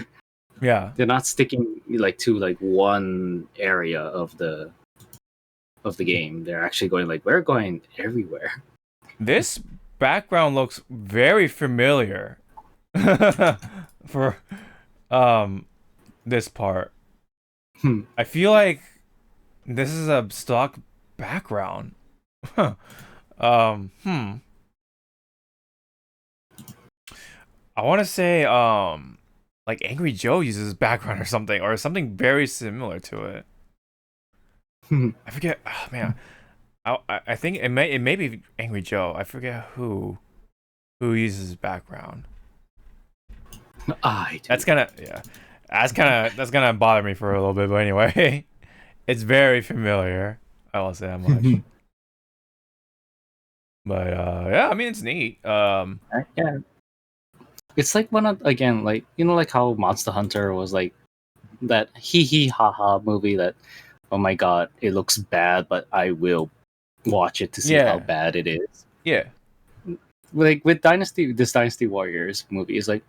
B: Yeah.
A: They're not sticking like to like one area of the game. They're actually going like, we're going everywhere.
B: This background looks very familiar for this part. I feel like this is a stock background. I want to say like Angry Joe uses background or something very similar to it. I forget. Oh, man, I think it may be Angry Joe. I forget who uses background. That's gonna bother me for a little bit, but anyway, it's very familiar. I will say that much. But yeah, I mean it's neat.
A: Yeah, it's like one of, again, like like how Monster Hunter was like that hee hee ha ha movie that, oh my god, it looks bad, but I will watch it to see how bad it is.
B: Yeah.
A: Like with this Dynasty Warriors movie is like,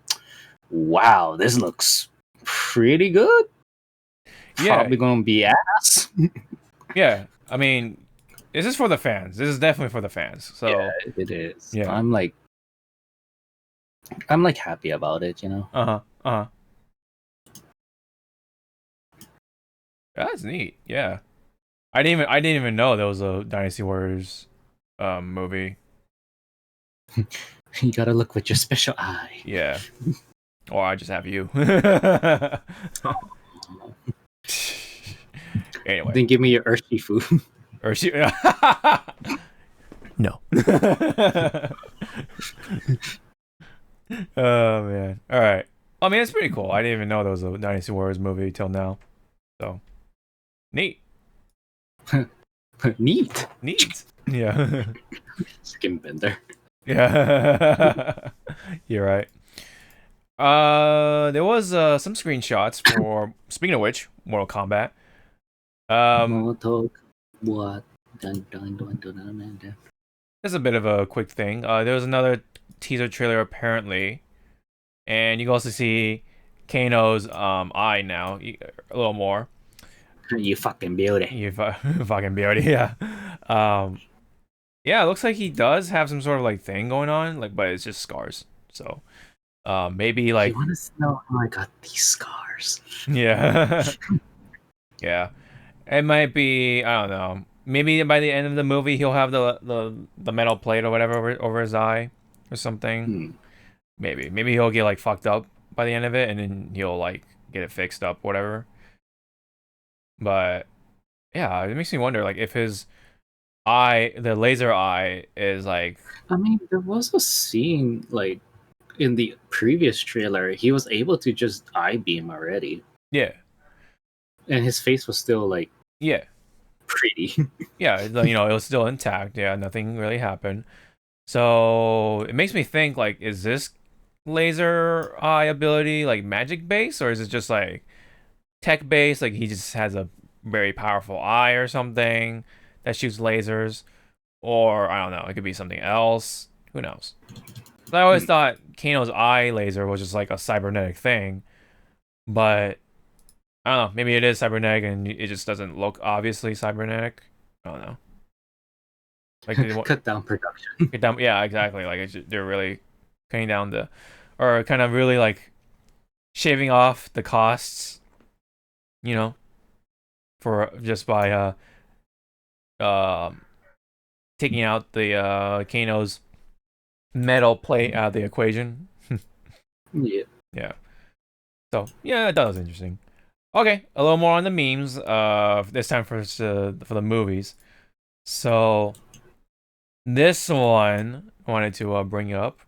A: wow, this looks pretty good.
B: Yeah.
A: Probably gonna be ass.
B: Yeah. I mean, this is for the fans. This is definitely for the fans. So
A: yeah, it is.
B: Yeah.
A: I'm like happy about it,
B: That's neat. Yeah. I didn't even know there was a Dynasty Warriors movie.
A: You gotta look with your special eye.
B: Yeah. Or I just have you. Anyway.
A: Then give me your Urshifu.
B: No. Oh man. All right. I mean, it's pretty cool. I didn't even know there was a Dynasty Warriors movie till now. So neat.
A: Neat.
B: Yeah.
A: Skin bender.
B: Yeah. You're right. There was some screenshots for, speaking of which, Mortal Kombat.
A: What?
B: There's a bit of a quick thing. There was another teaser trailer apparently, and you can also see Kano's eye now a little more.
A: You fucking beauty.
B: You fucking beauty. Yeah. Yeah, it looks like he does have some sort of like thing going on, like, but it's just scars. So Maybe
A: I
B: like
A: want to know how I got these scars.
B: yeah, yeah. It might be I don't know. Maybe by the end of the movie he'll have the metal plate or whatever over his eye or something.
A: Hmm.
B: Maybe he'll get like fucked up by the end of it, and then he'll like get it fixed up, whatever. But yeah, it makes me wonder like if his eye, the laser eye, is like
A: I mean, there was a scene like in the previous trailer. He was able to just eye beam already,
B: yeah,
A: and his face was still like
B: yeah,
A: pretty.
B: yeah. You know, it was still intact. Yeah, nothing really happened. So it makes me think like, is this laser eye ability like magic based, or is it just like tech based? Like he just has a very powerful eye or something that shoots lasers, or I don't know. It could be something else. Who knows? I always thought Kano's eye laser was just like a cybernetic thing, but I don't know. Maybe it is cybernetic and it just doesn't look obviously cybernetic. I don't know. Like
A: Cut down production.
B: yeah, exactly. Like they're really cutting down or kind of really like shaving off the costs, you know, for just by taking out the Kano's metal plate out of the equation.
A: Yeah.
B: Yeah. So yeah, that was interesting. Okay, a little more on the memes. This time for the movies. So this one I wanted to bring up.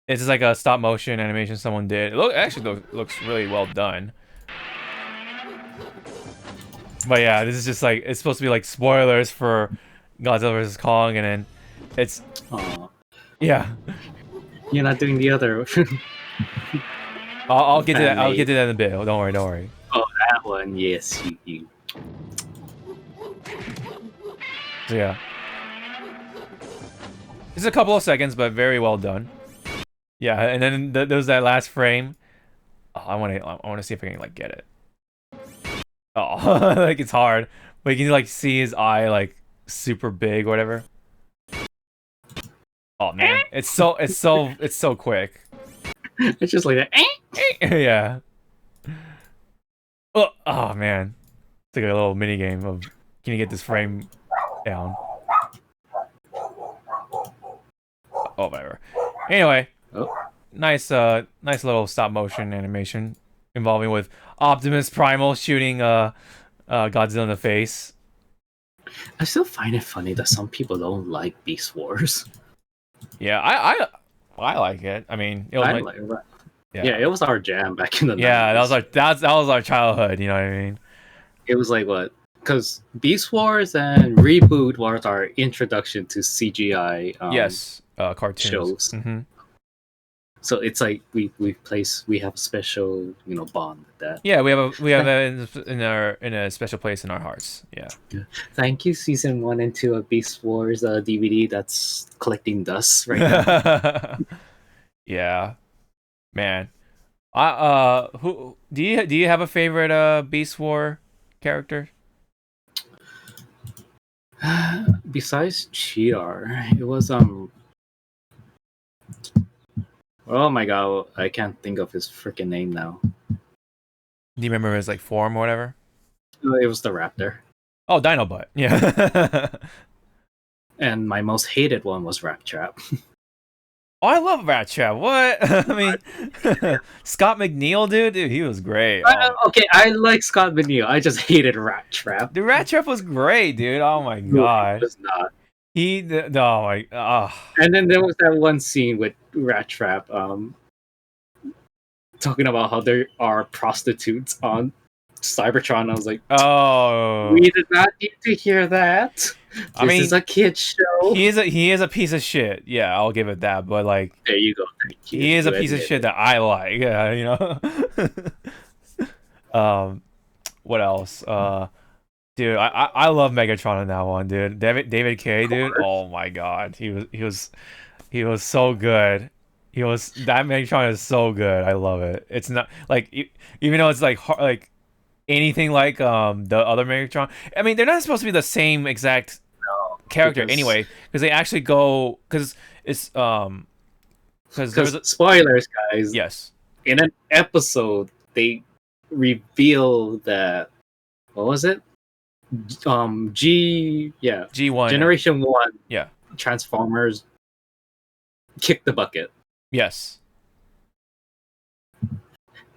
B: It's like a stop motion animation someone did. Actually looks really well done. But yeah, this is just like it's supposed to be like spoilers for Godzilla vs Kong, and then it's yeah.
A: You're not doing the other.
B: I'll get to that. I'll get to that in a bit. Don't worry.
A: Oh, that one. Yes, you.
B: So yeah, it's a couple of seconds, but very well done. Yeah, and then there's that last frame. Oh, I want to see if I can like get it. Oh, like it's hard, but you can like see his eye like super big, or whatever. Oh man, it's so quick.
A: It's just like that.
B: Yeah. Oh man, it's like a little mini game of can you get this frame down? Oh whatever. Anyway, nice little stop motion animation involving with Optimus Primal shooting Godzilla in the face.
A: I still find it funny that some people don't like Beast Wars.
B: Yeah, I like it. I mean, it was
A: yeah, it was our jam back in the 90s.
B: Yeah, that was our childhood. You know what I mean?
A: It was like what? Because Beast Wars and Reboot was our introduction to CGI.
B: Yes, cartoons.
A: Shows.
B: Mm-hmm.
A: So it's like we have a special bond with that.
B: Yeah, we have in a special place in our hearts. Yeah.
A: Thank you, season 1 and 2 of Beast Wars DVD that's collecting dust right now.
B: Yeah, man. Who do you have a favorite Beast War character?
A: Besides Cheetar, it was oh my god, I can't think of his freaking name now.
B: Do you remember his like form or whatever?
A: It was the Raptor.
B: Oh, Dinobot. Yeah.
A: And my most hated one was Rat Trap.
B: Oh, I love Rat Trap. What? I mean, Scott McNeil, dude, he was great.
A: Okay, I like Scott McNeil. I just hated Rat Trap.
B: The Rat Trap was great, dude. Oh my god.
A: It was not.
B: Oh my. Oh.
A: And then there was that one scene with Rat Trap, talking about how there are prostitutes on Cybertron. I was like,
B: oh,
A: we did not need to hear that. This is a kid's show.
B: He is a piece of shit. Yeah, I'll give it that. But like,
A: there you go.
B: He is a piece of shit that I like. Yeah, you know. What else? Dude, I love Megatron in that one, dude. David K, dude. Oh my god, he was so good. That Megatron is so good. I love it. It's not like even though it's like anything like the other Megatron. I mean, they're not supposed to be the same exact character anyway, because they actually go because it's because there was
A: Because spoilers, guys.
B: yes,
A: In an episode, they reveal that what was it?
B: G1
A: Generation 1
B: yeah,
A: Transformers kicked the bucket.
B: yes.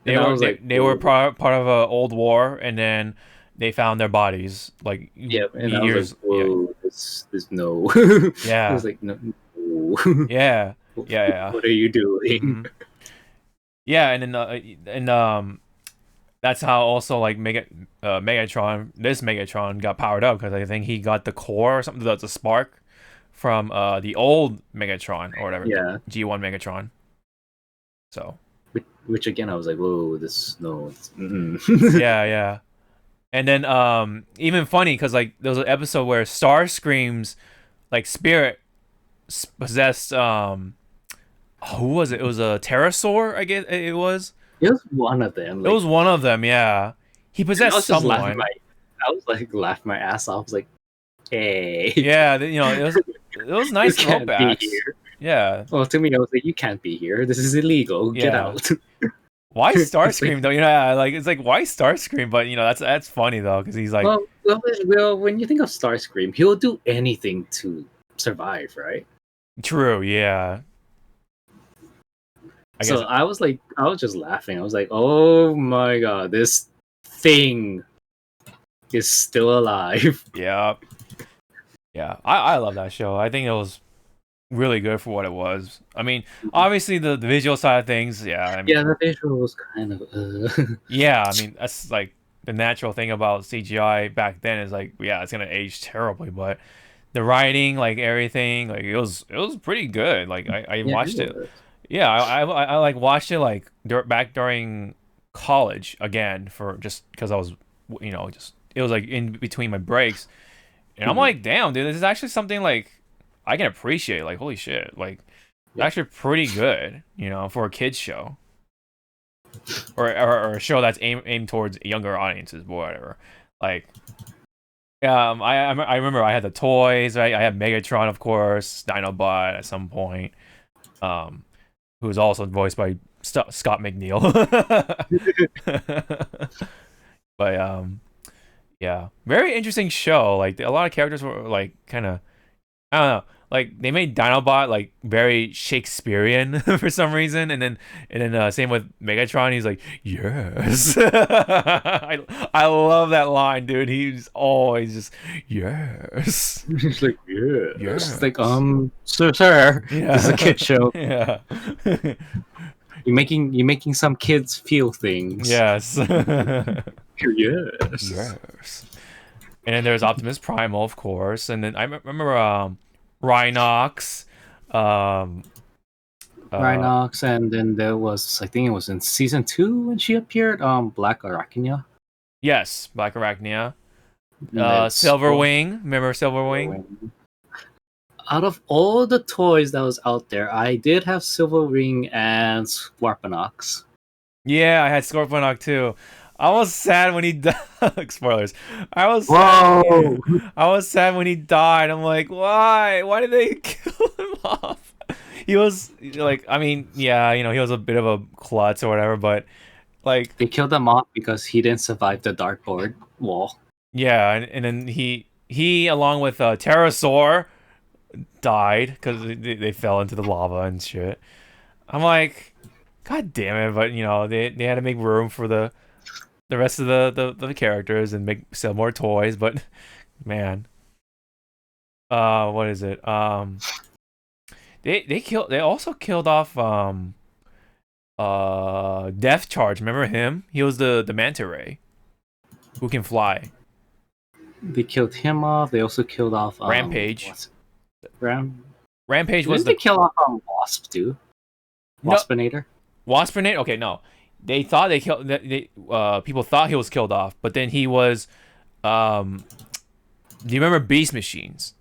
A: And I was
B: They were part of an old war, and then they found their bodies like
A: yeah, and I
B: years.
A: was like, whoa, this no.
B: Yeah.
A: I was like, no.
B: Yeah, yeah.
A: What are you doing?
B: Mhm. Yeah, and then that's how also like Megatron got powered up because I think he got the core or something, the spark from the old Megatron or whatever.
A: Yeah.
B: G1 Megatron. So.
A: Which again, I was like, whoa, this no.
B: Yeah. And then even funny because like there was an episode where Starscream's like spirit possessed who was it? It was a pterosaur, I guess it was.
A: It was one of them.
B: It was one of them, yeah. He possessed someone.
A: I was like laughing my ass off. I was like, hey.
B: Yeah, it was nice
A: You can't be
B: throwbacks.
A: here.
B: Yeah.
A: Well, to me, I was like, you can't be here. This is illegal. Get
B: Yeah.
A: out.
B: Why Starscream though? Like it's like why Starscream? But that's funny though because he's like
A: well, when you think of Starscream, he'll do anything to survive, right?
B: true, yeah.
A: I was just laughing. I was like, oh my god, this thing is still alive.
B: Yeah. I love that show. I think it was really good for what it was. I mean, obviously the visual side of things, yeah. I mean,
A: Yeah, the visual was kind of.
B: Yeah, I mean that's like the natural thing about CGI back then is like it's gonna age terribly, but the writing, like everything, like it was pretty good. Like I watched it. Yeah, I like watched it like back during college again for just because I was just it was like in between my breaks, and I'm like, damn, dude, this is actually something like I can appreciate. Like, holy shit, like actually pretty good, for a kids show or a show that's aimed towards younger audiences, whatever. Like, I remember I had the toys, right? I had Megatron, of course, Dinobot at some point. Who was also voiced by Scott McNeil. But yeah, very interesting show. Like a lot of characters were like kind of, I don't know, like they made Dinobot like very Shakespearean for some reason, and then same with Megatron. He's like, yes. I love that line, dude. He's always just yes.
A: He's like, yeah.
B: Yes.
A: It's like, sir.
B: Yeah.
A: This is a kid show.
B: Yeah.
A: You're making some kids feel things.
B: Yes.
A: Yes.
B: Yes. And then there's Optimus Primal, of course, and then I remember Rhinox.
A: Rhinox, and then there was, I think it was in season 2 when she appeared. Black Arachnia.
B: Yes, Black Arachnia.
A: And then
B: Silverwing. Remember Silverwing?
A: Out of all the toys that was out there, I did have Silverwing and Scorponok.
B: Yeah, I had Scorponok too. I was sad when he died. Spoilers. I was sad when he died. I'm like, why? Why did they kill him off? He was like, I mean, yeah, he was a bit of a klutz or whatever, but like
A: they killed him off because he didn't survive the dartboard wall.
B: Yeah, and then he along with Pterosaur died because they fell into the lava and shit. I'm like, god damn it! But they had to make room for the rest of the characters and sell more toys. But man, what is it? They also killed off Death Charge. Remember him? He was the manta ray who can fly.
A: They killed him off. They also killed off
B: Rampage.
A: Rampage
B: was
A: they kill off Wasp too? Waspinator?
B: Waspinator? Okay, no. They thought they killed. People thought he was killed off, but then he was. Do you remember Beast Machines?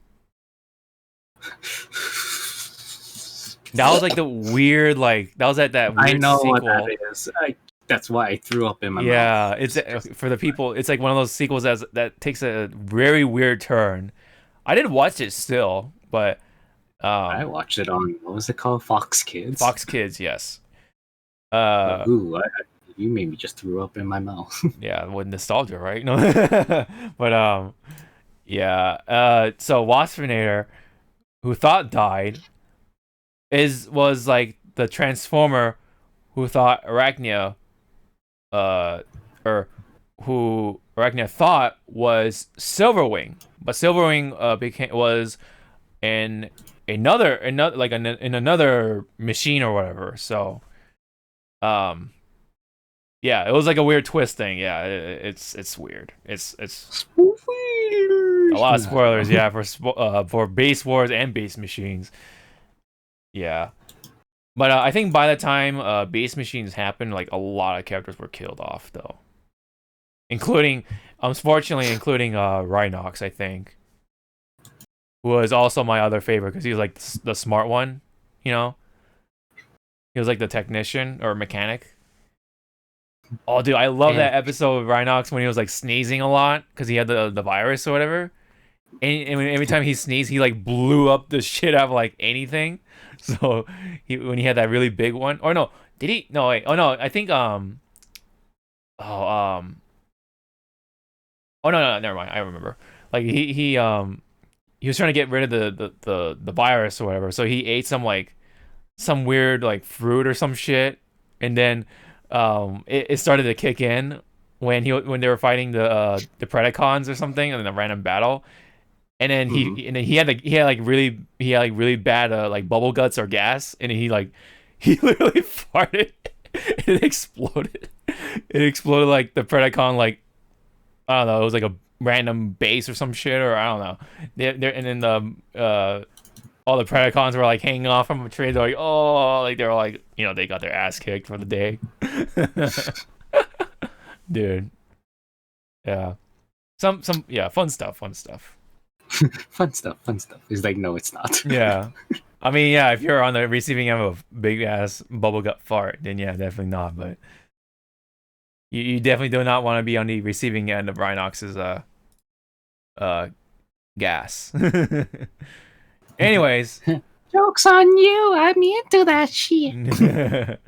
B: That was like the weird, like that was that weird
A: I know
B: sequel.
A: what that is. That's why I threw up in my mouth.
B: Yeah, it's for the people. It's like one of those sequels that takes a very weird turn. I didn't watch it still, but
A: I watched it on, what was it called? Fox Kids.
B: Fox Kids, yes.
A: You made me just threw up in my mouth.
B: Yeah, with nostalgia, right? No, but yeah. So Waspinator, who thought died, was like the Transformer who thought Arachnia, or who Arachnia thought was Silverwing, but Silverwing was in another machine or whatever. So, yeah, it was like a weird twist thing. Yeah, it's weird. It's a lot of spoilers. Yeah, for base wars and base machines. Yeah, but I think by the time base machines happened, like a lot of characters were killed off though, unfortunately including Rhinox, I think, who was also my other favorite because he was like the smart one, you know. He was like the technician or mechanic. Oh, dude, I love that episode of Rhinox when he was like sneezing a lot because he had the virus or whatever. And every time he sneezed, he like blew up the shit out of like anything. So when he had that really big one, or no, did he? No, wait. Oh no, I think oh no, never mind. I remember. Like he was trying to get rid of the virus or whatever. So he ate some weird like fruit or some shit, and then it started to kick in when they were fighting the Predacons or something in a random battle, and then he had really bad like bubble guts or gas, and he literally farted. It exploded. It exploded like the Predacon, like I don't know, it was like a random base or some shit, or I don't know. And then all the Predacons were like hanging off from a tree. They're like, oh, like they're like, you know, they got their ass kicked for the day. Dude. Yeah. Some yeah, fun stuff.
A: Fun stuff. He's like, no, it's not.
B: Yeah. I mean, yeah, if you're on the receiving end of a big ass bubble gut fart, then yeah, definitely not. But you definitely do not want to be on the receiving end of Rhinox's gas. Anyways,
A: joke's on you. I'm into that shit.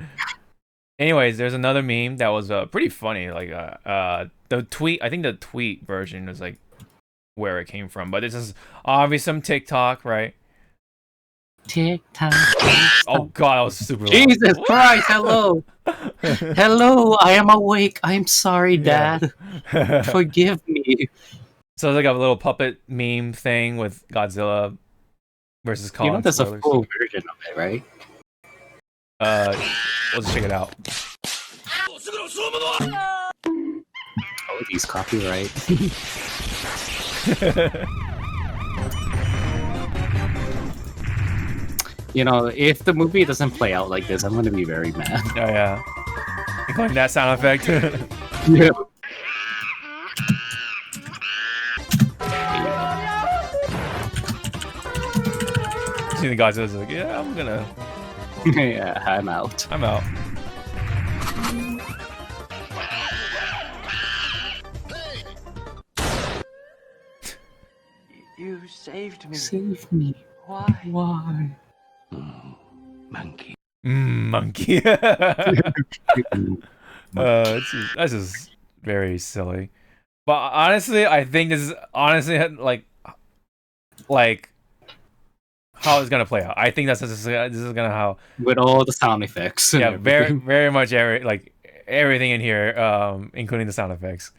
B: Anyways, there's another meme that was pretty funny. Like the tweet. I think the tweet version was like where it came from, but this is obviously some TikTok, right?
A: TikTok.
B: Oh god, that was super loud.
A: Jesus Christ! Hello, hello. I am awake. I am sorry, Dad. Forgive me.
B: So it's like a little puppet meme thing with Godzilla versus Kong.
A: You know, there's a full version of it, right?
B: Let's check it out.
A: Oh, these copyright. You know, if the movie doesn't play out like this, I'm gonna be very mad.
B: Oh yeah, including that sound effect.
A: Yeah.
B: See the Godzilla's like, yeah, I'm gonna.
A: Yeah, I'm out.
B: I'm out.
E: You saved me.
A: Save me.
E: Why?
A: Why?
C: Monkey.
B: Monkey. That's just very silly. But honestly, I think this is honestly like how it's gonna play out. I think this is gonna how
A: with all the sound effects.
B: Yeah, very much everything in here, including the sound effects,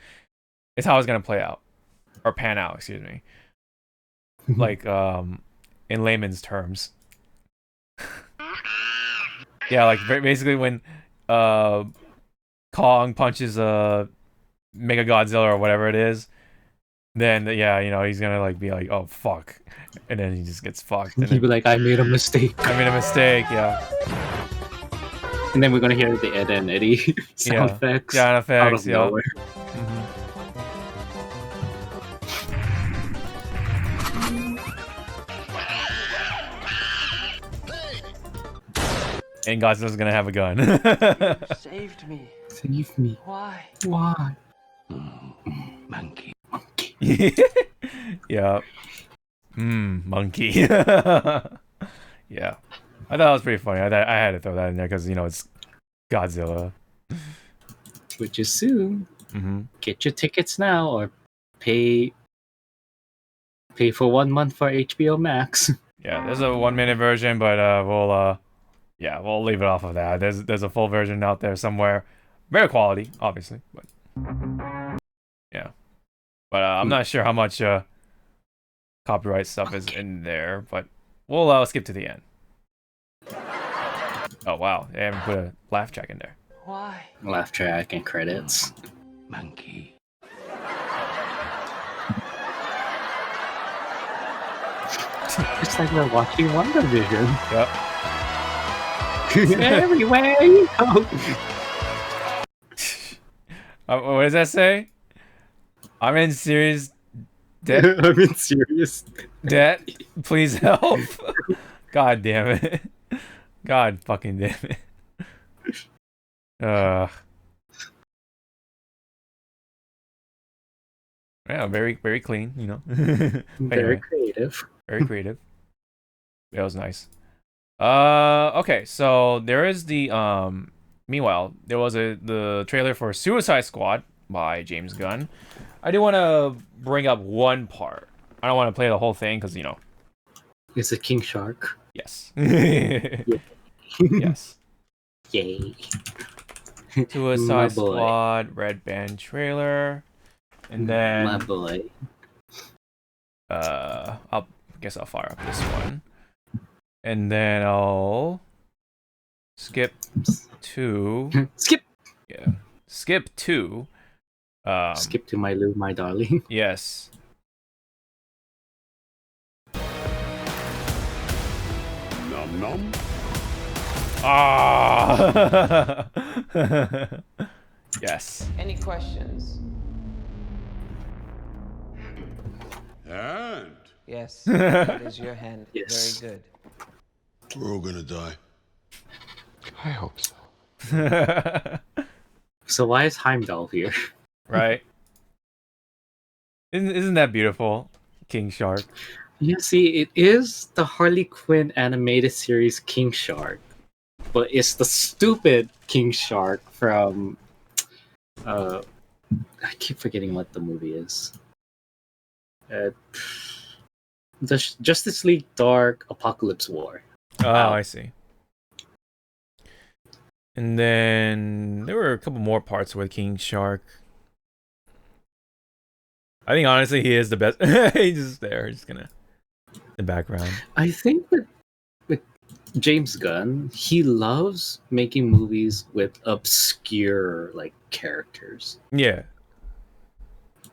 B: is how it's gonna play out or pan out. Excuse me. Like in layman's terms. Yeah, like basically when Kong punches Mega Godzilla or whatever it is, then yeah, you know, he's gonna like be like, oh fuck, and then he just gets fucked. And
A: he'd be like, I made a mistake.
B: Yeah.
A: And then we're gonna hear the Ed and Eddie sound effects.
B: Sound effects.
A: Out of nowhere.
B: And Godzilla's gonna have a gun.
E: You saved me.
A: Save me.
E: Why?
A: Why?
C: Monkey.
B: Yeah. Monkey. Yeah, I thought it was pretty funny. I had to throw that in there because it's Godzilla.
A: Which is soon.
B: Mm-hmm.
A: Get your tickets now or pay for 1 month for HBO Max.
B: Yeah, there's a 1-minute version, but we'll leave it off of that. There's a full version out there somewhere, better quality, obviously, but yeah. But I'm not sure how much copyright stuff is in there, but we'll skip to the end. Oh wow, they haven't put a laugh track in there.
E: Why?
A: Laugh track and credits.
E: Monkey.
A: It's like we're watching WandaVision.
B: Yep.
A: Everywhere you go.
B: What does that say? I'm in serious debt.
A: I'm in serious
B: Debt. Please help. God damn it. God fucking damn it. Yeah, very, very clean,
A: Very
B: Anyway,
A: creative.
B: very creative. That was nice. Okay, so there is the meanwhile, there was the trailer for Suicide Squad by James Gunn. I do want to bring up one part. I don't want to play the whole thing because
A: It's a king shark.
B: yes. Yes.
A: Yay.
B: Suicide
A: My boy.
B: Squad Red Band trailer. And then
A: My boy.
B: I guess I'll fire up this one. And then I'll skip to
A: Skip.
B: skip to
A: Skip to my Lou, my darling.
B: yes.
F: Num num.
B: Ah. Yes.
G: Any questions?
F: And
G: Yes, that is your hand.
A: Yes.
G: Very good.
F: we're all gonna die.
E: I hope so.
A: So why is Heimdall here?
B: Right. Isn't that beautiful? King Shark.
A: Yeah, see, it is the Harley Quinn animated series King Shark, but it's the stupid King Shark from I keep forgetting what the movie is. The Justice League Dark Apocalypse War.
B: Oh, I see. And then there were a couple more parts with King Shark. I think honestly he is the best. He's just there, just gonna in the background.
A: I think with James Gunn, he loves making movies with obscure like characters,
B: Yeah.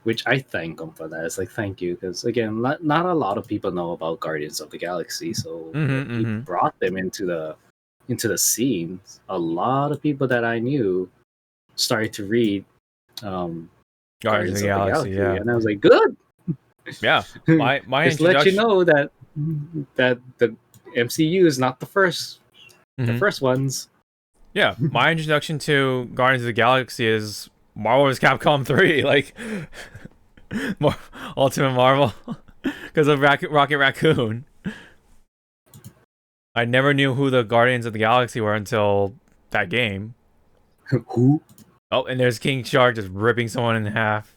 A: which I thank him for that. It's like thank you, because again, not a lot of people know about Guardians of the Galaxy, so he brought them into the scene. A lot of people that I knew started to read
B: Guardians of the Galaxy, yeah.
A: and I was like, good.
B: Yeah. My
A: Just let you
B: introduction.
A: know that the MCU is not the first ones.
B: Yeah, my introduction to Guardians of the Galaxy is Marvel vs. Capcom 3, like Ultimate Marvel, because of Rocket Raccoon. I never knew who the Guardians of the Galaxy were until that game.
A: Who?
B: Oh, and there's King Shark just ripping someone in half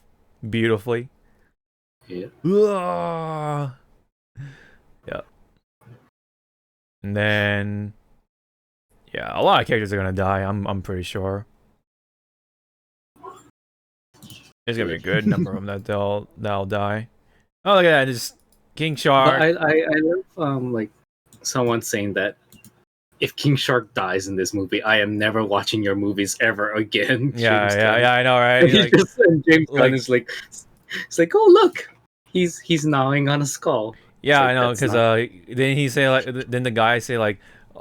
B: beautifully.
A: Yeah.
B: Ugh. Yep. And then, yeah, a lot of characters are gonna die. I'm pretty sure. There's gonna be a good number of them that'll die. Oh, look at that! Just King Shark.
A: But I love like someone saying that if King Shark dies in this movie, I am never watching your movies ever again.
B: Yeah,
A: James
B: yeah,
A: Gunn.
B: yeah. I know, right?
A: And, and James
B: like-
A: Gunn is like, it's like, oh look, he's gnawing on a skull.
B: Yeah,
A: Like,
B: I know,
A: that's
B: because
A: not-
B: then he say like, then the guy say like,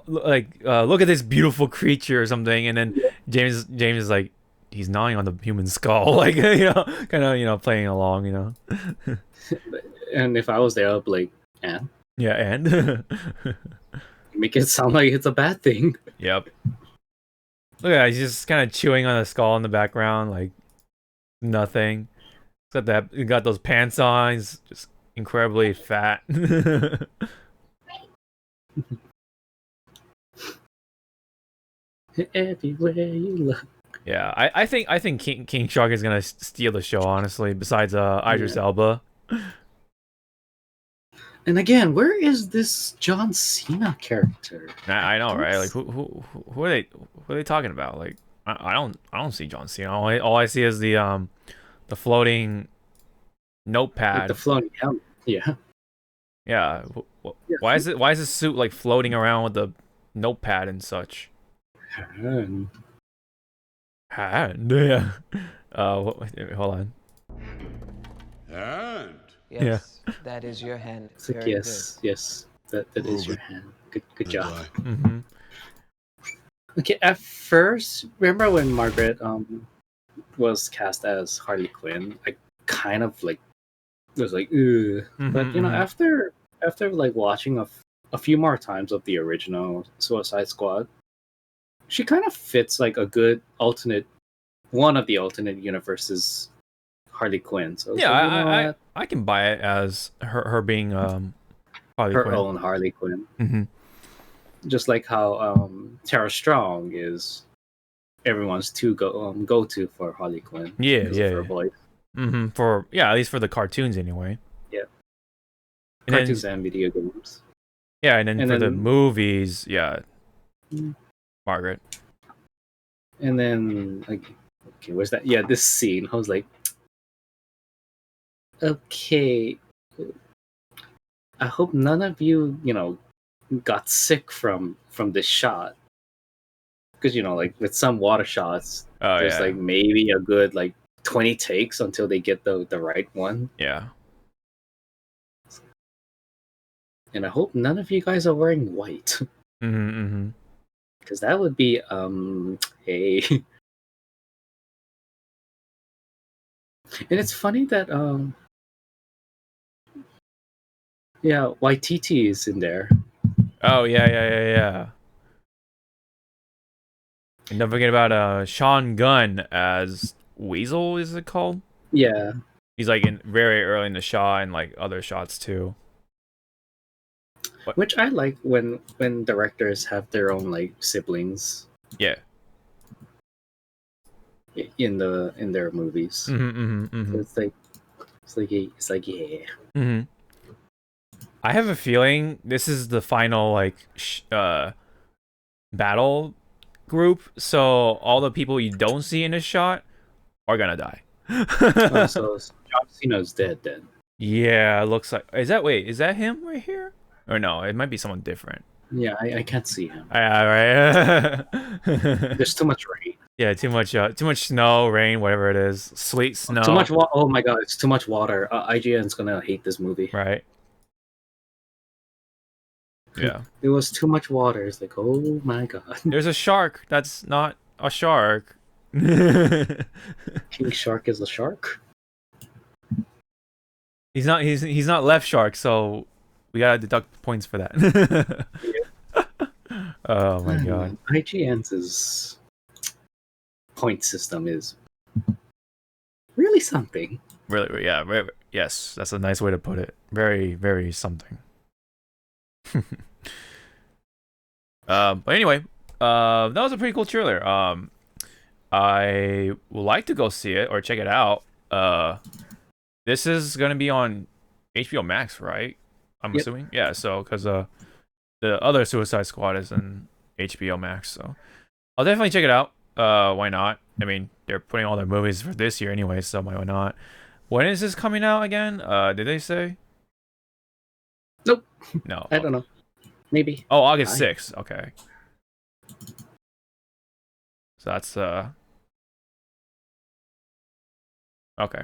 B: look at this beautiful creature or something, and then James is like, he's gnawing on the human skull, like kind of playing along,
A: And if I was there, I'd be like, and
B: Yeah, and
A: make it sound like it's a bad thing.
B: yep. Look at that, he's just kind of chewing on the skull in the background, like nothing. Except that he got those pants on. He's just incredibly fat.
A: Everywhere you look.
B: Yeah, I think King Shark is gonna steal the show, honestly. Besides Idris Elba.
A: And again, where is this John Cena character?
B: I know, right? Like who are they talking about? Like I don't see John Cena. All I see is the floating notepad.
A: With the floating helmet. Yeah.
B: Yeah. Why is this suit like floating around with the notepad and such?
A: And
B: Yeah. Hold on.
F: And
G: Yes, that is your hand.
A: it's like,
G: Very
A: yes, that is your hand. Good
F: gonna
A: job.
F: die.
B: Mm-hmm.
A: Okay, at first, remember when Margaret was cast as Harley Quinn? I kind of like was like, ugh. But you know, after like watching a few more times of the original Suicide Squad, she kind of fits like a good one of the alternate universes Harley Quinn. So
B: Yeah,
A: like, you know what?
B: I can buy it as her being Harley
A: Her
B: Quinn.
A: own Harley Quinn.
B: Mm-hmm.
A: Just like how Tara Strong is everyone's go to for Harley Quinn.
B: Yeah,
A: because of her
B: yeah.
A: voice.
B: Mm-hmm. At least for the cartoons anyway.
A: Yeah.
B: And
A: Cartoons
B: then,
A: and video games.
B: yeah, and then
A: and
B: for the
A: then-
B: movies, yeah,
A: Mm.
B: Margaret.
A: And then like, okay, where's that? Yeah, this scene. I was like, okay, I hope none of you, got sick from this shot. Because like with some water shots,
B: Oh
A: there's
B: yeah,
A: like maybe a good like 20 takes until they get the right one.
B: yeah.
A: And I hope none of you guys are wearing white.
B: Mm-hmm.
A: Because that would be hey. And it's funny that yeah, YTT is in there.
B: Oh yeah. And don't forget about Sean Gunn as Weasel. Is it called?
A: Yeah.
B: He's like in very early in the shot and like other shots too.
A: Which I like when directors have their own like siblings
B: Yeah.
A: in their movies.
B: Mm-hmm.
A: So it's like yeah.
B: Mm-hmm. I have a feeling this is the final like battle group, so all the people you don't see in this shot are gonna die.
A: Oh, so John Cena's dead then.
B: Yeah, it looks like. Is that him right here? Or no, it might be someone different.
A: Yeah, I can't see him.
B: Yeah, right.
A: There's too much rain.
B: Yeah, too much snow, rain, whatever it is, sleet, snow.
A: Too much water. Oh my god, it's too much water. IGN's gonna hate this movie.
B: Right. Yeah.
A: It was too much water. It's like, oh my god.
B: There's a shark. That's not a shark.
A: King Shark is a shark?
B: He's not left shark, so we gotta deduct points for that. Oh my god.
A: IGN's point system is really something.
B: Really, yeah, yes, that's a nice way to put it. Very, very something. But anyway, that was a pretty cool trailer. I would like to go see it or check it out. This is gonna be on HBO Max, right? I'm assuming. Yeah, so because the other Suicide Squad is in HBO Max, so I'll definitely check it out. Why not? I mean, they're putting all their movies for this year anyway, so why not? When is this coming out again? Did they say?
A: Nope.
B: No.
A: I don't know. Maybe.
B: Oh, August 6th. Okay. So that's okay.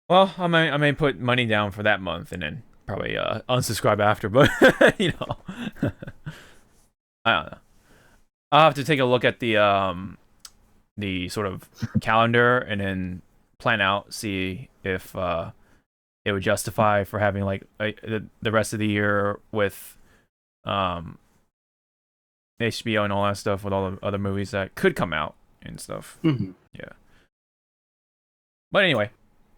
B: Well, I may put money down for that month and then probably unsubscribe after, but you know. I don't know. I'll have to take a look at the sort of calendar and then plan out, see if it would justify for having like the rest of the year with HBO and all that stuff with all the other movies that could come out and stuff.
A: Mm-hmm.
B: Yeah. But anyway,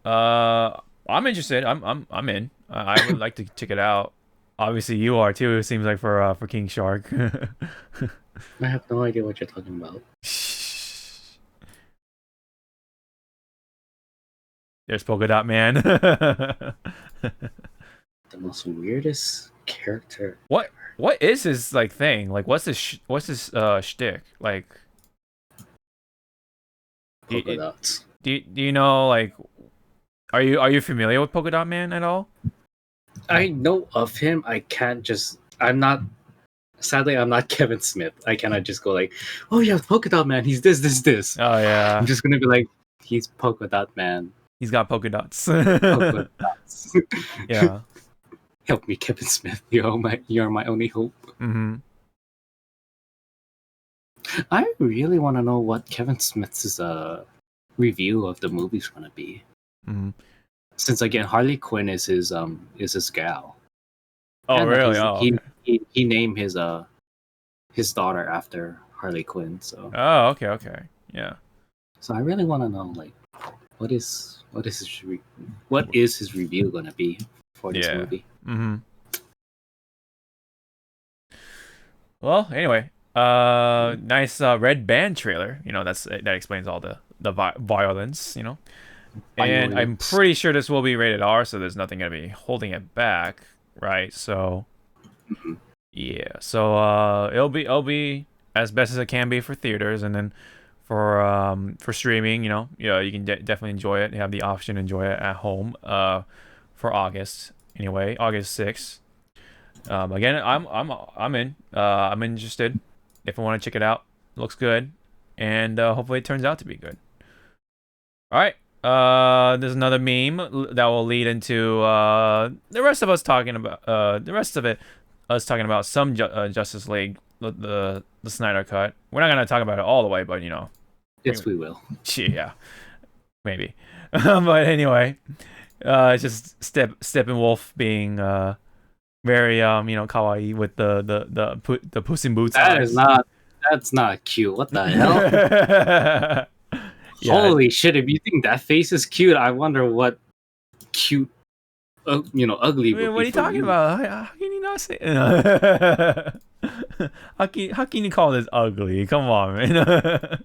B: I'm interested. I'm in. I would like to check it out. Obviously, you are too. It seems like for King Shark.
A: I have no idea what you're talking about.
B: There's Polka Dot Man.
A: The most weirdest character.
B: What is his like thing? Like, what's his shtick? Like,
A: Polka dots.
B: do you know, like, are you familiar with Polka Dot Man at all?
A: I know of him. I can't just. I'm not. Sadly, I'm not Kevin Smith. I cannot just go like, oh yeah, Polka Dot Man. He's this.
B: Oh yeah,
A: I'm just gonna be like, he's Polka Dot Man.
B: he's got polka dots.
A: Polka dots.
B: Yeah.
A: Help me, Kevin Smith. You're my only hope.
B: Mm-hmm.
A: I really want to know what Kevin Smith's review of the movie's gonna be.
B: Mm-hmm.
A: Since again, Harley Quinn is his gal.
B: Oh
A: And
B: really?
A: he's-
B: Oh.
A: he,
B: Okay.
A: he named his daughter after Harley Quinn. So
B: Oh okay. Yeah.
A: I really want to know like what is his review gonna be for this
B: Yeah.
A: movie?
B: Mm-hmm. Well, anyway, nice red band trailer. You know, that explains all the violence. You know, and I'm
A: Violence.
B: pretty sure this will be rated R, so there's nothing gonna be holding it back, right? So,
A: Mhm.
B: yeah. So it'll be as best as it can be for theaters, and then for streaming, you know, you can definitely enjoy it. You have the option to enjoy it at home. For August anyway, August 6th. Again, I'm in. I'm interested. If I want to check it out, looks good, and hopefully it turns out to be good. All right. There's another meme that will lead into the rest of us talking about some Justice League, the Snyder cut. We're not gonna talk about it all the way, but you know,
A: Yes, we will.
B: yeah, maybe. But anyway, it's just Steppenwolf being very kawaii with the Puss in Boots eyes.
A: That's not cute. What the hell?
B: Yeah.
A: Holy shit! If you think that face is cute, I wonder what cute, ugly.
B: I mean,
A: would
B: what are
A: be
B: you
A: for
B: talking about? How can you not say? How can you call this ugly? Come on, man.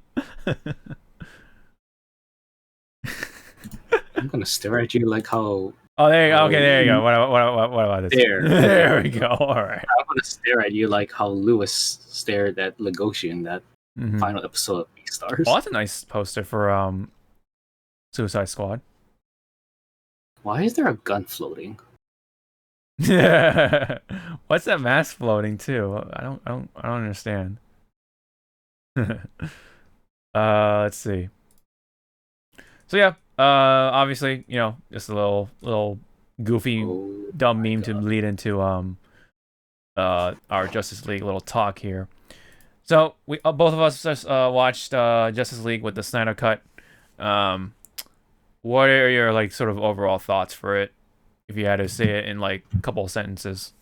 A: I'm gonna stare at you like how.
B: Oh, there you go. Okay, there you go. What about this?
A: There.
B: There we go. All right.
A: I'm gonna stare at you like how Lewis stared at Legoshi in that
B: Mhm.
A: final episode of Beastars.
B: Oh, that's a nice poster for Suicide Squad.
A: Why is there a gun floating?
B: What's that mask floating too? I don't understand. Let's see. So yeah, obviously, you know, just a little goofy,
A: Oh,
B: dumb
A: my
B: meme to
A: God.
B: lead into our Justice League little talk here. So we both of us just watched Justice League with the Snyder cut. What are your like sort of overall thoughts for it? If you had to say it in like a couple of sentences.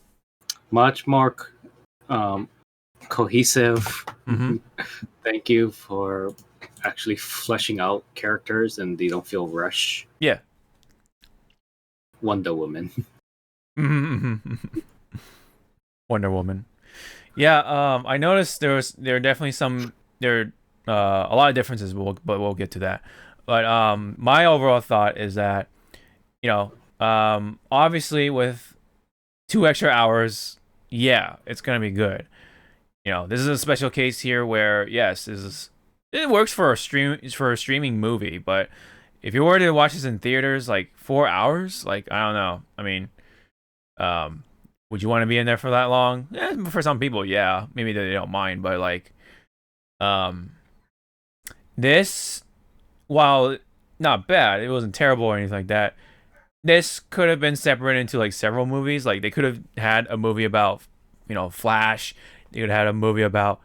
A: Much more cohesive.
B: Mm-hmm.
A: Thank you for actually fleshing out characters and they don't feel rushed.
B: Yeah.
A: Wonder Woman.
B: Wonder Woman. Yeah, I noticed there are definitely a lot of differences, but we'll get to that. But my overall thought is that, you know, obviously with 2 extra hours, yeah, it's gonna be good. You know, this is a special case here where yes, it works for a streaming movie, but if you were to watch this in theaters, like 4 hours, like I don't know. I mean, would you want to be in there for that long? For some people, yeah, maybe they don't mind, but like, this, while not bad, it wasn't terrible or anything like that. This could have been separated into like several movies. Like they could have had a movie about, you know, Flash. They could have had a movie about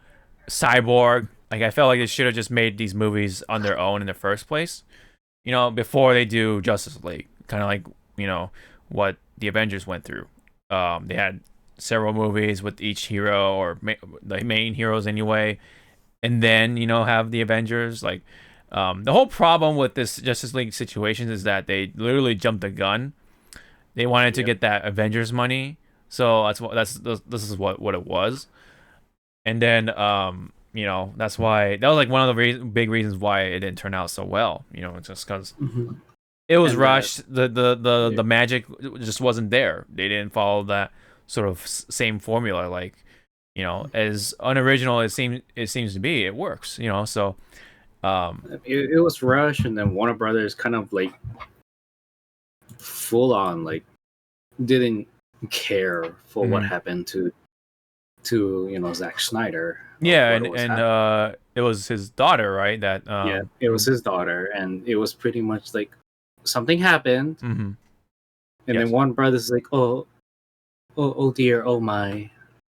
B: Cyborg. Like I felt like they should have just made these movies on their own in the first place, you know, before they do Justice League. Kind of like, you know, what the Avengers went through. They had several movies with each hero or the main heroes anyway, and then, you know, have the Avengers. Like the whole problem with this Justice League situation is that they literally jumped the gun. They wanted to get that Avengers money, So this is what it was. And then that's why that was like one of the big reasons why it didn't turn out so well. Just because it was rushed. The magic just wasn't there. They didn't follow that sort of same formula. Like, as unoriginal as it seems to be, it works. So
A: it was rushed, and then Warner Brothers kind of like full on like didn't care for what happened to Zack Snyder.
B: Yeah, and it was his daughter, right? That
A: it was his daughter, and it was pretty much like something happened, and then Warner Brothers is like, oh dear, oh my,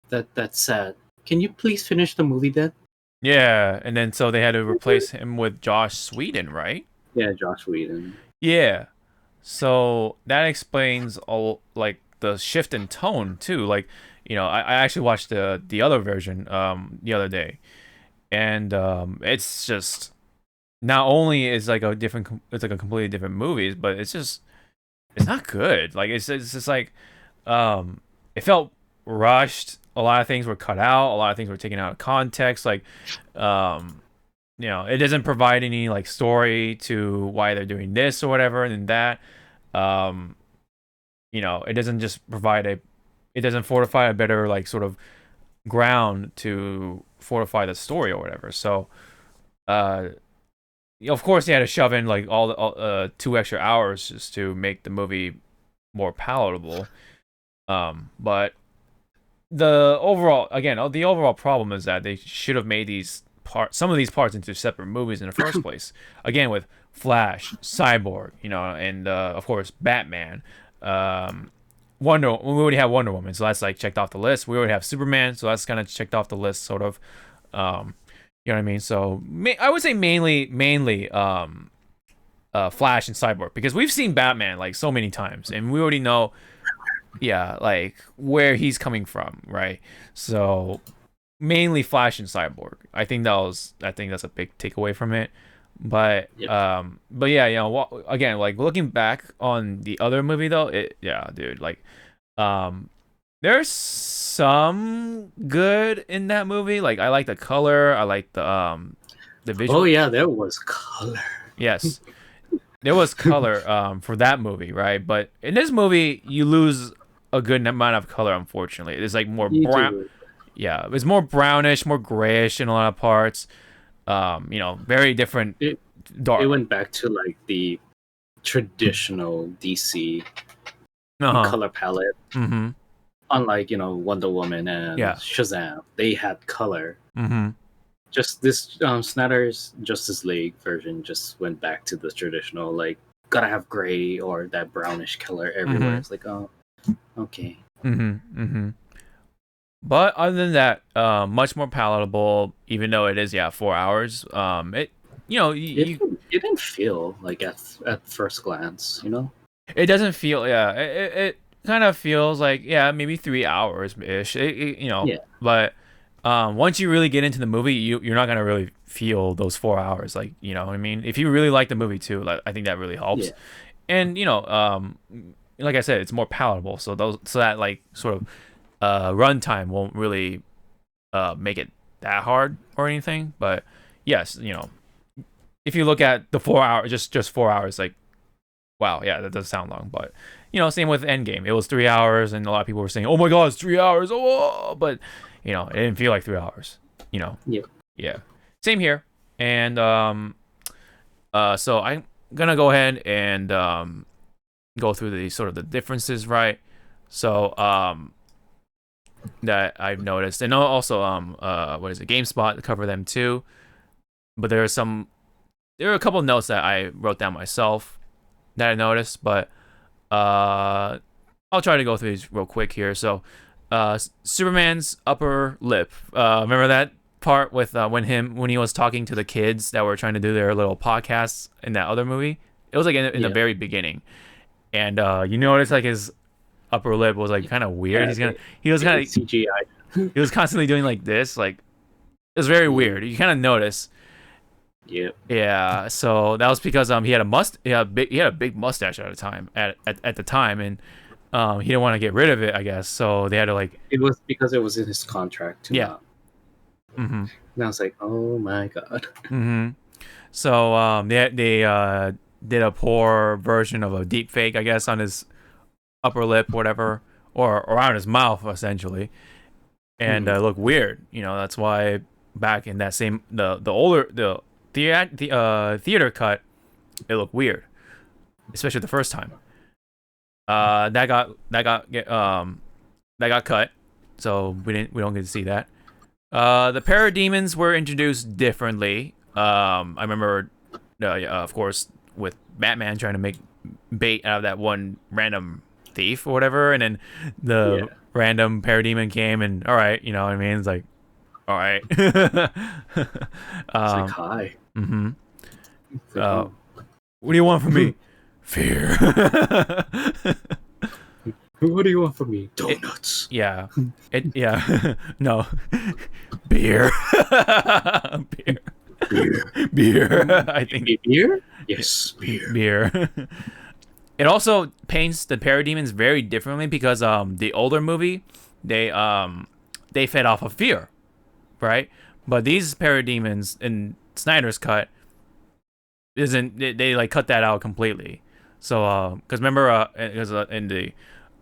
A: that's sad. Can you please finish the movie then?
B: Yeah, and then so they had to replace him with Josh Whedon, right?
A: Yeah, Josh Whedon.
B: Yeah, so that explains all like the shift in tone too. Like, I actually watched the other version the other day, and it's just not only is like it's like a completely different movie, but it's not good. Like it's just like it felt rushed. A lot of things were cut out. A lot of things were taken out of context. Like it doesn't provide any like story to why they're doing this or whatever and that. It doesn't just provide it doesn't fortify a better like sort of ground to fortify the story or whatever. So of course, he had to shove in like all the 2 extra hours just to make the movie more palatable. But the overall problem is that they should have made some of these parts into separate movies in the first place. Again, with Flash, Cyborg, and of course Batman. We already have Wonder Woman, so that's like checked off the list. We already have Superman, so that's kind of checked off the list, sort of. You know what I mean? So I would say mainly Flash and Cyborg, because we've seen Batman like so many times, and we already know, like where he's coming from, right? So mainly Flash and Cyborg. I think that's a big takeaway from it. But again, like looking back on the other movie though, dude, like there's some good in that movie. Like I like the color, I like the visual.
A: Oh yeah, there was color.
B: Yes. There was color for that movie, right? But in this movie you lose a good amount of color, unfortunately. It's like more brown. Yeah, it's more brownish, more grayish in a lot of parts. Very different. Dark.
A: It went back to like the traditional DC color palette.
B: Mm-hmm.
A: Unlike Wonder Woman and Shazam, they had color.
B: Mm-hmm.
A: Just this Snyder's Justice League version just went back to the traditional, like, gotta have gray or that brownish color everywhere.
B: Mm-hmm.
A: It's like, oh, okay.
B: Mm-hmm. Mm-hmm. But other than that, much more palatable, even though it is 4 hours. It
A: didn't feel like at first glance,
B: It doesn't feel, it kind of feels like, maybe 3 hours ish. But once you really get into the movie, you're not gonna really feel those 4 hours, like, you know what I mean? If you really like the movie too, like, I think that really helps. And like I said, it's more palatable, so that like sort of runtime won't really make it that hard or anything. But yes, if you look at the 4 hours, just 4 hours, like, wow, that does sound long. But same with Endgame. It was 3 hours, and a lot of people were saying, "Oh my God, it's 3 hours!" Oh, but it didn't feel like 3 hours. Yeah. Same here. And so I'm gonna go ahead and go through the sort of the differences, right? So that I've noticed, and also what is it? GameSpot cover them too. But there are a couple of notes that I wrote down myself that I noticed, but I'll try to go through these real quick here. So Superman's upper lip. Remember that part with when he was talking to the kids that were trying to do their little podcasts in that other movie? It was like in the very beginning, and you notice like his upper lip was like kind of weird. He was kind of
A: CGI.
B: He was constantly doing like this, like it was very weird. You kind of notice. Yeah. So that was because he had a big mustache at the time, and he didn't want to get rid of it, I guess. So they had to like.
A: It was because it was in his contract. To
B: Yeah.
A: not.
B: Mm-hmm.
A: And I was like, oh my god.
B: Mm-hmm. So they did a poor version of a deep fake, I guess, on his upper lip, whatever, or around his mouth, essentially, and it looked weird. You know, that's why back in that same the theater cut, it looked weird, especially the first time. That got cut, so we don't get to see that. The parademons were introduced differently. I remember, of course, with Batman trying to make bait out of that one random thief or whatever, and then the random parademon came and, all right, you know what I mean? It's like, all right.
A: It's like, hi.
B: Mm-hmm.
A: Like, oh.
B: What do you want from me? Fear.
A: What do you want from me? Donuts.
B: Yeah. No. Beer. Beer. I think.
A: Beer? Yes, beer.
B: Beer. It also paints the parademons very differently because the older movie, they fed off of fear, right? But these parademons in Snyder's cut they like cut that out completely. So because remember in the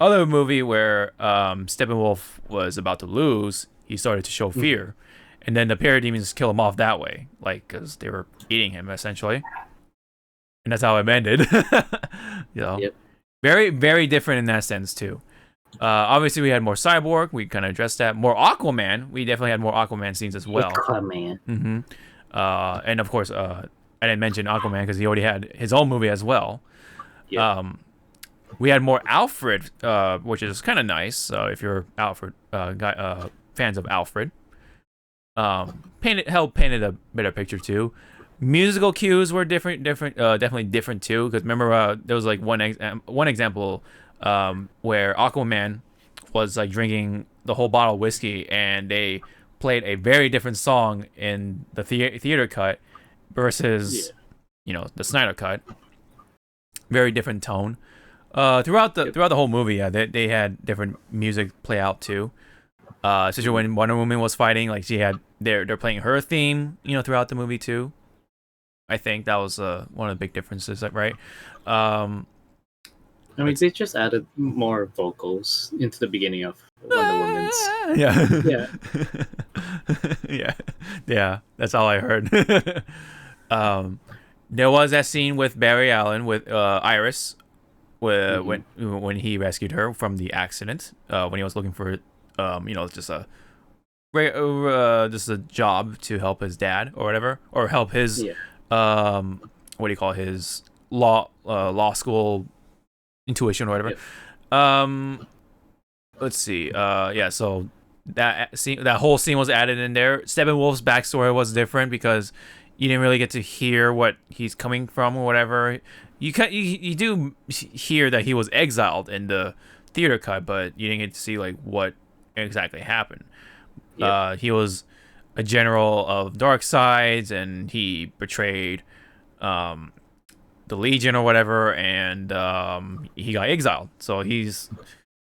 B: other movie where Steppenwolf was about to lose, he started to show fear, and then the parademons kill him off that way, like because they were eating him essentially, and that's how it ended. You know, very very different in that sense too. Obviously we had more Cyborg, we kind of addressed that. More Aquaman, we definitely had more Aquaman scenes as well.
A: Aquaman.
B: Mm-hmm. And of course, I didn't mention Aquaman because he already had his own movie as well. Yep. We had more Alfred, which is kind of nice. If you're Alfred fans of Alfred, helped painted a better picture too. Musical cues were definitely different too. Because remember, there was like one example where Aquaman was like drinking the whole bottle of whiskey, and they played a very different song in the theater cut versus the Snyder cut. Very different tone. Throughout the whole movie, they had different music play out too. Especially when Wonder Woman was fighting, like they're playing her theme, throughout the movie too. I think that was one of the big differences, right?
A: I mean, they just added more vocals into the beginning of Wonder Woman's.
B: Yeah. That's all I heard. There was that scene with Barry Allen with Iris, when he rescued her from the accident. When he was looking for, just a job to help his dad or whatever, or help his his law school intuition or whatever. Let's see. So that whole scene was added in there. Steppenwolf's backstory was different because you didn't really get to hear what he's coming from or whatever. You do hear that he was exiled in the theater cut, but you didn't get to see like what exactly happened. He was a general of Darkseid's, and he betrayed the Legion or whatever, and he got exiled. So he's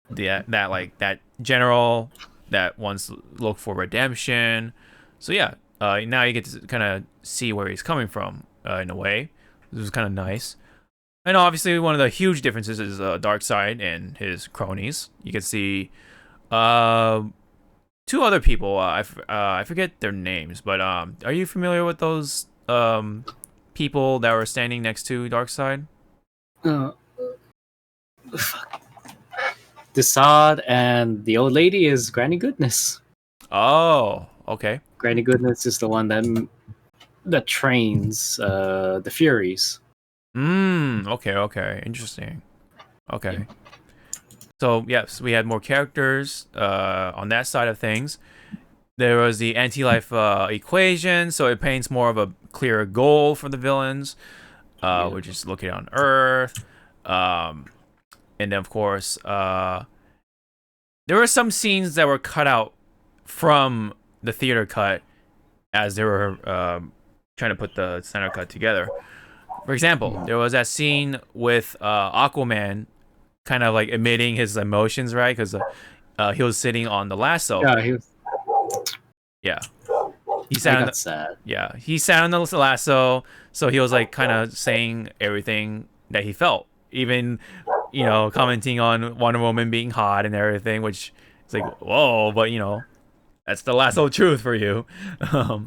B: that general that wants to look for redemption. So now you get to kind of see where he's coming from in a way. This was kind of nice. And obviously one of the huge differences is Darkseid and his cronies. You can see two other people. I forget their names, but are you familiar with those people that were standing next to Darkseid?
A: Desaad, and the old lady is Granny Goodness.
B: Oh, okay.
A: Granny Goodness is the one that trains the Furies.
B: Okay. Interesting. Okay. So, yes, we had more characters on that side of things. There was the anti-life equation, so it paints more of a clearer goal for the villains, which is located on Earth. And then, of course, there were some scenes that were cut out from the theater cut as they were trying to put the center cut together. For example, there was that scene with Aquaman kind of like emitting his emotions, right? Because he was sitting on the lasso.
A: Yeah, he was.
B: Yeah. He
A: I
B: sat on
A: got sad.
B: yeah, he sat on the lasso, so he was like kind of saying everything that he felt, even commenting on Wonder Woman being hot and everything, which is like whoa, but that's the lasso truth for you.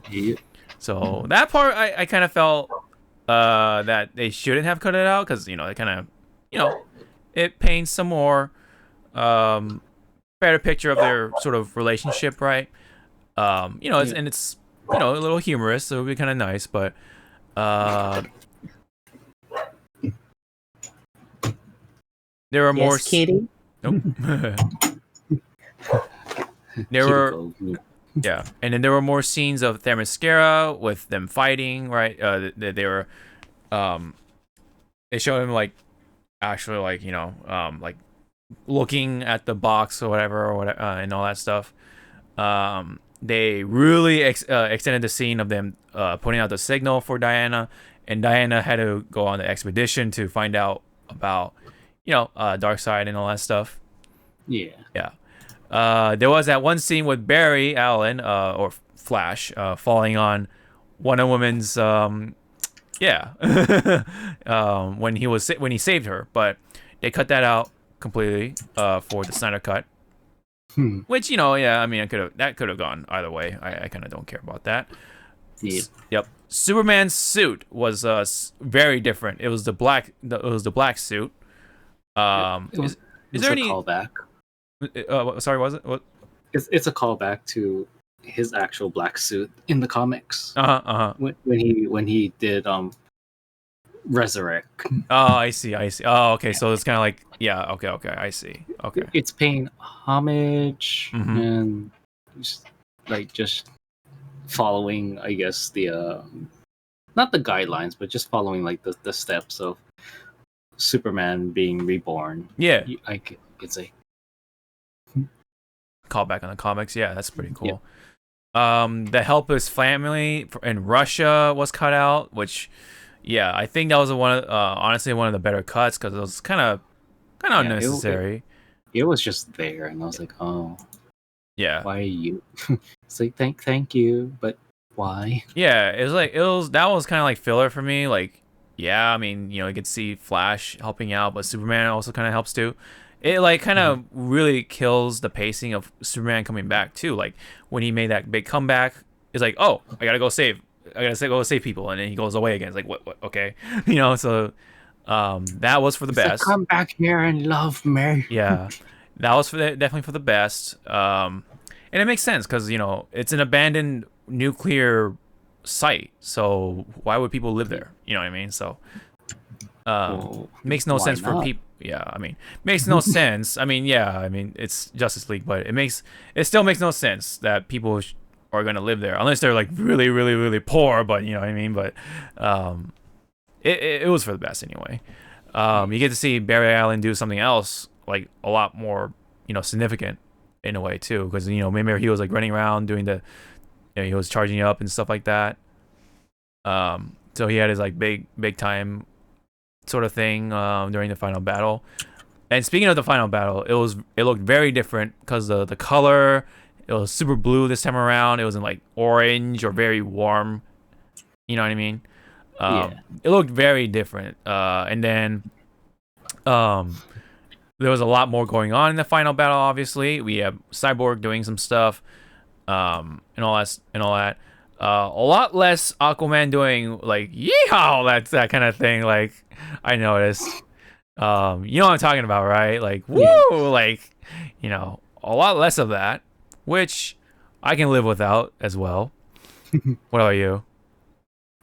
A: He,
B: So that part I kind of felt that they shouldn't have cut it out because it kind of it paints some more better picture of their sort of relationship, right? It's a little humorous, so it would be kind of nice, but there are more.
G: Kitty.
B: Nope. There were. Yeah, and then there were more scenes of Themyscira with them fighting, right? They were, they showed him like, actually like like looking at the box or whatever, and all that stuff. They really extended the scene of them putting out the signal for Diana, and Diana had to go on the expedition to find out about, Darkseid and all that stuff.
A: yeah.
B: Yeah. There was that one scene with Barry Allen, or Flash, falling on Wonder Woman's, when he saved her, but they cut that out completely for the Snyder cut. Which that could have gone either way. I kind of don't care about that.
A: Yeah.
B: Yep. Superman's suit was very different. It was the black. It was the black suit. Is there any
A: callback?
B: Sorry, was it? What?
A: It's a callback to his actual black suit in the comics. When he did Resurrect.
B: Oh, I see. Oh, okay. So it's kind of like, yeah. Okay. I see. Okay.
A: It's paying homage and just following, I guess, the not the guidelines, but just following like the steps of Superman being reborn.
B: Yeah.
A: I could say.
B: Call back on the comics. Yeah, that's pretty cool. The helpless family in Russia was cut out, which, yeah, I think that was honestly one of the better cuts because it was kind of unnecessary.
A: It was just there, and I was like, oh,
B: yeah,
A: why are you? It's like thank you, but why?
B: Yeah, that was kind of like filler for me. Like, yeah, I mean, you could see Flash helping out, but Superman also kind of helps too. It like kind of really kills the pacing of Superman coming back too. Like when he made that big comeback, it's like, oh, I gotta go save people, and then he goes away again. It's like, what? Okay, So that was for the best.
A: Come back here and love me.
B: Yeah, that was definitely for the best. And it makes sense because it's an abandoned nuclear site, so why would people live there? You know what I mean? So makes no sense for people. Yeah, I mean, makes no sense. I mean, yeah, I mean, it's Justice League, but it still makes no sense that people are gonna live there unless they're like really, really, really poor. But you know what I mean. But it was for the best anyway. You get to see Barry Allen do something else like a lot more significant in a way too, because maybe he was like running around doing he was charging up and stuff like that. So he had his like big time sort of thing during the final battle. And speaking of the final battle, it looked very different because the color, it was super blue this time around. It wasn't like orange or very warm. You know what I mean? It looked very different. And then there was a lot more going on in the final battle. Obviously, we have Cyborg doing some stuff, and all that. A lot less Aquaman doing like yeehaw, that kind of thing. Like I noticed. You know what I'm talking about, right? Like woo, like a lot less of that, which I can live without as well. What about you?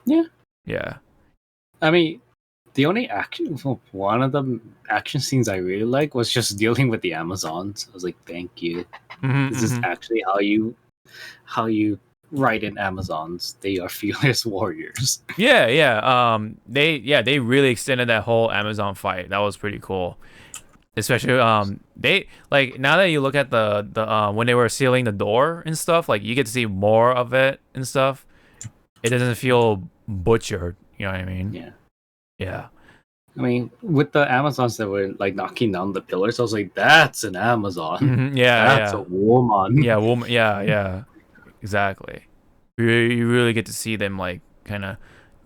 B: Yeah.
A: I mean, one of the action scenes I really like was just dealing with the Amazons. I was like, thank you. This is actually how you write in Amazons. They are fearless warriors.
B: Yeah. They really extended that whole Amazon fight. That was pretty cool. Especially they like now that you look at the when they were sealing the door and stuff, like you get to see more of it and stuff. It doesn't feel butchered, you know what I mean?
A: Yeah.
B: Yeah.
A: I mean, with the Amazons that were like knocking down the pillars, I was like, "That's an Amazon. That's a woman."
B: Yeah, woman. Yeah, exactly. You really get to see them like kind of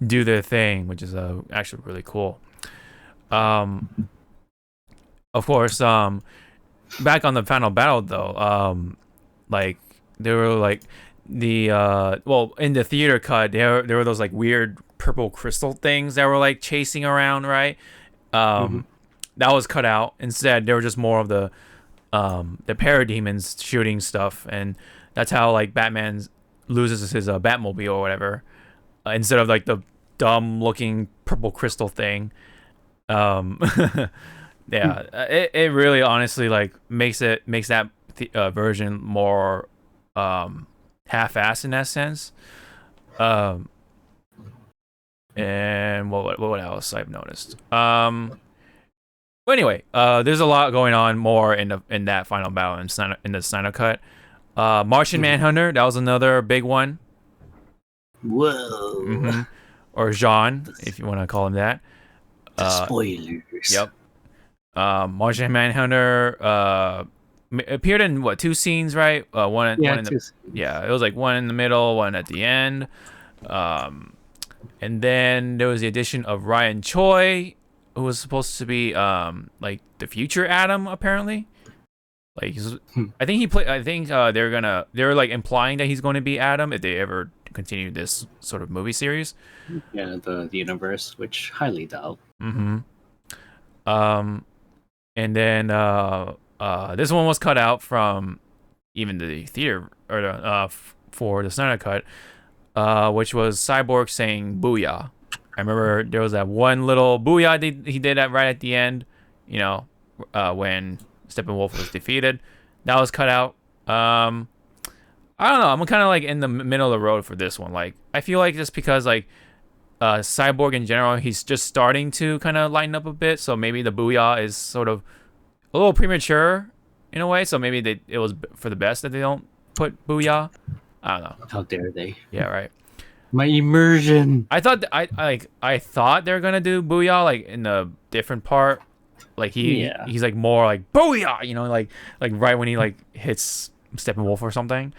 B: do their thing, which is actually really cool. Of course, back on the final battle though, like there were like the well, in the theater cut there were those like weird purple crystal things that were like chasing around, right? That was cut out. Instead, there were just more of the parademons shooting stuff, and that's how like Batman loses his Batmobile or whatever, instead of like the dumb looking purple crystal thing. Yeah, it really honestly like makes that version more half-assed in that sense. And what else I've noticed? But anyway, there's a lot going on more in that final battle in the Snyder cut. Martian Manhunter, that was another big one.
A: Whoa.
B: Or Jean, if you want to call him that.
A: Spoilers.
B: Yep. Martian Manhunter appeared in what, 2 scenes, right? It was like one in the middle, one at the end. And then there was the addition of Ryan Choi, who was supposed to be like the future Adam, apparently. Like I think they're like implying that he's going to be Adam if they ever continue this sort of movie series.
A: Yeah, the universe, which highly doubt.
B: And then this one was cut out from even the theater or for the Snyder cut, which was Cyborg saying "booyah." I remember there was that one little booyah he did that right at the end, you know, when Steppenwolf was defeated. That was cut out. I don't know. I'm kind of like in the middle of the road for this one. Like, I feel like just because like Cyborg in general, he's just starting to kind of lighten up a bit. So maybe the booyah is sort of a little premature in a way. So maybe it was for the best that they don't put booyah. I don't know.
A: How dare they?
B: Yeah, right.
A: My immersion.
B: I thought I thought they were gonna do booyah like in a different part. Like he's like more like booyah, you know, like right when he like hits Steppenwolf or something.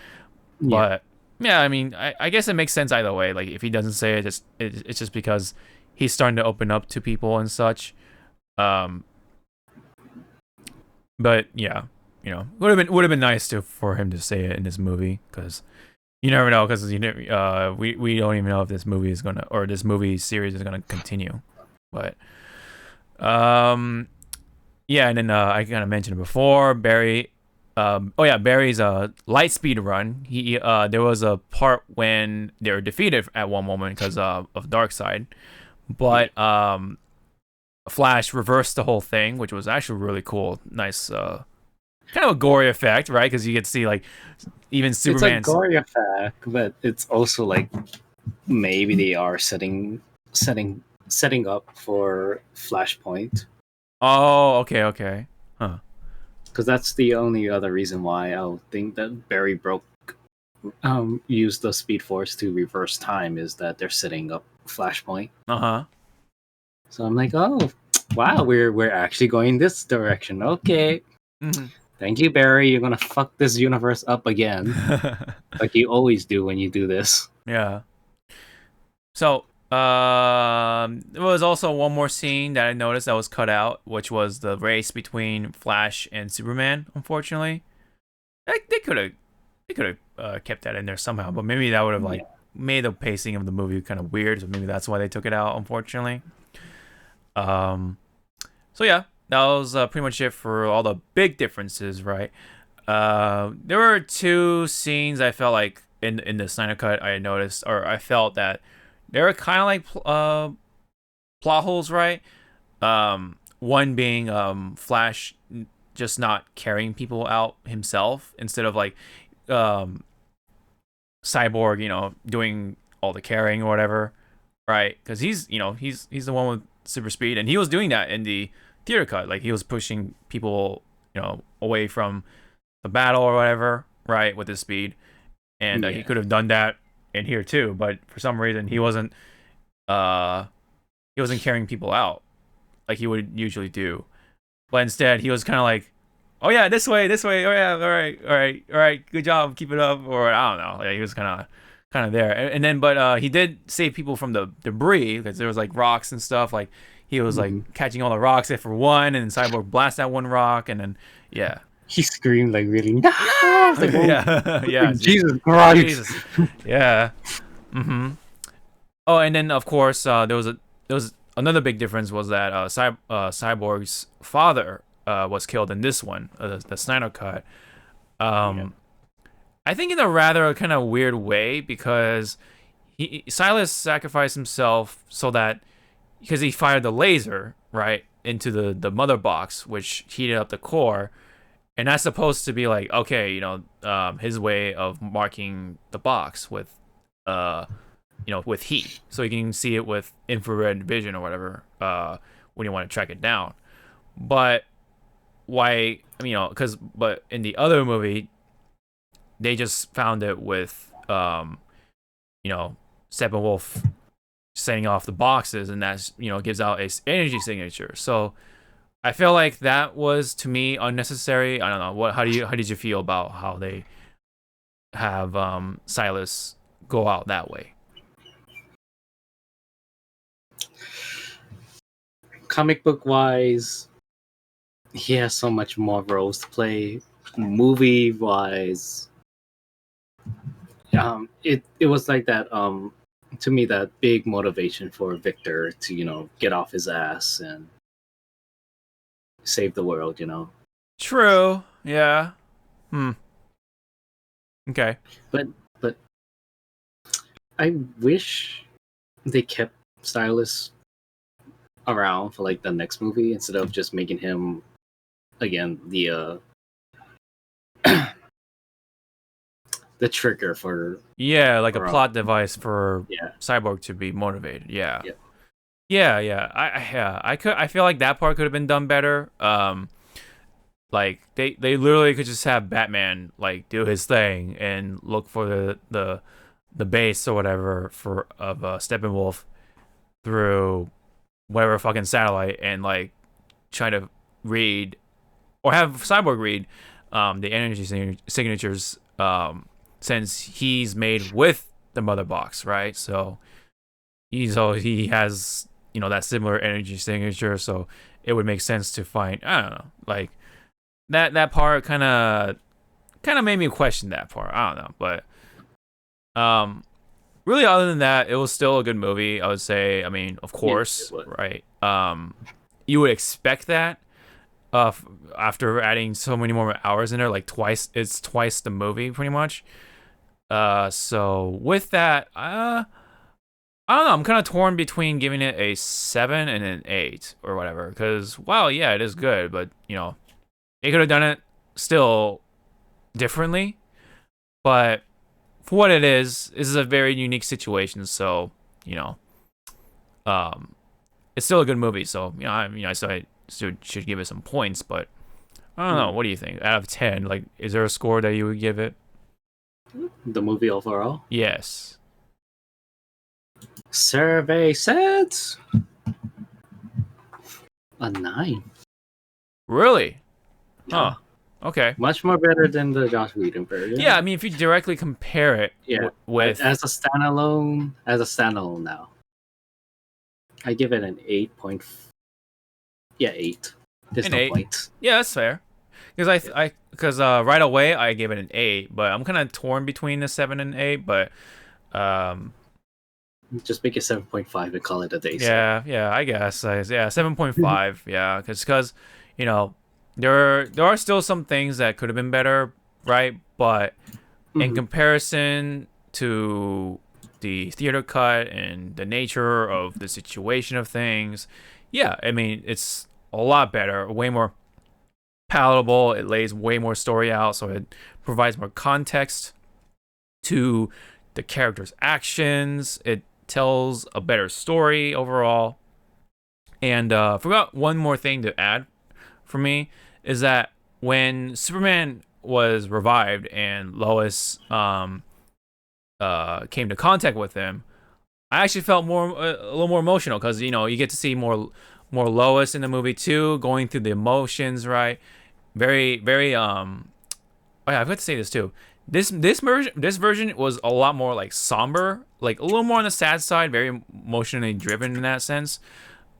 A: Yeah.
B: But yeah, I mean, I guess it makes sense either way. Like if he doesn't say it, it's just because he's starting to open up to people and such. But yeah, you know, would have been nice for him to say it in this movie, because you never know, because we don't even know if this movie series is gonna continue. But yeah, and then I kind of mentioned it before, Barry. Barry's Lightspeed run. He there was a part when they were defeated at one moment because of Darkseid, but Flash reversed the whole thing, which was actually really cool. Nice, kind of a gory effect, right? Because you get to see like even Superman.
A: It's a gory effect, but it's also like maybe they are setting up for Flashpoint.
B: Oh, okay. Huh.
A: Because that's the only other reason why I think that Barry used the Speed Force to reverse time, is that they're setting up Flashpoint. So I'm like, oh wow, we're actually going this direction. Okay. Thank you, Barry. You're gonna fuck this universe up again, like you always do when you do this.
B: Yeah. So there was also one more scene that I noticed that was cut out, which was the race between Flash and Superman. Unfortunately, they could have kept that in there somehow, but maybe that would have like made the pacing of the movie kind of weird. So maybe that's why they took it out. Unfortunately. So yeah, that was pretty much it for all the big differences, right? There were 2 scenes I felt like in the Snyder cut I noticed, or I felt that they were kind of like plot holes, right? One being Flash just not carrying people out himself, instead of like Cyborg, you know, doing all the carrying or whatever, right? Because he's the one with super speed, and he was doing that in the theater cut. Like he was pushing people, you know, away from the battle or whatever, right, with his speed, and he could have done that in here too, but for some reason he wasn't carrying people out. like he would usually do, but instead he was kind of like, oh yeah, this way, oh yeah, all right, good job, keep it up, or I don't know. Like, he was kind of there, and then but he did save people from the debris because there was like rocks and stuff. Like he was like catching all the rocks except for one, and Cyborg blast that one rock, and then yeah.
A: He screamed like really. No! Like, oh,
B: yeah.
A: Jesus Christ.
B: Jesus. Yeah. Oh, and then of course there was another big difference was that Cyborg's father was killed in this one, the Snyder cut. I think in a rather kind of weird way because Silas sacrificed himself so that because he fired the laser right into the mother box, which heated up the core. And that's supposed to be like, okay, his way of marking the box with, with heat, so you can see it with infrared vision or whatever, when you want to track it down. But why? But in the other movie, they just found it with, Steppenwolf setting off the boxes, and that's gives out a energy signature. So I feel like that was to me unnecessary. I don't know how did you feel about how they have Silas go out that way?
A: Comic book wise, he has so much more roles to play. Movie wise, it was like that. To me, that big motivation for Victor to get off his ass and save the world,
B: True. Yeah. Okay.
A: But I wish they kept Silas around for like the next movie instead of just making him again the the trigger for
B: like a plot device for Cyborg to be motivated. Yeah. I feel like that part could have been done better. Like they literally could just have Batman like do his thing and look for the base or whatever of Steppenwolf through whatever fucking satellite and like try to read or have Cyborg read the energy signatures since he's made with the mother box, right? So he has that similar energy signature, so it would make sense to find, I don't know, like that part kind of made me question that part. I don't know, but really other than that, it was still a good movie, I would say. I mean, of course, right? You would expect that after adding so many more hours in there, like it's twice the movie pretty much. So with that, I don't know. I'm kind of torn between giving it a 7 and an 8 or whatever. Because, yeah, it is good. But, they could have done it still differently. But for what it is, this is a very unique situation. So, it's still a good movie. So, I should give it some points. But I don't know. What do you think? Out of 10, like, is there a score that you would give it?
A: The movie overall?
B: Yes.
A: Survey says a 9.
B: Really?
A: Yeah.
B: Huh. Okay.
A: Much more better than the Joss Whedon version.
B: Yeah, I mean, if you directly compare it with
A: as a standalone now, I give it an 8. Yeah, 8. There's
B: an
A: no
B: 8.
A: point.
B: Yeah, that's fair. Because right away I gave it an 8, but I'm kind of torn between the 7 and 8. But
A: just make it 7.5 and call it a day.
B: Yeah, I guess. 7.5. Yeah, because there are still some things that could have been better, right? But in comparison to the theater cut and the nature of the situation of things, yeah, I mean, it's a lot better, way more palatable. It lays way more story out, so it provides more context to the characters' actions. It tells a better story overall. And forgot one more thing to add for me is that when Superman was revived and Lois came to contact with him, I actually felt a little more emotional because you get to see more more Lois in the movie too, going through the emotions, right? Very, very oh yeah, I forgot to say this too. This version was a lot more like somber, like a little more on the sad side, very emotionally driven in that sense.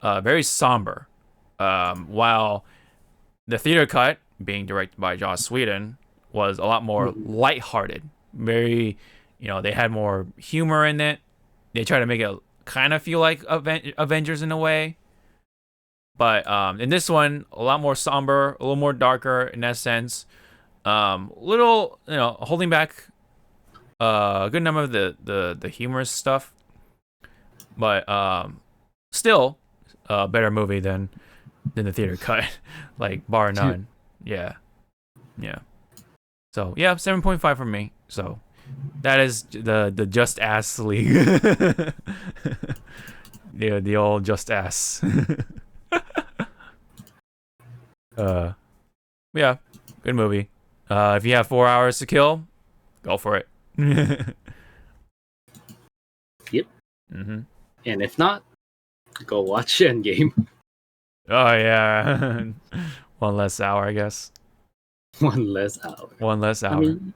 B: Very somber. While the theater cut, being directed by Joss Whedon, was a lot more lighthearted. Very, they had more humor in it. They tried to make it kind of feel like Avengers in a way. But in this one, a lot more somber, a little more darker in that sense. Little, holding back a good number of the humorous stuff. But still a better movie than the theater cut, like bar none. Yeah. So yeah, 7.5 from me. So that is the Just Ass League. the old Just Ass. Yeah, good movie. If you have 4 hours to kill, go for it.
A: Yep.
B: And
A: if not, go watch Endgame.
B: Oh yeah. One less hour, I guess.
A: One less hour.
B: One less hour.
A: I mean,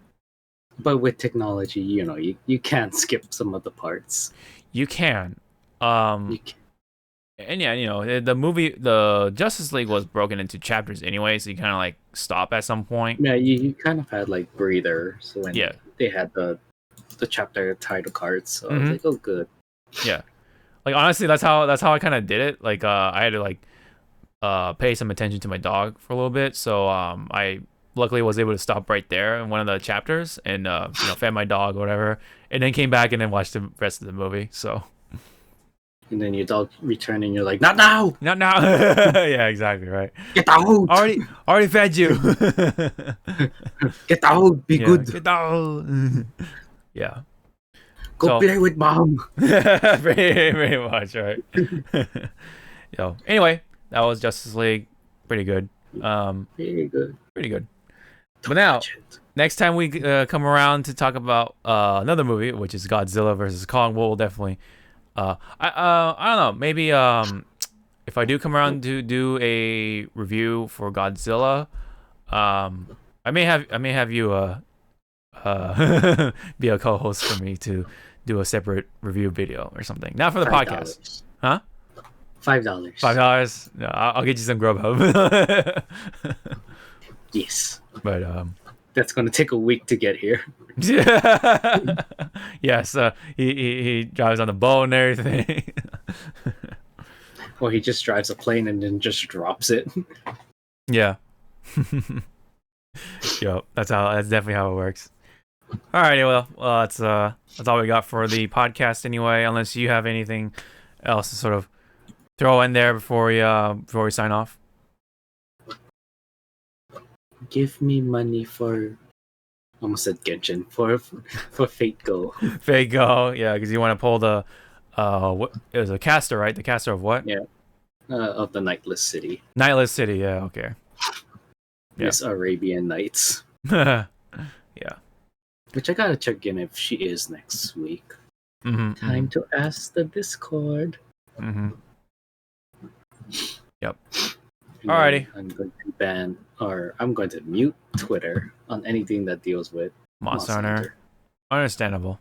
A: but with technology, you can't skip some of the parts.
B: You can.
A: You can.
B: And yeah, the movie, the Justice League was broken into chapters anyway, so you kind of like stop at some point.
A: Yeah, you kind of had like breathers when
B: Yeah.
A: they had the chapter title cards. So I was like, oh, good.
B: Yeah, like honestly, that's how I kind of did it. Like I had to like pay some attention to my dog for a little bit, so I luckily was able to stop right there in one of the chapters and fed my dog or whatever, and then came back and then watched the rest of the movie. So.
A: And then your dog returned and you're like, not now!
B: Not now! Yeah, exactly, right.
A: Get out!
B: Already fed you!
A: Get out! Be good!
B: Get out! Yeah.
A: Go play with mom!
B: Very much, right? Anyway, that was Justice League. Pretty good.
A: Pretty good.
B: Pretty good. But now, next time we come around to talk about another movie, which is Godzilla versus Kong, we'll definitely... I don't know. Maybe if I do come around to do a review for Godzilla, I may have you be a co-host for me to do a separate review video or something. Not for the podcast, huh?
A: $5.
B: $5. No, I'll get you some Grubhub.
A: Yes,
B: but
A: that's gonna take a week to get here.
B: Yes, he drives on the boat and everything.
A: Or he just drives a plane and then just drops it.
B: Yeah. Yo, that's definitely how it works. All right, well, that's all we got for the podcast anyway. Unless you have anything else to sort of throw in there before we sign off.
A: Give me money for. Almost said Genshin for Fate Go.
B: Fate Go, yeah, because you want to pull the what it was a caster, right? The caster of what?
A: Yeah, of the Nightless City.
B: Nightless City, yeah, okay.
A: Miss Arabian Nights.
B: Yeah.
A: Which I gotta check in if she is next week. Time to ask the Discord.
B: Yep.
A: And
B: Alrighty.
A: I'm going to mute Twitter on anything that deals with
B: Monster Hunter. Understandable.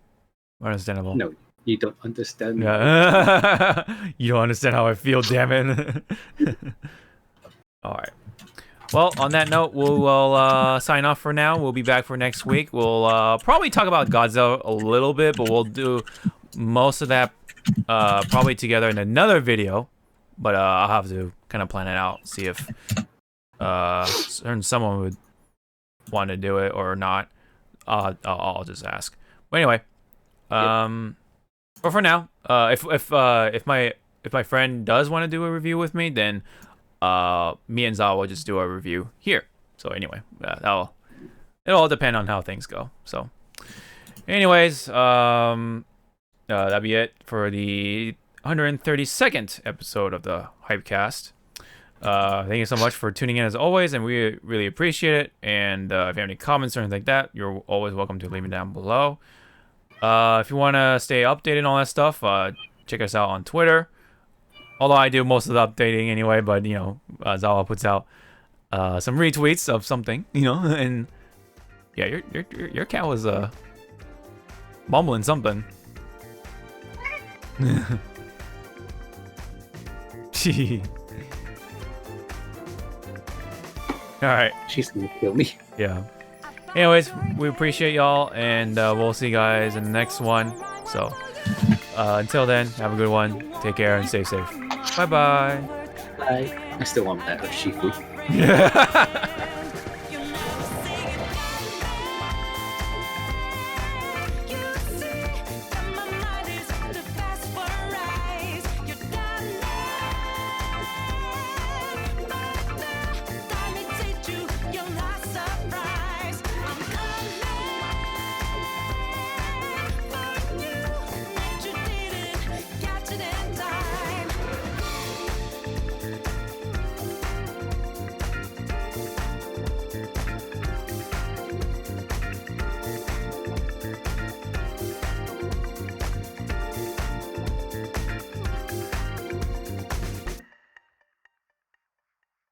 A: No, you don't understand.
B: Yeah. You don't understand how I feel, damn it. Alright. Well, on that note, we'll sign off for now. We'll be back for next week. We'll probably talk about Godzilla a little bit, but we'll do most of that probably together in another video. But I'll have to kind of plan it out, see if someone would want to do it or not. I'll just ask. But anyway, but for now, if my friend does want to do a review with me, then me and Zawa will just do a review here. So anyway, it'll all depend on how things go. So, anyways, that'll be it for the 132nd episode of the Hypecast. Thank you so much for tuning in as always, and we really appreciate it. And if you have any comments or anything like that, you're always welcome to leave them down below. If you want to stay updated on all that stuff, check us out on Twitter. Although I do most of the updating anyway, but you know, Zawa puts out some retweets of something, you know, and yeah, your cat was mumbling something. All right.
A: She's gonna kill me.
B: Yeah. Anyways, we appreciate y'all, and we'll see you guys in the next one. So, until then, have a good one. Take care and stay safe. Bye bye.
A: I still want that Shifu.
B: Yeah.